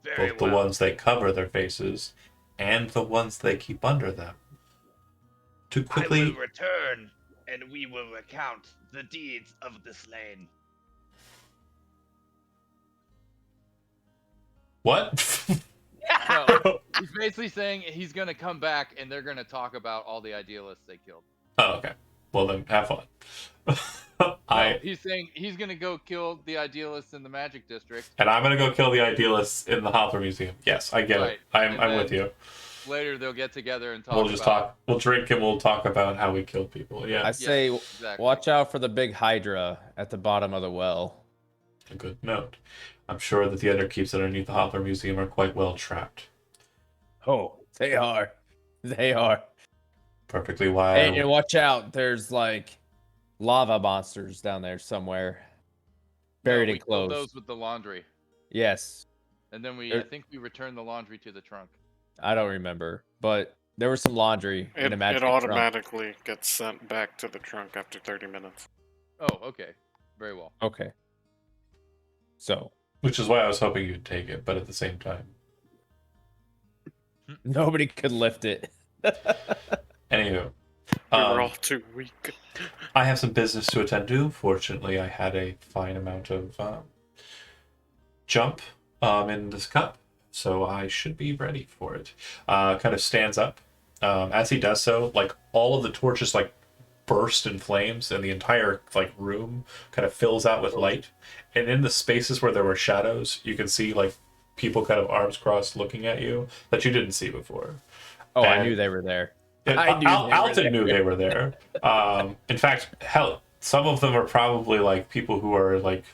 Very both the well. ones they cover their faces and the ones they keep under them. To I quickly... will return, and we will recount the deeds of the slain. What? So he's basically saying he's gonna come back and they're gonna talk about all the idealists they killed. Oh, okay. Well, then have fun. No, he's saying he's gonna go kill the idealists in the magic district. And I'm gonna go kill the idealists in the Poplar Museum. Yes, I get it. I'm with you. Later they'll get together and talk. We'll just talk. We'll drink and we'll talk about how we killed people. Yeah, I say, exactly. watch out for the big Hydra at the bottom of the well. a good note. I'm sure that the other keeps underneath the Poplar Museum are quite well trapped. Oh, they are. They are. Perfectly why. And watch out, there's like lava monsters down there somewhere. Buried we in killed clothes. those with the laundry. Yes. And then I think we returned the laundry to the trunk. I don't remember, but there was some laundry in a magic It trunk. automatically gets sent back to the trunk after 30 minutes. Oh, okay. Very well. Okay. So. Which is why I was hoping you'd take it, but at the same time. Nobody could lift it. Anywho. We were all too weak. I have some business to attend to. Fortunately, I had a fine amount of jump in this cup, so I should be ready for it. Kind of stands up. As he does so, like all of the torches like burst in flames, and the entire like room kind of fills out with light. And in the spaces where there were shadows, you can see like people kind of arms crossed looking at you that you didn't see before. Oh, And- I knew they were there. Alton knew they were there. In fact, hell, some of them are probably like people who are like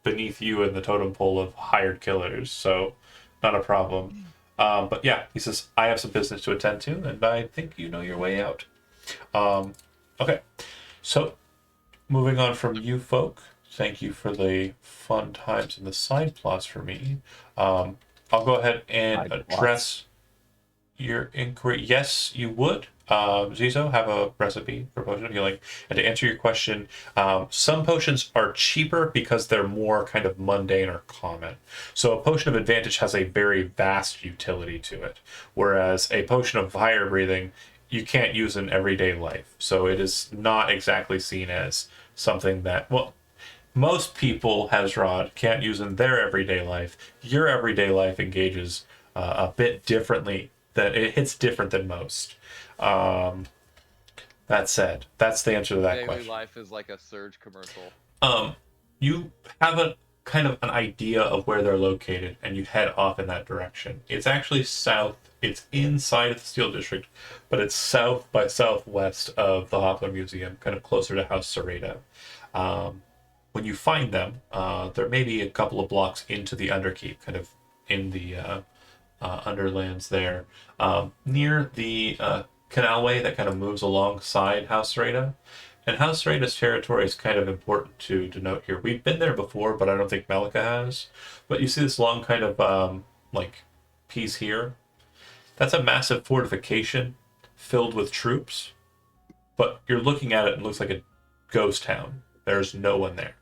beneath you in the totem pole of hired killers, so not a problem. But yeah, he says, I have some business to attend to, and I think you know your way out. Okay, so moving on from you folk, thank you for the fun times and the side plots for me. I'll go ahead and Side address your inquiry. Yes, you would. Zizo, have a recipe for potion of healing. And to answer your question, some potions are cheaper because they're more kind of mundane or common. So a potion of advantage has a very vast utility to it, whereas a potion of fire breathing you can't use in everyday life. So it is not exactly seen as something that, well, most people, Hezrod, can't use in their everyday life. Your everyday life engages a bit differently. That it hits different than most. That said, that's the answer to that Daily question. life is like a Surge commercial. You have a kind of an idea of where they're located, and you head off in that direction. It's actually south. It's inside of the Steel District, but it's south by southwest of the Poplar Museum, kind of closer to House Sereda. When you find them, they're maybe a couple of blocks into the Underkeep, kind of in the underlands there, near the canalway that kind of moves alongside House Sereda. And House Sereda's territory is kind of important to denote here. We've been there before, but I don't think Malika has. But you see this long kind of like piece here. That's a massive fortification filled with troops. But you're looking at it and it looks like a ghost town. There's no one there.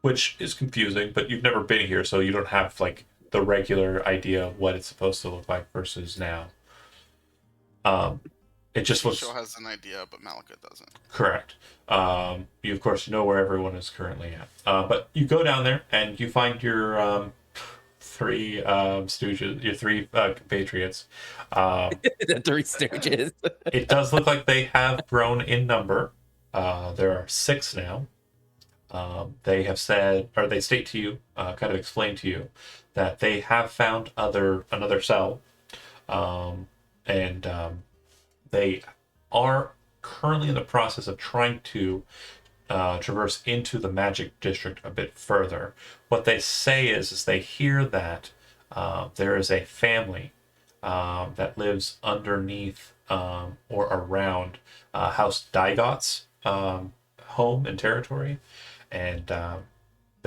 Which is confusing, but you've never been here, so you don't have like the regular idea of what it's supposed to look like versus now. It just looks... Show has an idea, but Malika doesn't. Correct. You of course know where everyone is currently at. But you go down there and you find your three stooges, your three compatriots. The Three Stooges. It does look like they have grown in number. There are 6 now. They have said, or they state to you, kind of explain to you, that they have found another cell, and they are currently in the process of trying to traverse into the magic district a bit further. What they say is they hear that there is a family that lives underneath or around House Daigot's home and territory. And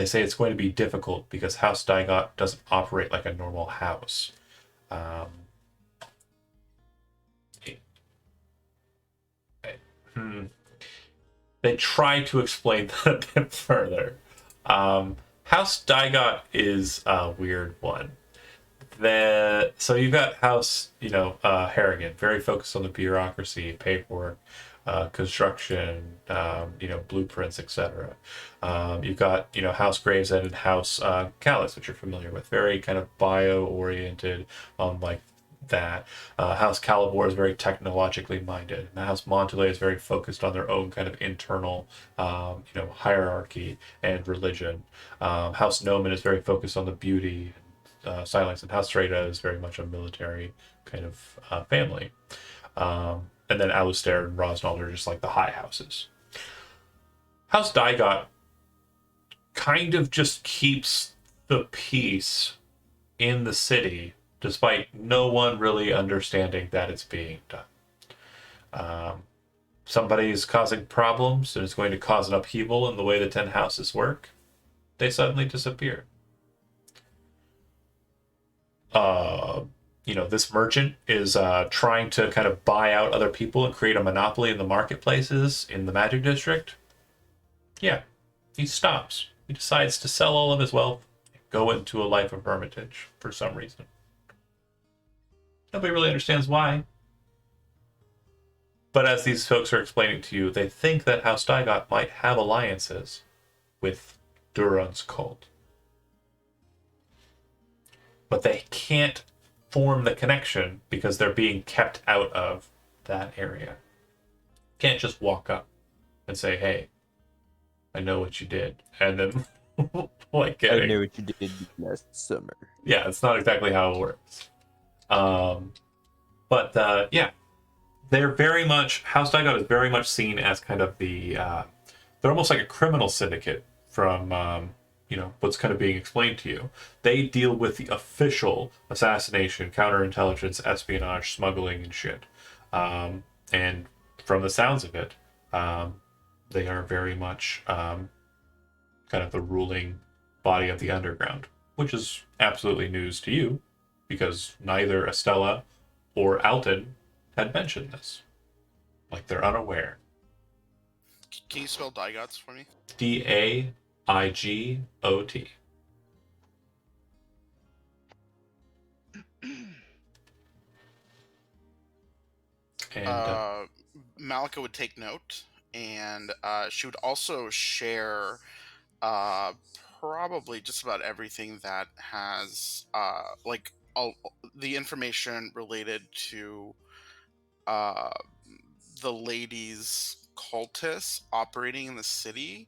they say it's going to be difficult because House Daigot doesn't operate like a normal house. They try to explain that a bit further. House Daigot is a weird one. So you've got House, Harrigan, very focused on the bureaucracy, paperwork, construction, blueprints, etc. You've got, House Gravesend and House Callus, which you're familiar with, very kind of bio-oriented, like that. House Calibor is very technologically minded. And House Montalay is very focused on their own kind of internal, hierarchy and religion. House Nomen is very focused on the beauty and silence, and House Strata is very much a military kind of family. And then Alustair and Rosnald are just like the high houses. House Daigot kind of just keeps the peace in the city, despite no one really understanding that it's being done. Somebody's causing problems and it's going to cause an upheaval in the way the 10 houses work. They suddenly disappear. This merchant is trying to kind of buy out other people and create a monopoly in the marketplaces in the Magic District. Yeah, he stops. He decides to sell all of his wealth and go into a life of hermitage for some reason. Nobody really understands why. But as these folks are explaining to you, they think that House Daigot might have alliances with Duran's cult. But they can't form the connection because they're being kept out of that area. Can't just walk up and say, "Hey, I know what you did," and then I knew what you did last summer. Yeah, it's not exactly how it works. They're very much, House Daigot is very much seen as kind of they're almost like a criminal syndicate from what's kind of being explained to you. They deal with the official assassination, counterintelligence, espionage, smuggling, and shit. And from the sounds of it, they are very much kind of the ruling body of the underground, which is absolutely news to you because neither Estella or Alton had mentioned this. Like, they're unaware. Can you spell Daigots for me? Daigot. And Malika would take note, and she would also share probably just about everything that has all the information related to the ladies cultists operating in the city,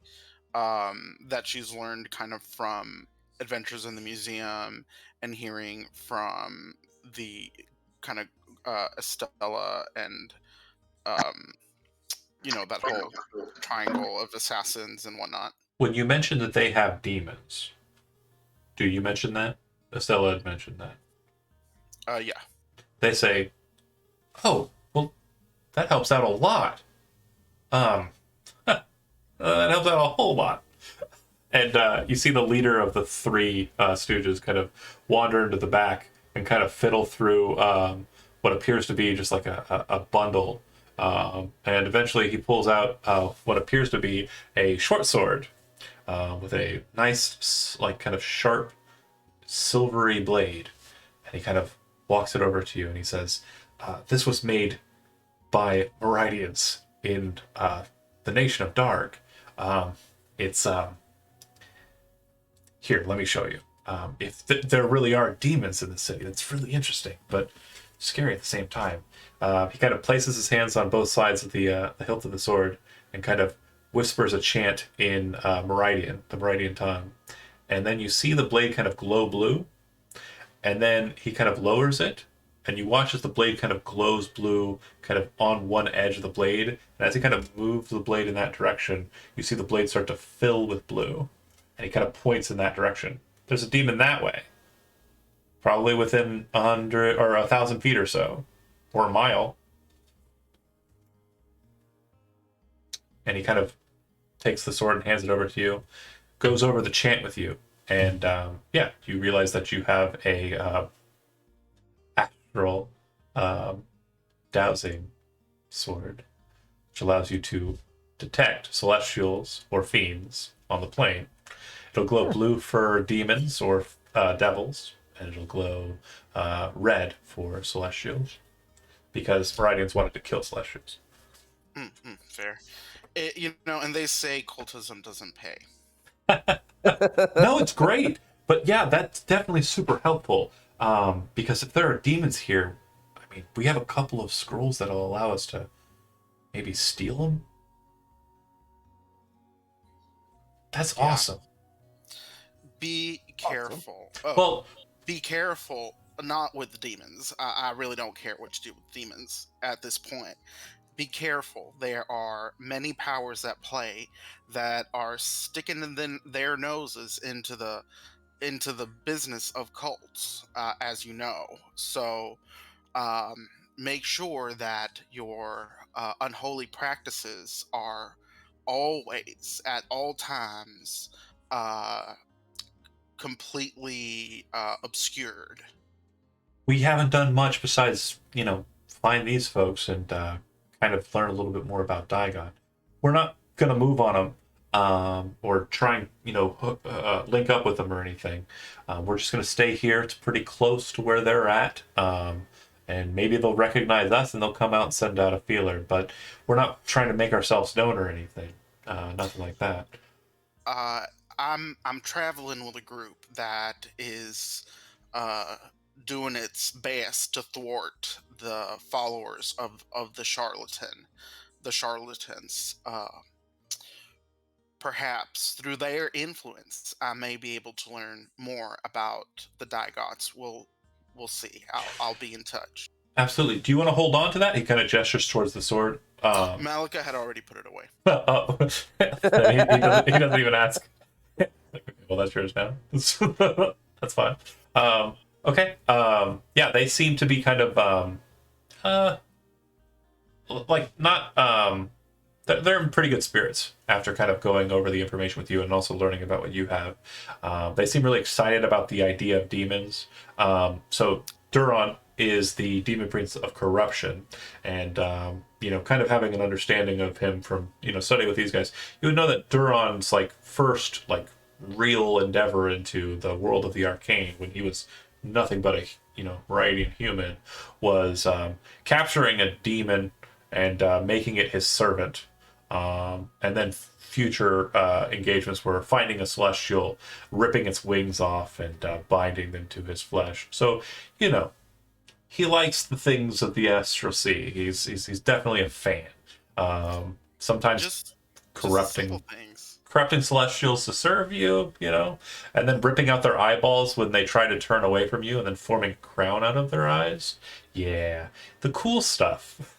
that she's learned kind of from Adventures in the Museum and hearing from the kind of Estella and that whole triangle of assassins and whatnot. when you mentioned that they have demons, do you mention that? Estella had mentioned that. Yeah. They say, "Oh, well, that helps out a lot. That helps out a whole lot." And you see the leader of the three stooges kind of wander into the back and kind of fiddle through what appears to be just like a bundle. And eventually he pulls out what appears to be a short sword with a nice, like, kind of sharp, silvery blade. And he kind of walks it over to you and he says, "This was made by Meridians in the Nation of Dark. It's... Here, let me show you. If there really are demons in the city, that's really interesting, but scary at the same time." He kind of places his hands on both sides of the hilt of the sword and kind of whispers a chant in Meridian, the Meridian tongue. And then you see the blade kind of glow blue, and then he kind of lowers it, and you watch as the blade kind of glows blue, kind of on one edge of the blade. And as he kind of moves the blade in that direction, you see the blade start to fill with blue. And he kind of points in that direction. There's a demon that way. Probably within 100 or 1,000 feet or so. Or a mile. And he kind of takes the sword and hands it over to you. goes over the chant with you, and you realize that you have a astral dowsing sword, which allows you to detect celestials or fiends on the plane. It'll glow blue for demons or devils, and it'll glow red for celestials, because Meridians wanted to kill celestials. Fair. And they say cultism doesn't pay. No, it's great. But yeah, that's definitely super helpful. Because if there are demons here, I mean, we have a couple of scrolls that'll allow us to maybe steal them. That's awesome. Be careful. Oh, Well, be careful, not with the demons. I really don't care what you do with demons at this point. Be careful. There are many powers at play that are sticking their noses into the business of cults, as you know. So make sure that your unholy practices are always, at all times, completely obscured. we haven't done much besides, find these folks and kind of learn a little bit more about Digon. We're not going to move on them or try and, link up with them or anything. We're just going to stay here. It's pretty close to where they're at. And maybe they'll recognize us and they'll come out and send out a feeler. But we're not trying to make ourselves known or anything. Nothing like that. I'm traveling with a group that is doing its best to thwart the followers of the charlatans. Perhaps through their influence, I may be able to learn more about the Digots. We'll see. I'll be in touch. Absolutely. Do you want to hold on to that? He kind of gestures towards the sword. Malika had already put it away. He doesn't even ask. Well, that's yours now. That's fine. Okay. They seem to be kind of they're in pretty good spirits after kind of going over the information with you and also learning about what you have. They seem really excited about the idea of demons. So Duron is the demon prince of corruption, and kind of having an understanding of him from studying with these guys, you would know that Duron's first real endeavor into the world of the arcane, when he was nothing but a radiant human, was capturing a demon and making it his servant. And then future engagements were finding a celestial, ripping its wings off, and binding them to his flesh. So, he likes the things of the astral sea. He's definitely a fan. Sometimes Just corrupting simple things. celestials to serve you, and then ripping out their eyeballs when they try to turn away from you, and then forming a crown out of their eyes. Yeah, the cool stuff.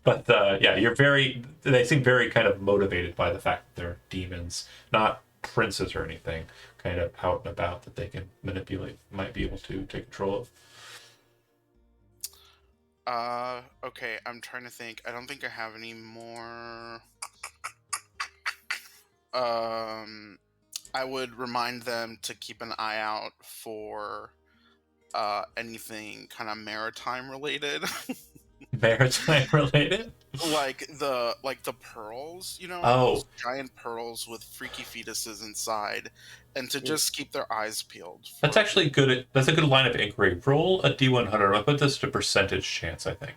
They seem very kind of motivated by the fact that they're demons, not princes or anything, kind of out and about that they can manipulate, might be able to take control of. Okay, I'm trying to think. I don't think I have any more. I would remind them to keep an eye out for anything kind of maritime related. Maritime related? like the pearls, Oh. those giant pearls with freaky fetuses inside, and to just keep their eyes peeled. That's actually good. That's a good line of inquiry. Roll a D100. I'll put this to percentage chance, I think.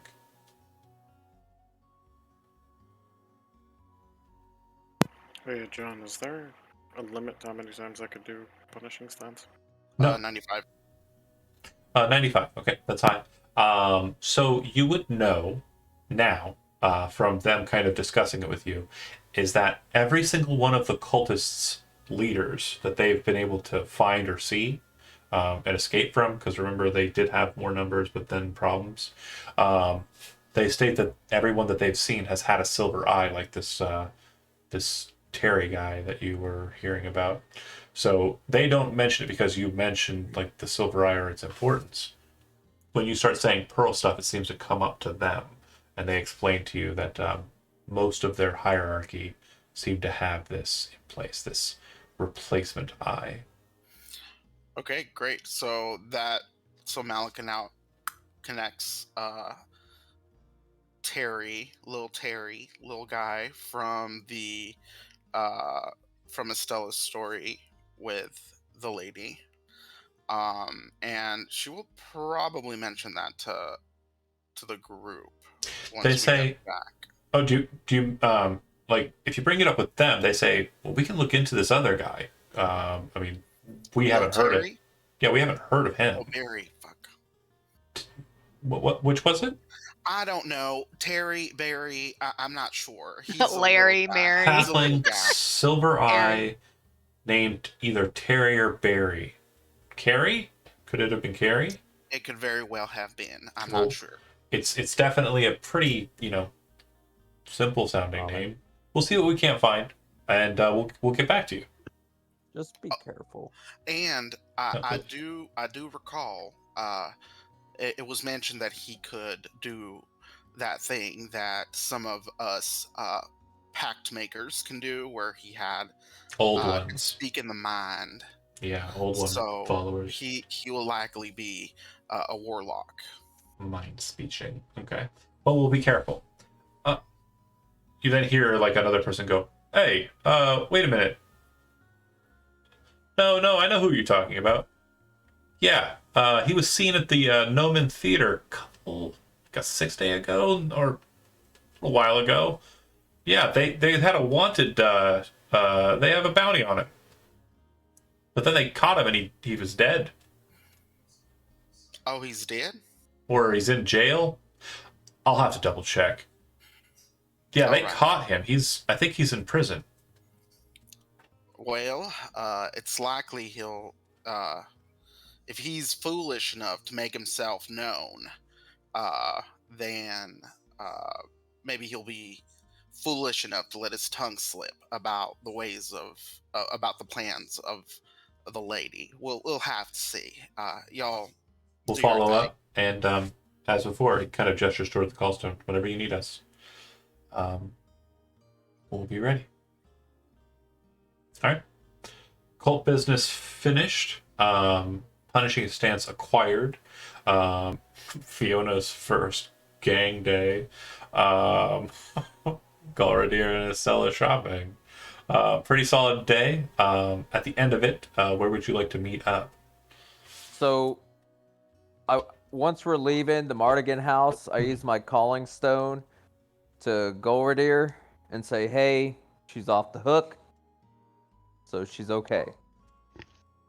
Hey, John, is there a limit to how many times I could do punishing stance? No. 95. 95. Okay, that's high. So you would know now, from them kind of discussing it with you, is that every single one of the cultists' leaders that they've been able to find or see and escape from, because remember, they did have more numbers but then problems, they state that everyone that they've seen has had a silver eye, like this Terry guy that you were hearing about. So they don't mention it because you mentioned the silver eye or its importance. When you start saying pearl stuff, it seems to come up to them, and they explain to you that most of their hierarchy seem to have this in place, this replacement eye. Okay, great. So Malika now connects Terry, little guy from from Estella's story with the lady. And she will probably mention that to the group once They we say, get back. "Oh, do you like if you bring it up with them, they say, well, we can look into this other guy. I mean, we haven't heard it. Yeah, we haven't heard of him. Oh, Barry. Fuck. Which was it? I don't know. Barry. I'm not sure. He's Larry, Mary. Halfling, silver eye, named either Terry or Barry. Carrie? Could it have been Carrie? It could very well have been. I'm Well, not sure. It's definitely a pretty, simple sounding name. We'll see what we can't find, and we'll get back to you. Just be careful. And I do recall it was mentioned that he could do that thing that some of us pact makers can do, where he had old can ones speak in the mind. Yeah, old one followers. He will likely be a warlock. Mind speeching. Okay. Well, we'll be careful. You then hear like another person go, "Hey, wait a minute. No, I know who you're talking about. Yeah, he was seen at the Noman Theater a 6 days ago, or a while ago. Yeah, they had a wanted, they have a bounty on him. But then they caught him and he was dead. Oh, he's dead? Or he's in jail? I'll have to double check. Yeah, they caught him. I think he's in prison. Well, it's likely he'll, if he's foolish enough to make himself known, then maybe he'll be foolish enough to let his tongue slip about the ways of, about the plans of the lady. We'll have to see. Y'all, we'll follow up, and as before, he kind of gestures toward the callstone. Whenever you need us, we'll be ready. All right. Cult business finished. Punishing stance acquired. Fiona's first gang day. Galradir and Estella shopping. Pretty solid day. At the end of it, where would you like to meet up? So, once we're leaving the Mardigan house, I use my calling stone to Galradir and say, "Hey, she's off the hook, so she's okay."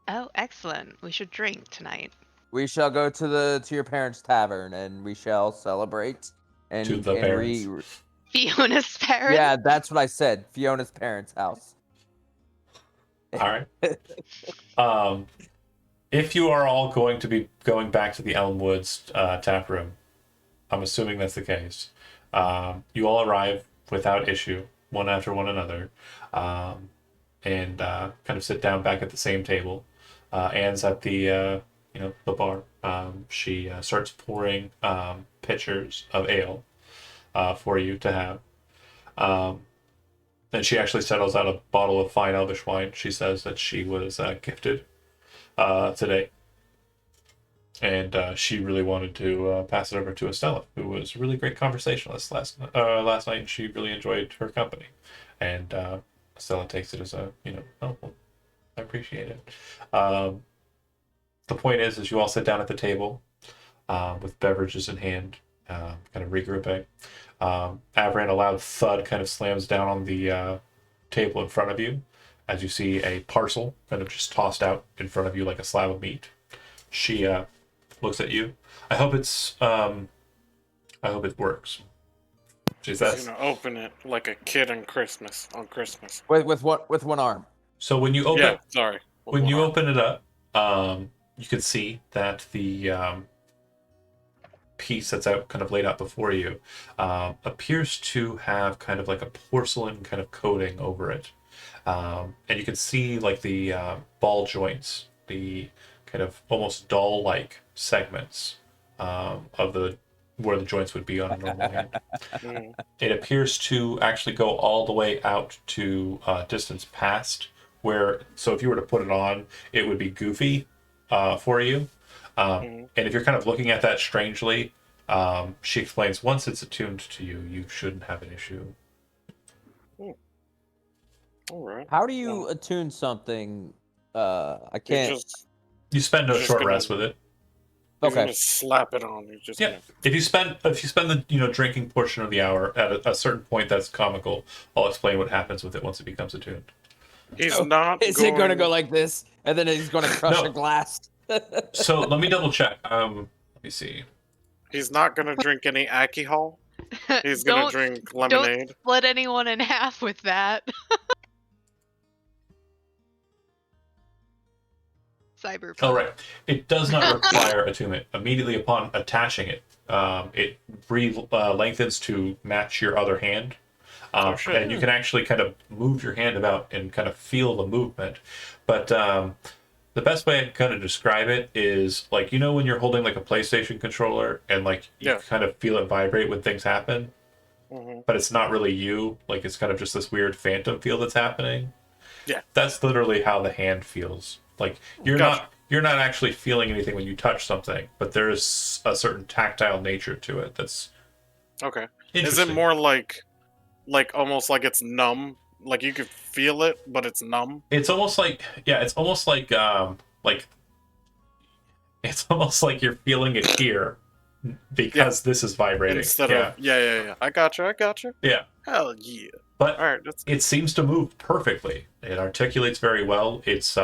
Oh, excellent. We should drink tonight. We shall go to your parents' tavern, and we shall celebrate. And to the parents. Fiona's parents? Yeah, that's what I said. Fiona's parents' house. All right. If you are all going to be going back to the Elmwoods tap room, I'm assuming that's the case. You all arrive without issue, one after one another, and kind of sit down back at the same table. Anne's at the the bar. She starts pouring pitchers of ale for you to have. And she actually settles out a bottle of fine Elvish wine. She says that she was gifted today. And she really wanted to pass it over to Estella, who was a really great conversationalist last night, and she really enjoyed her company. And Estella takes it as a, oh, well, I appreciate it. The point is you all sit down at the table with beverages in hand, kind of regrouping. Avram, a loud thud kind of slams down on the table in front of you as you see a parcel kind of just tossed out in front of you like a slab of meat. She looks at you. I hope it works. She says, "She's gonna open it like a kid on Christmas. With one arm." So when you open, you open it up, you can see that the piece that's out kind of laid out before you appears to have kind of like a porcelain kind of coating over it, and you can see like the ball joints, the kind of almost doll-like segments of the where the joints would be on a normal hand. Mm. It appears to actually go all the way out to distance past where. So if you were to put it on, it would be goofy for you. And if you're kind of looking at that strangely, she explains once it's attuned to you, you shouldn't have an issue. All right. How do you attune something? I You can't. just You spend a You're just short gonna- rest with it. He's Okay. gonna slap it on. He's just Yeah. gonna. If you spend the drinking portion of the hour at a certain point that's comical, I'll explain what happens with it once it becomes attuned. He's not. Is it going to go like this, and then he's going to crush No. a glass? So let me double check. Let me see. He's not gonna drink any alcohol. He's gonna Don't- drink Don't lemonade. split anyone in half with that. Cyberpunk. Oh, right. It does not require attunement. Immediately upon attaching it, it lengthens to match your other hand. Shit. And you can actually kind of move your hand about and kind of feel the movement. But the best way I can kind of describe it is like, when you're holding like a PlayStation controller and like you Yeah. kind of feel it vibrate when things happen, Mhm. but it's not really you. Like it's kind of just this weird phantom feel that's happening. Yeah. That's literally how the hand feels. Like you're Gotcha. you're not actually feeling anything when you touch something, but there's a certain tactile nature to it that's Okay. Is interesting. it more like almost like it's numb? Like you could feel it, but it's numb. It's almost like it's almost like it's almost like you're feeling it here because this is vibrating. Instead of yeah. I gotcha. Yeah. Hell yeah. But All right. That's it seems to move perfectly. It articulates very well. It's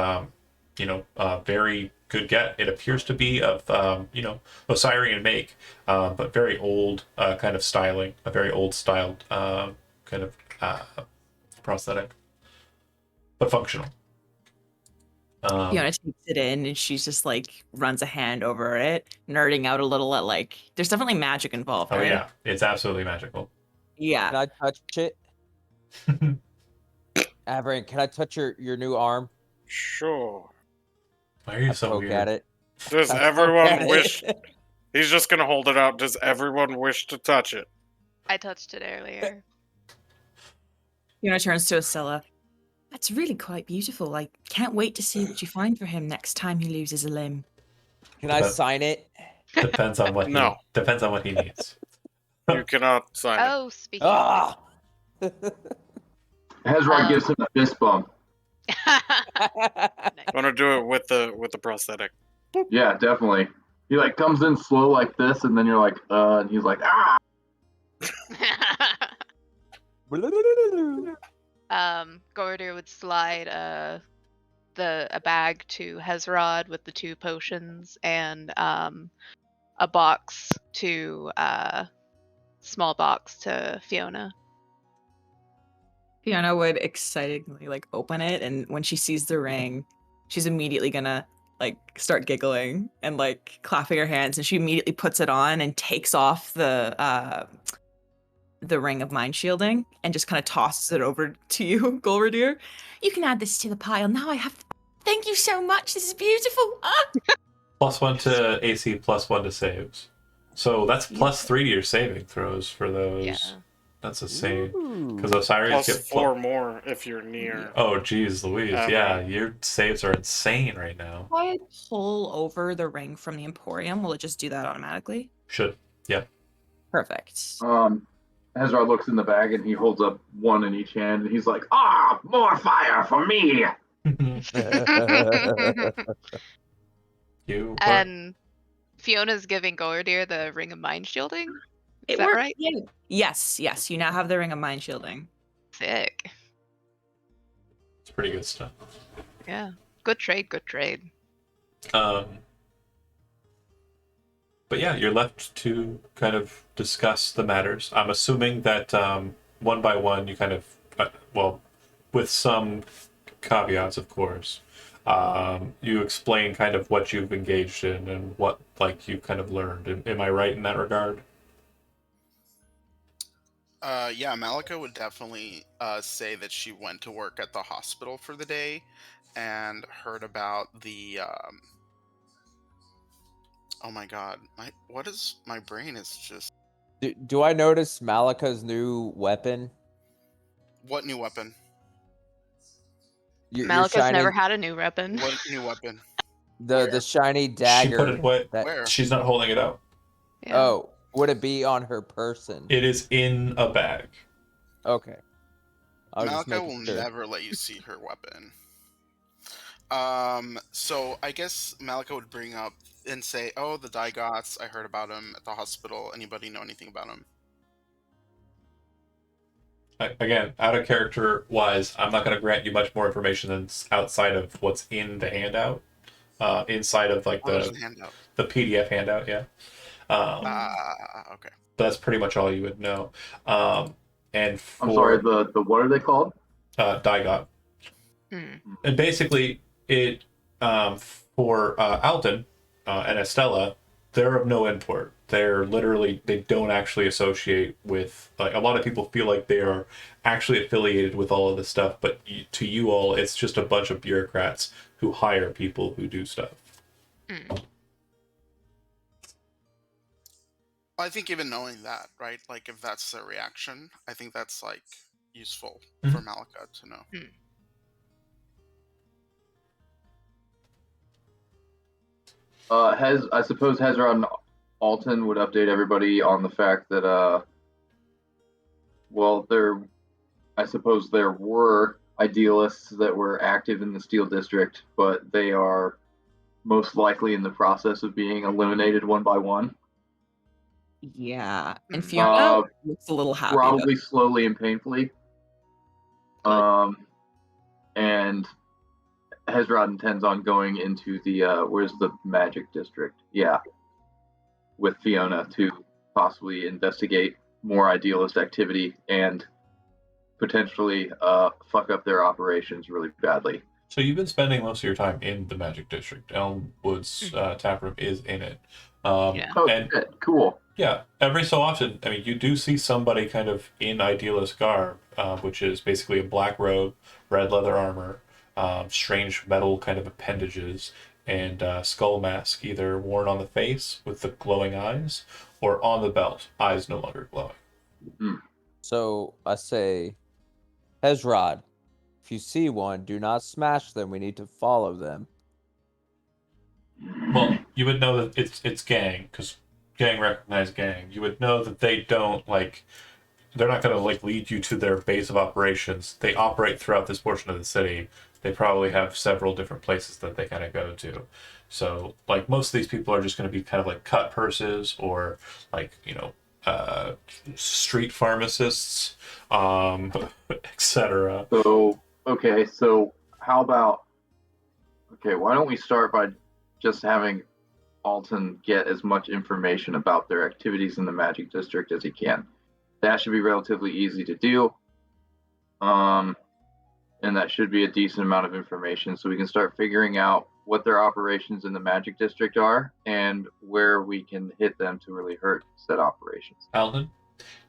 very good get. It appears to be of Osirian make, but very old kind of styling, a very old styled kind of prosthetic, but functional. Fiona takes it in and she's just like runs a hand over it, nerding out a little at like there's definitely magic involved, Oh right? yeah, it's absolutely magical. Yeah. Can I touch it? Avram, can I touch your new arm? sure. Why are you I so poke weird? at it. Does I poke everyone at wish? it. He's just gonna hold it out. Does everyone wish to touch it? I touched it earlier. Fiona turns to Estella. That's really quite beautiful. I can't wait to see what you find for him next time he loses a limb. Can I But- sign it? Depends on what No. depends on what he needs. You cannot sign it. Oh, speaking Ah! Hezron gives him a fist bump. I'm gonna do it with the prosthetic. Yeah, definitely. He like comes in slow like this, and then you're like, and he's like, ah. Gorder would slide a bag to Hezrod with the 2 potions and a box to small box to Fiona. Fiona would excitedly like open it, and when she sees the ring, she's immediately gonna like start giggling and like clapping her hands, and she immediately puts it on and takes off the ring of mind shielding and just kind of tosses it over to you, Golradir. You can add this to the pile. Now I have. Thank you so much. This is beautiful. Ah! +1 to AC, +1 to saves. So that's +3 to your saving throws for those. Yeah. That's a save. Ooh. Because Osiris Plus get 4 more if you're near. Oh, geez, Louise. I Yeah, mean- your saves are insane right now. If I pull over the ring from the Emporium, will it just do that automatically? Should. Yeah. Perfect. Hezron looks in the bag and he holds up one in each hand, and he's like, ah, more fire for me. You. And Fiona's giving Gordir the ring of mind shielding. Is that worked, right? Yeah. Yes. You now have the ring of mind shielding. Sick. It's pretty good stuff. Yeah. Good trade. But yeah, you're left to kind of discuss the matters. I'm assuming that one by one, you kind of, with some caveats, of course, you explain kind of what you've engaged in and what you kind of learned. Am I right in that regard? Yeah, Malika would definitely say that she went to work at the hospital for the day and heard about the Oh my god. My brain is just... Do I notice Malika's new weapon? What new weapon? Your Malika's shiny, never had a new weapon. What new weapon? the shiny She dagger. put it away. Where? She's not holding it out. Yeah. Oh, would it be on her person? It is in a bag. Okay. I was just Malika making will sure. never let you see her weapon. So I guess Malika would bring up and say, "Oh, the Digots. I heard about him at the hospital. Anybody know anything about him?" Again, out of character wise, I'm not going to grant you much more information than outside of what's in the handout. Inside of like There's a handout. the PDF handout, yeah. Okay. But that's pretty much all you would know. And for I'm sorry, the what are they called? Digot. And basically, it for Alton and Estella, they're of no import. They're literally, they don't actually associate with, like, a lot of people feel like they are actually affiliated with all of this stuff, but to you all, it's just a bunch of bureaucrats who hire people who do stuff. I think even knowing that, right? Like, if that's their reaction, I think that's like useful for Malika to know. I suppose Hezron and Alton would update everybody on the fact that I suppose there were idealists that were active in the Steel District, but they are most likely in the process of being eliminated one by one. Yeah, and Fiona looks a little happy. Probably slowly and painfully. And Hezron intends on going into the where's the Magic District? Yeah, with Fiona to possibly investigate more idealist activity and potentially fuck up their operations really badly. So you've been spending most of your time in the Magic District. Elmwood's taproom is in it. Shit, cool. Yeah, every so often, I mean, you do see somebody kind of in idealist garb, which is basically a black robe, red leather armor, strange metal kind of appendages, and skull mask, either worn on the face with the glowing eyes, or on the belt, eyes no longer glowing. So I say, Hezrod, if you see one, do not smash them. We need to follow them. Well, you would know that it's gang, because gang recognize gang. You would know that they don't, like, they're not going to, like, lead you to their base of operations. They operate throughout this portion of the city. They probably have several different places that they kind of go to. So, like, most of these people are just going to be kind of like cut purses or, like, you know, street pharmacists, etc. So, okay, so how about, why don't we start by just having Alton get as much information about their activities in the Magic District as he can. That should be relatively easy to do. And that should be a decent amount of information so we can start figuring out what their operations in the Magic District are and where we can hit them to really hurt said operations. Alden,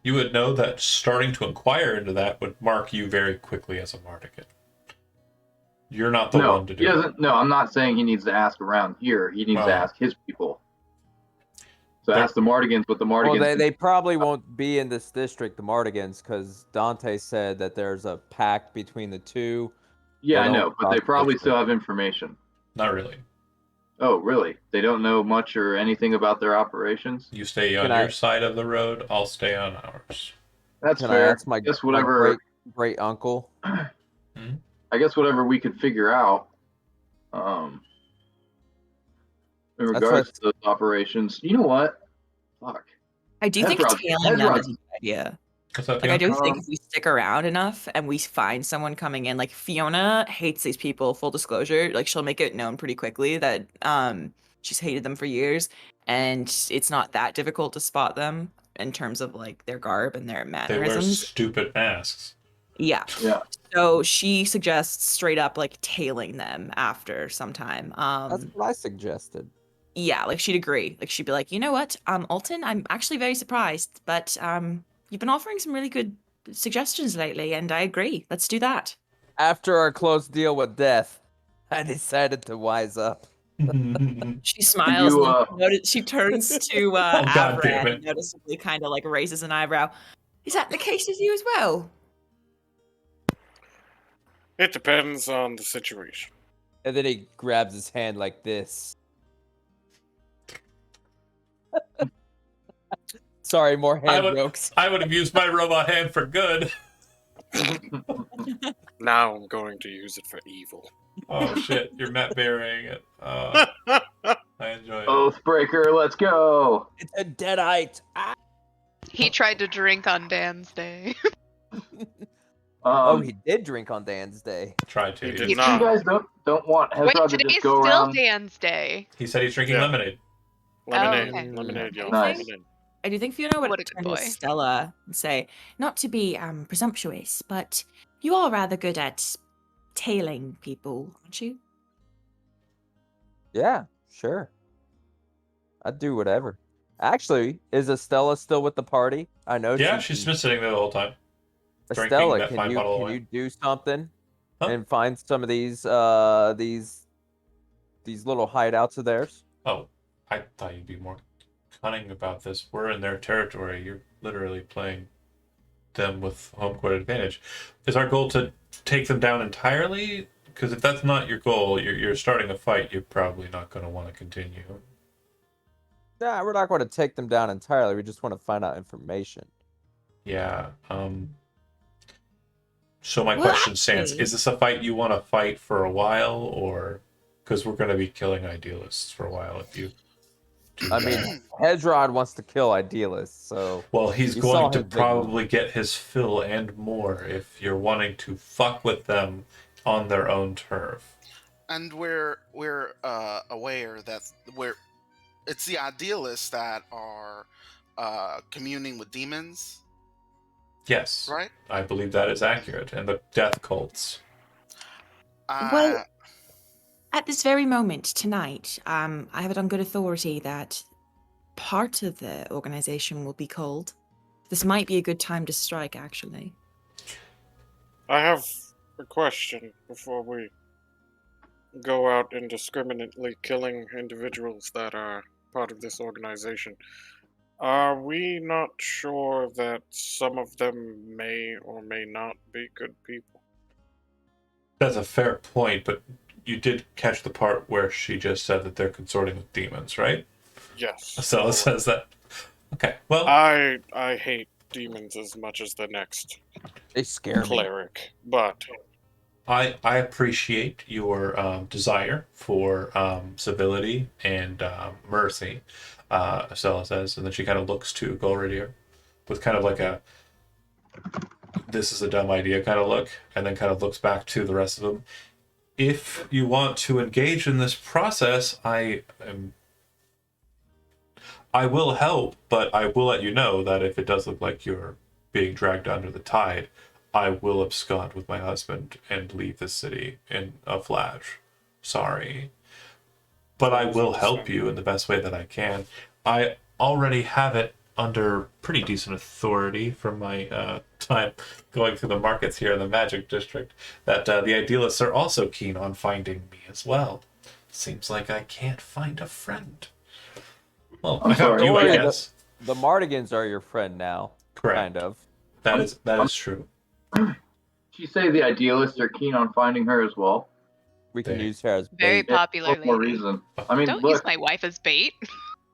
you would know that starting to inquire into that would mark you very quickly as a Mardigan. You're not the one to do it. No, I'm not saying he needs to ask around here. He needs to ask his people. So ask the Mardigans, but the Mardigans... Well, they probably won't be in this district, the Mardigans, because Dante said that there's a pact between the two. Yeah, I know, but they probably still have information. Not really. Oh, really? They don't know much or anything about their operations? You stay on your side of the road, I'll stay on ours. That's Can fair. I ask my great uncle? I guess whatever we could figure out in regards to those operations. You know what? Fuck. I do think tailing them is a good idea. Like, I do think if we stick around enough and we find someone coming in, like Fiona hates these people, full disclosure. Like, she'll make it known pretty quickly that she's hated them for years, and it's not that difficult to spot them in terms of like their garb and their mannerisms. They wear stupid masks. Yeah. So she suggests straight up like tailing them after some time. That's what I suggested. Yeah, like she'd agree. Like she'd be like, you know what, Alton, I'm actually very surprised, but you've been offering some really good suggestions lately, and I agree. Let's do that. After our close deal with death, I decided to wise up. She smiles you, and she turns to Oh, God damn Avram it. and noticeably kind of like raises an eyebrow. Is that the case with you as well? It depends on the situation. And then he grabs his hand like this. Sorry, more hand jokes. I would have used my robot hand for good. Now I'm going to use it for evil. Oh shit, you're Matt burying it. I enjoy it. Oathbreaker, let's go. It's a deadite. Ah! He tried to drink on Dan's day. Oh, he did drink on Dan's day. Tried to. He did If not. you guys don't want Wait, Hezrod to today's just go still around. Dan's day. He said he's drinking Yeah. lemonade. Lemonade, okay. lemonade, y'all. Nice. Lemonade. I do think Fiona would What a good turn to boy. Stella and say, not to be presumptuous, but you are rather good at tailing people, aren't you? Yeah, sure. I'd do whatever. Actually, is Estella still with the party? I know Yeah, she's been sitting there the whole time. drinking Estella, that fine bottle of can wine. you do something Huh? and find some of these little hideouts of theirs? Oh, I thought you'd be more cunning about this. We're in their territory. You're literally playing them with home court advantage. Is our goal to take them down entirely? Because if that's not your goal, you're starting a fight. You're probably not going to want to continue. Nah, we're not going to take them down entirely. We just want to find out information. Yeah. So my Well, question stands: actually- is this a fight you want to fight for a while, or because we're going to be killing idealists for a while if you? I mean, Hezrod wants to kill idealists, so well, he's you going saw to his big move. probably get his fill and more if you're wanting to fuck with them on their own turf. And we're aware that it's the idealists that are communing with demons, Yes, right? I believe that is accurate. And the death cults. Well, at this very moment tonight, I have it on good authority that part of the organization will be called. This might be a good time to strike, actually. I have a question before we go out indiscriminately killing individuals that are part of this organization. Are we not sure that some of them may or may not be good people? That's a fair point, but you did catch the part where she just said that they're consorting with demons, right? Yes. Estella says that. Okay, well, I hate demons as much as the next they scare me. cleric, but I appreciate your desire for civility and mercy, Estella says, and then she kind of looks to Golradier with kind of like a this is a dumb idea kind of look, and then kind of looks back to the rest of them. If you want to engage in this process, I will help, but I will let you know that if it does look like you're being dragged under the tide, I will abscond with my husband and leave the city in a flash. Sorry. But I will help you in the best way that I can. I already have it under pretty decent authority from my time going through the markets here in the Magic District that the Idealists are also keen on finding me as well. Seems like I can't find a friend. Well, I found you, I guess. The Mardigans are your friend now. Correct. Kind of. That is true. She say the Idealists are keen on finding her as well. We can use her as Very bait. popular One more lady. reason. I mean, Don't look. use my wife as bait.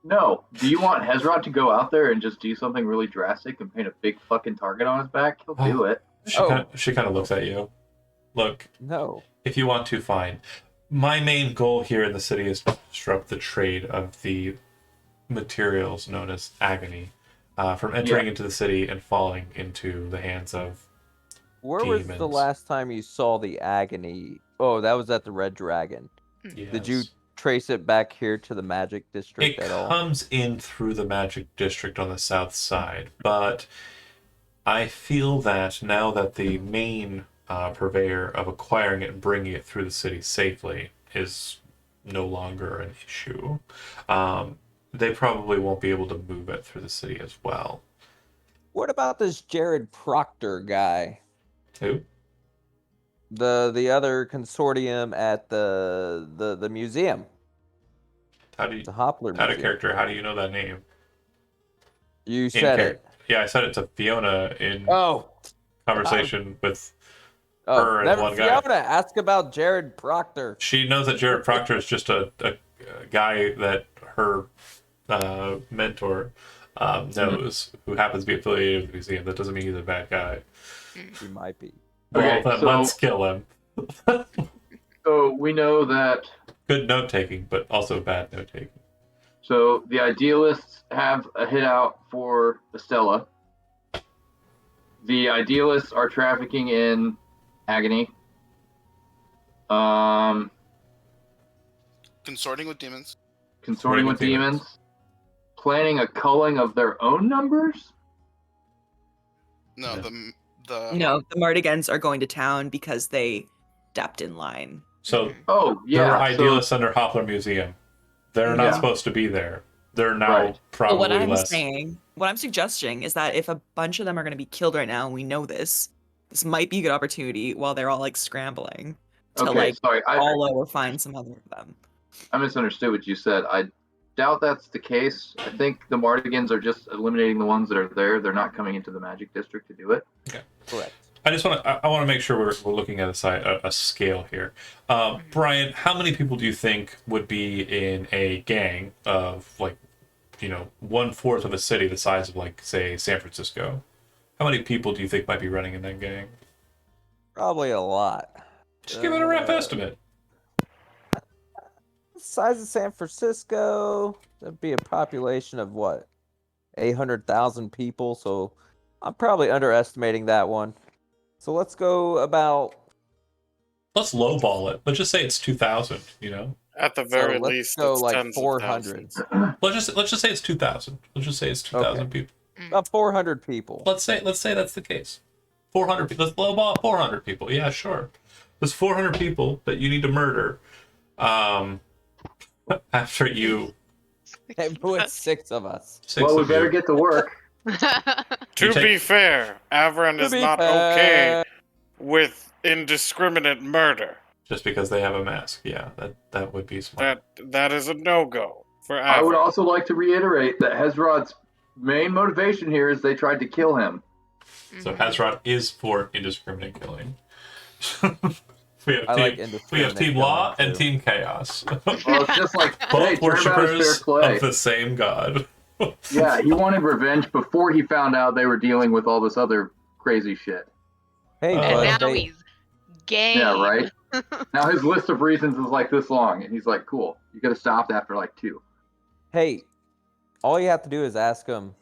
No. Do you want Hezrod to go out there and just do something really drastic and paint a big fucking target on his back? He'll do it. She kind of looks at you. Look. No. If you want to, fine. My main goal here in the city is to disrupt the trade of the materials known as agony from entering into the city and falling into the hands of Where demons. was the last time you saw the agony? Oh, that was at the Red Dragon. Yes. Did you trace it back here to the Magic District It at all? comes in through the Magic District on the south side, but I feel that now that the main purveyor of acquiring it and bringing it through the city safely is no longer an issue, they probably won't be able to move it through the city as well. What about this Jared Proctor guy? Who? The other consortium at the museum. How do you? It's a Poplar Out of Museum. character. How do you know that name? You said it. Yeah, I said it to Fiona in conversation with her and never one guy. Fiona, ask about Jared Proctor. She knows that Jared Proctor is just a guy that her mentor knows, who happens to be affiliated with the museum. That doesn't mean he's a bad guy. He might be. Well, then let's kill him. So we know that. Good note taking, but also bad note taking. So the idealists have a hit out for Estella. The idealists are trafficking in agony. Consorting with demons. Consorting with demons. Planning a culling of their own numbers? No, the No, the Mardigans are going to town because they stepped in line. So yeah, they're idealists under Poplar Museum. They're not supposed to be there. They're now probably what I'm less. saying, what I'm suggesting is that if a bunch of them are going to be killed right now, and we know this might be a good opportunity while they're all like scrambling to follow or find some other of them. I misunderstood what you said. I doubt that's the case. I think the Mardigans are just eliminating the ones that are there. They're not coming into the Magic District to do it. Okay. Correct. I just want to make sure we're looking at a scale here. Brian, how many people do you think would be in a gang of 1/4 of a city the size of say San Francisco? How many people do you think might be running in that gang? Probably a lot. Just give it a rough estimate. Size of San Francisco, that'd be a population of 800,000 people. So I'm probably underestimating that one. So let's go about. Let's lowball it. Let's just say it's 2,000. At the very least, go it's like tens 400. of thousands. Let's just say it's 2,000. Let's just say it's 2,000 people. About 400 people. Let's say that's the case. 400 people. Let's lowball 400 people. Yeah, sure. There's 400 people that you need to murder. After you. With 6 of us. We better get to work. To be fair, Avram is not okay with indiscriminate murder. Just because they have a mask, yeah, that would be smart. That is a no-go for Avram. I would also like to reiterate that Hezrod's main motivation here is they tried to kill him. So Hezrod is for indiscriminate killing. we have Team Law and Team Chaos. Well, it's just like both worshippers of the same god. Yeah, he wanted revenge before he found out they were dealing with all this other crazy shit. Hey, and now he's gay. Yeah, right? Now his list of reasons is like this long, and he's like, cool, you could have stopped after 2. Hey, all you have to do is ask them,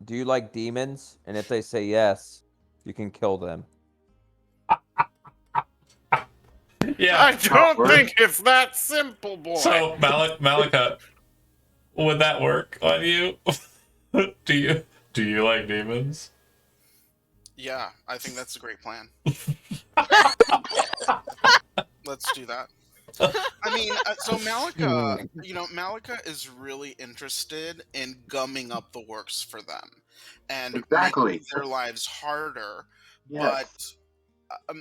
do you like demons? And if they say yes, you can kill them. Yeah, I don't think it's that simple, boy. So, Malika, would that work on you? Do you like demons? Yeah, I think that's a great plan. Let's do that. I mean, so Malika, Malika is really interested in gumming up the works for them and making their lives harder. Yes. But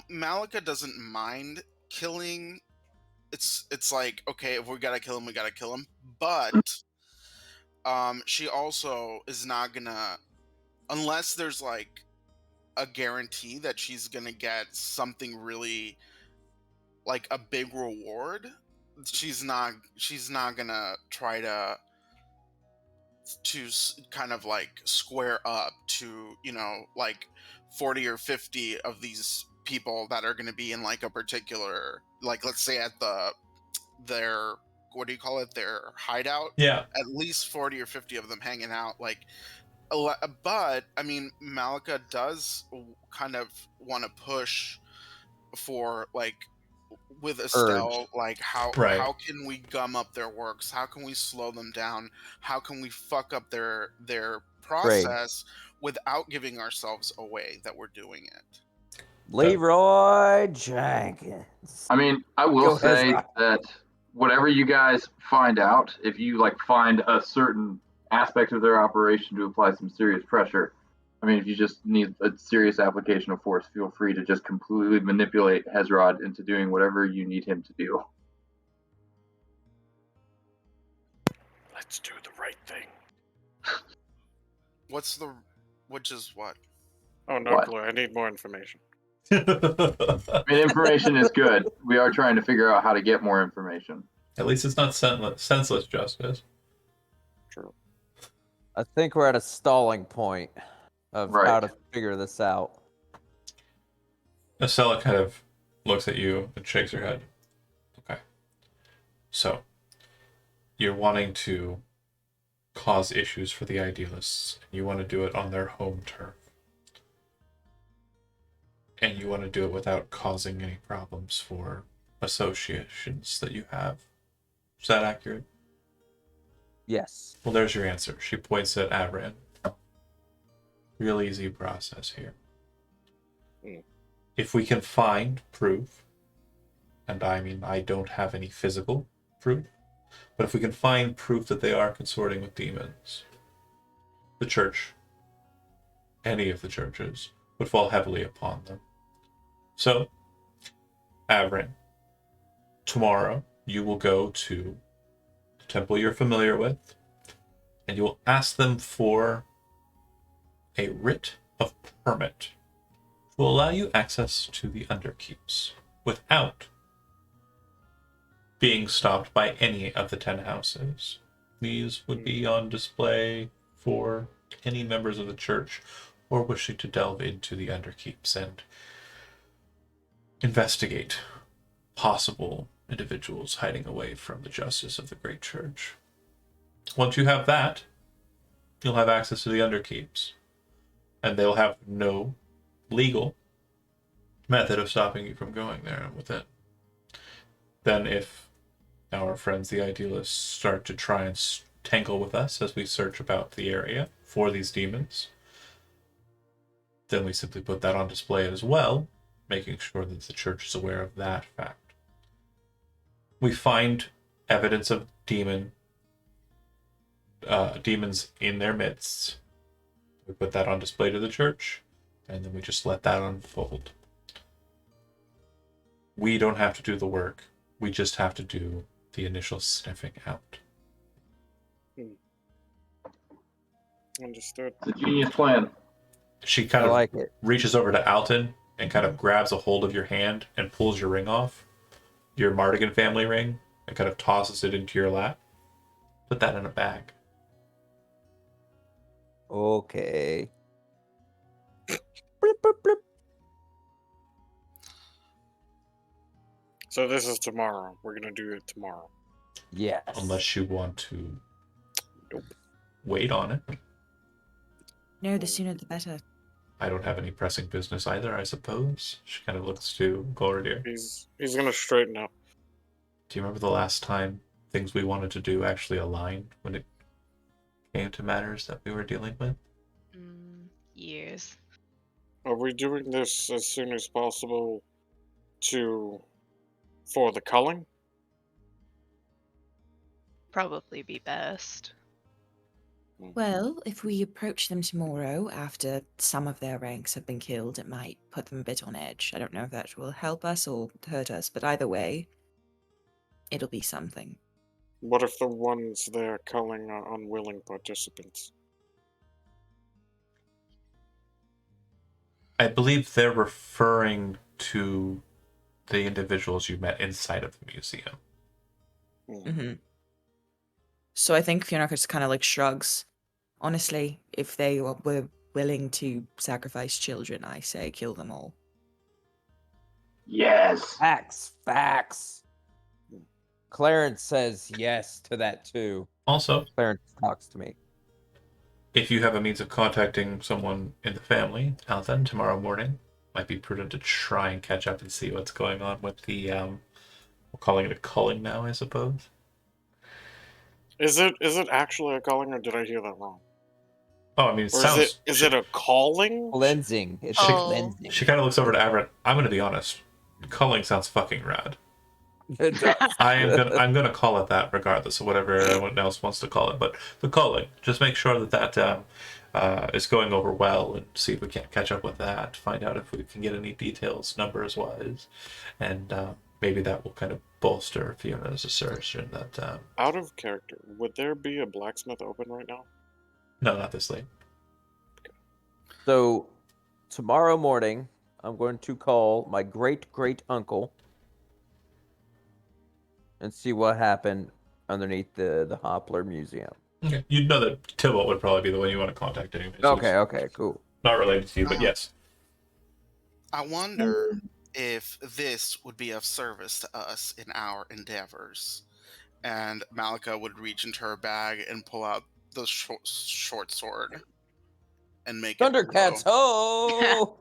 Malika doesn't mind killing. It's like, okay, if we gotta kill him, we gotta kill him. But she also is not gonna, unless there's a guarantee that she's gonna get something really a big reward. She's not gonna try to kind of square up to 40 or 50 of these people that are going to be in a particular let's say at their what do you call it, their hideout. Yeah, at least 40 or 50 of them hanging out. But I mean, Malika does kind of want to push for with Estelle, how can we gum up their works? How can we slow them down? How can we fuck up their process without giving ourselves away that we're doing it? Leroy Jenkins. I mean, I will say that whatever you guys find out, if you find a certain aspect of their operation to apply some serious pressure, I mean, if you just need a serious application of force, feel free to just completely manipulate Hezrod into doing whatever you need him to do. Let's do the right thing. Which is what? Oh, no What? clue. I need more information. I mean, information is good. We are trying to figure out how to get more information. At least it's not senseless justice. True. I think we're at a stalling point of how to figure this out. Estella kind of looks at you and shakes her head. Okay. So, you're wanting to cause issues for the idealists. You want to do it on their home turf. And you want to do it without causing any problems for associations that you have. Is that accurate? Yes. Well, there's your answer. She points at Avram. Real easy process here. If we can find proof, and I mean, I don't have any physical proof, but if we can find proof that they are consorting with demons, the church, any of the churches, would fall heavily upon them. So, Avram, tomorrow you will go to the temple you're familiar with, and you will ask them for a writ of permit will allow you access to the underkeeps without being stopped by any of the 10 houses. These would be on display for any members of the church or wishing to delve into the underkeeps and investigate possible individuals hiding away from the justice of the great church. Once you have that, you'll have access to the underkeeps, and they'll have no legal method of stopping you from going there within. Then if our friends the idealists start to try and tangle with us as we search about the area for these demons, then we simply put that on display as well, making sure that the church is aware of that fact. We find evidence of demons in their midst. We put that on display to the church, and then we just let that unfold. We don't have to do the work. We just have to do the initial sniffing out. Understood. It's a genius plan. She kind I of like it. reaches over to Alton and kind of grabs a hold of your hand and pulls your ring off, your Mardigan family ring, and kind of tosses it into your lap. Put that in a bag. Okay. Bloop, bloop, bloop. So this is tomorrow. We're gonna do it tomorrow. Yes. Unless you want to Nope. wait on it. No, the sooner the better. I don't have any pressing business either, I suppose. She kind of looks to Golridir. He's gonna straighten up. Do you remember the last time things we wanted to do actually aligned when it came to matters that we were dealing with? Years. Are we doing this as soon as possible for the culling? Probably be best. Well, if we approach them tomorrow after some of their ranks have been killed, it might put them a bit on edge. I don't know if that will help us or hurt us, but either way, it'll be something. What if the ones they're culling are unwilling participants? I believe they're referring to the individuals you met inside of the museum. Mm-hmm. So I think Fiona just kind of like shrugs. Honestly, if they were willing to sacrifice children, I say kill them all. Yes. Facts. Clarence says yes to that too. Also, Clarence talks to me. if you have a means of contacting someone in the family, Alton, tomorrow morning, might be prudent to try and catch up and see what's going on with the, we're calling it a culling now, I suppose. Is it actually a culling, or did I hear that wrong? Oh, I mean, it Or sounds... is it a calling? Cleansing. It's Oh. cleansing. She kind of looks over to Avram. I'm going to be honest. Culling sounds fucking rad. It does. I'm gonna call it that regardless of whatever everyone else wants to call it. But the culling, just make sure that is going over well, and see if we can't catch up with that. Find out if we can get any details, numbers wise, and maybe that will kind of bolster Fiona's assertion that. Out of character, would there be a blacksmith open right now? No, not this late. So, tomorrow morning, I'm going to call my great-great-uncle and see what happened underneath the Poplar Museum. Okay. You'd know that Tybalt would probably be the one you want to contact anyway. So Okay, cool. not related to you, but yes. I wonder if this would be of service to us in our endeavors. And Malika would reach into her bag and pull out the short sword and make Thundercats, it ho!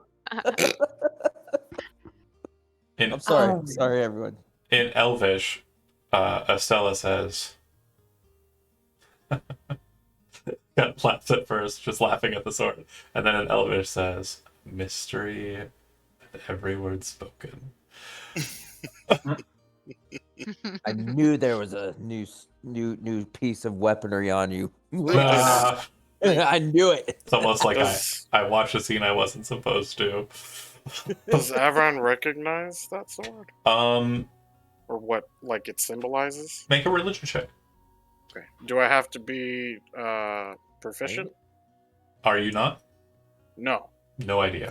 I'm sorry. Sorry, everyone. In Elvish, Estella says, kind of laughs at first, just laughing at the sword. And then in Elvish says, mystery and every word spoken. I knew there was a new piece of weaponry on you. I knew it. It's almost like I watched a scene I wasn't supposed to. Does Avram recognize that sword? Or what, like, it symbolizes? Make a religion check. Okay. Do I have to be proficient? Are you not? No. No idea.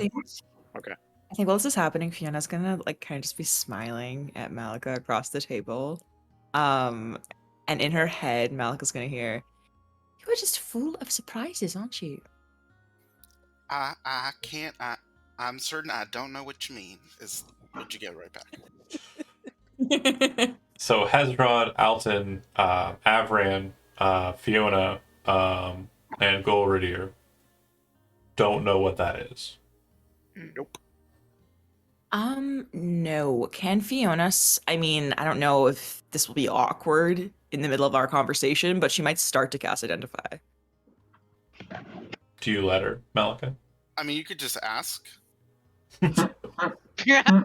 Okay. I think while this is happening, Fiona's gonna like kind of just be smiling at Malika across the table. And in her head, Malika's gonna hear, "You are just full of surprises, aren't you?" I can't. I'm certain I don't know what you mean. Is what you get right back. So Hezrod, Alton, Avram, Fiona, and Golridir don't know what that is. Nope. No. Can Fiona? I mean, I don't know if this will be awkward in the middle of our conversation, but she might start to cast Identify. Do you let her, Malika? I mean, you could just ask. Yeah.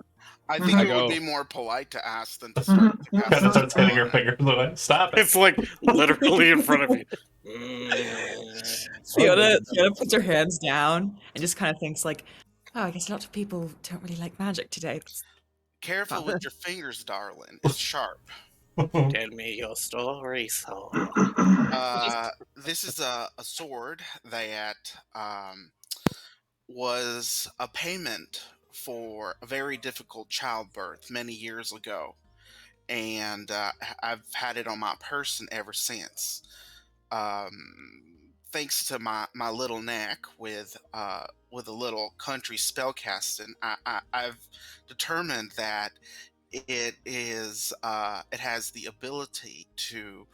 I think it would be more polite to ask than to start to cast. Kind of starts hitting her fingers away. Stop it. It's like literally in front of you. Fiona puts her hands down and just kind of thinks like, "Oh, I guess a lot of people don't really like magic today." Careful with your fingers, darling. It's sharp. Tell me your story, soul. This is a sword that was a payment for a very difficult childbirth many years ago, and I've had it on my person ever since. Thanks to my little knack with a little country spellcasting, I've determined that it has the ability to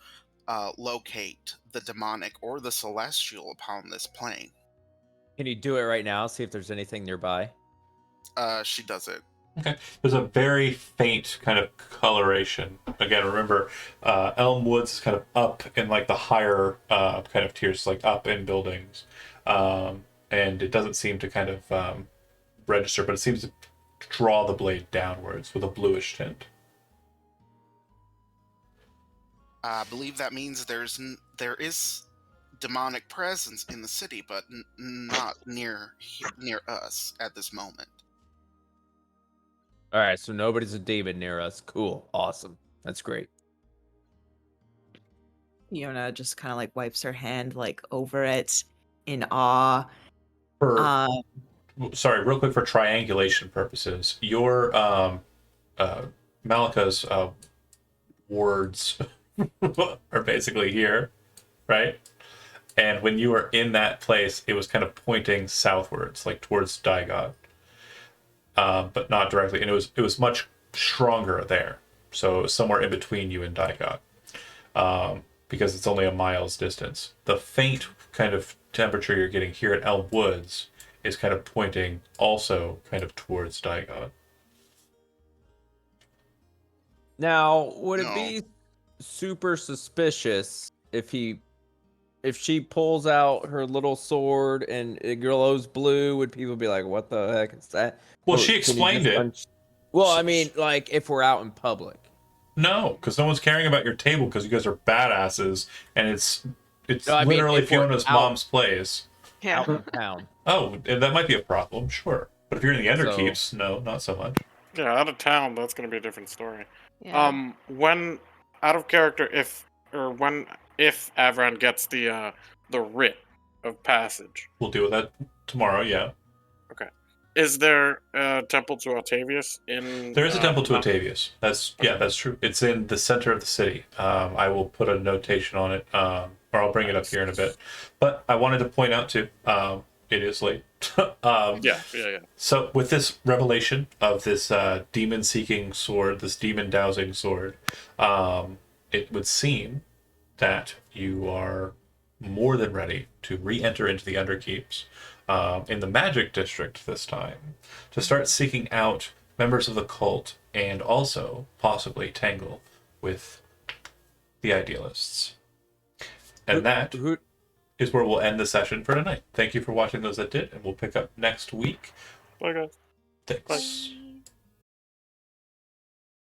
locate the demonic or the celestial upon this plane. Can you do it right now? See if there's anything nearby. She does it. Okay. There's a very faint kind of coloration. Again, remember, Elm Woods is kind of up in like the higher kind of tiers, like up in buildings. And it doesn't seem to kind of register, but it seems to draw the blade downwards with a bluish tint. I believe that means there is demonic presence in the city, but not near us at this moment. All right, so nobody's a demon near us. Cool, awesome, that's great. Fiona just kind of like wipes her hand like over it in awe. Sorry, real quick for triangulation purposes, your Malika's wards are basically here, right? And when you were in that place, it was kind of pointing southwards, like towards Daigod, but not directly. And it was much stronger there, so it was somewhere in between you and Daigod, because it's only a mile's distance. The faint kind of temperature you're getting here at Elm Woods is kind of pointing also kind of towards Daigod. Now, would it No. be super suspicious if she pulls out her little sword and it glows blue? Would people be like, "What the heck is that?" Well, Or she can you explained just it. Well, I mean, like if we're out in public. No, because no one's caring about your table because you guys are badasses, and it's No, I mean, literally if we're Fiona's out- mom's place. Yeah. Out in town. Oh, and that might be a problem, sure. But if you're in the Underkeeps, no, not so much. Yeah, out of town, that's gonna be a different story. Yeah. When out of character, if Avram gets the writ of passage, We'll deal with that tomorrow. Yeah. okay. Is there a temple to Octavius in? There is a temple to Mount- Octavius. That's true. It's in the center of the city. I will put a notation on it, or I'll bring it up here in a bit. But I wanted to point out too, it is late. Yeah. So with this revelation of this demon-seeking sword, this demon-dowsing sword, it would seem that you are more than ready to re-enter into the Underkeeps in the Magic District this time, to start seeking out members of the cult and also possibly tangle with the Idealists. And that is where we'll end the session for tonight. Thank you for watching those that did, and we'll pick up next week. Bye, guys. Thanks. Bye.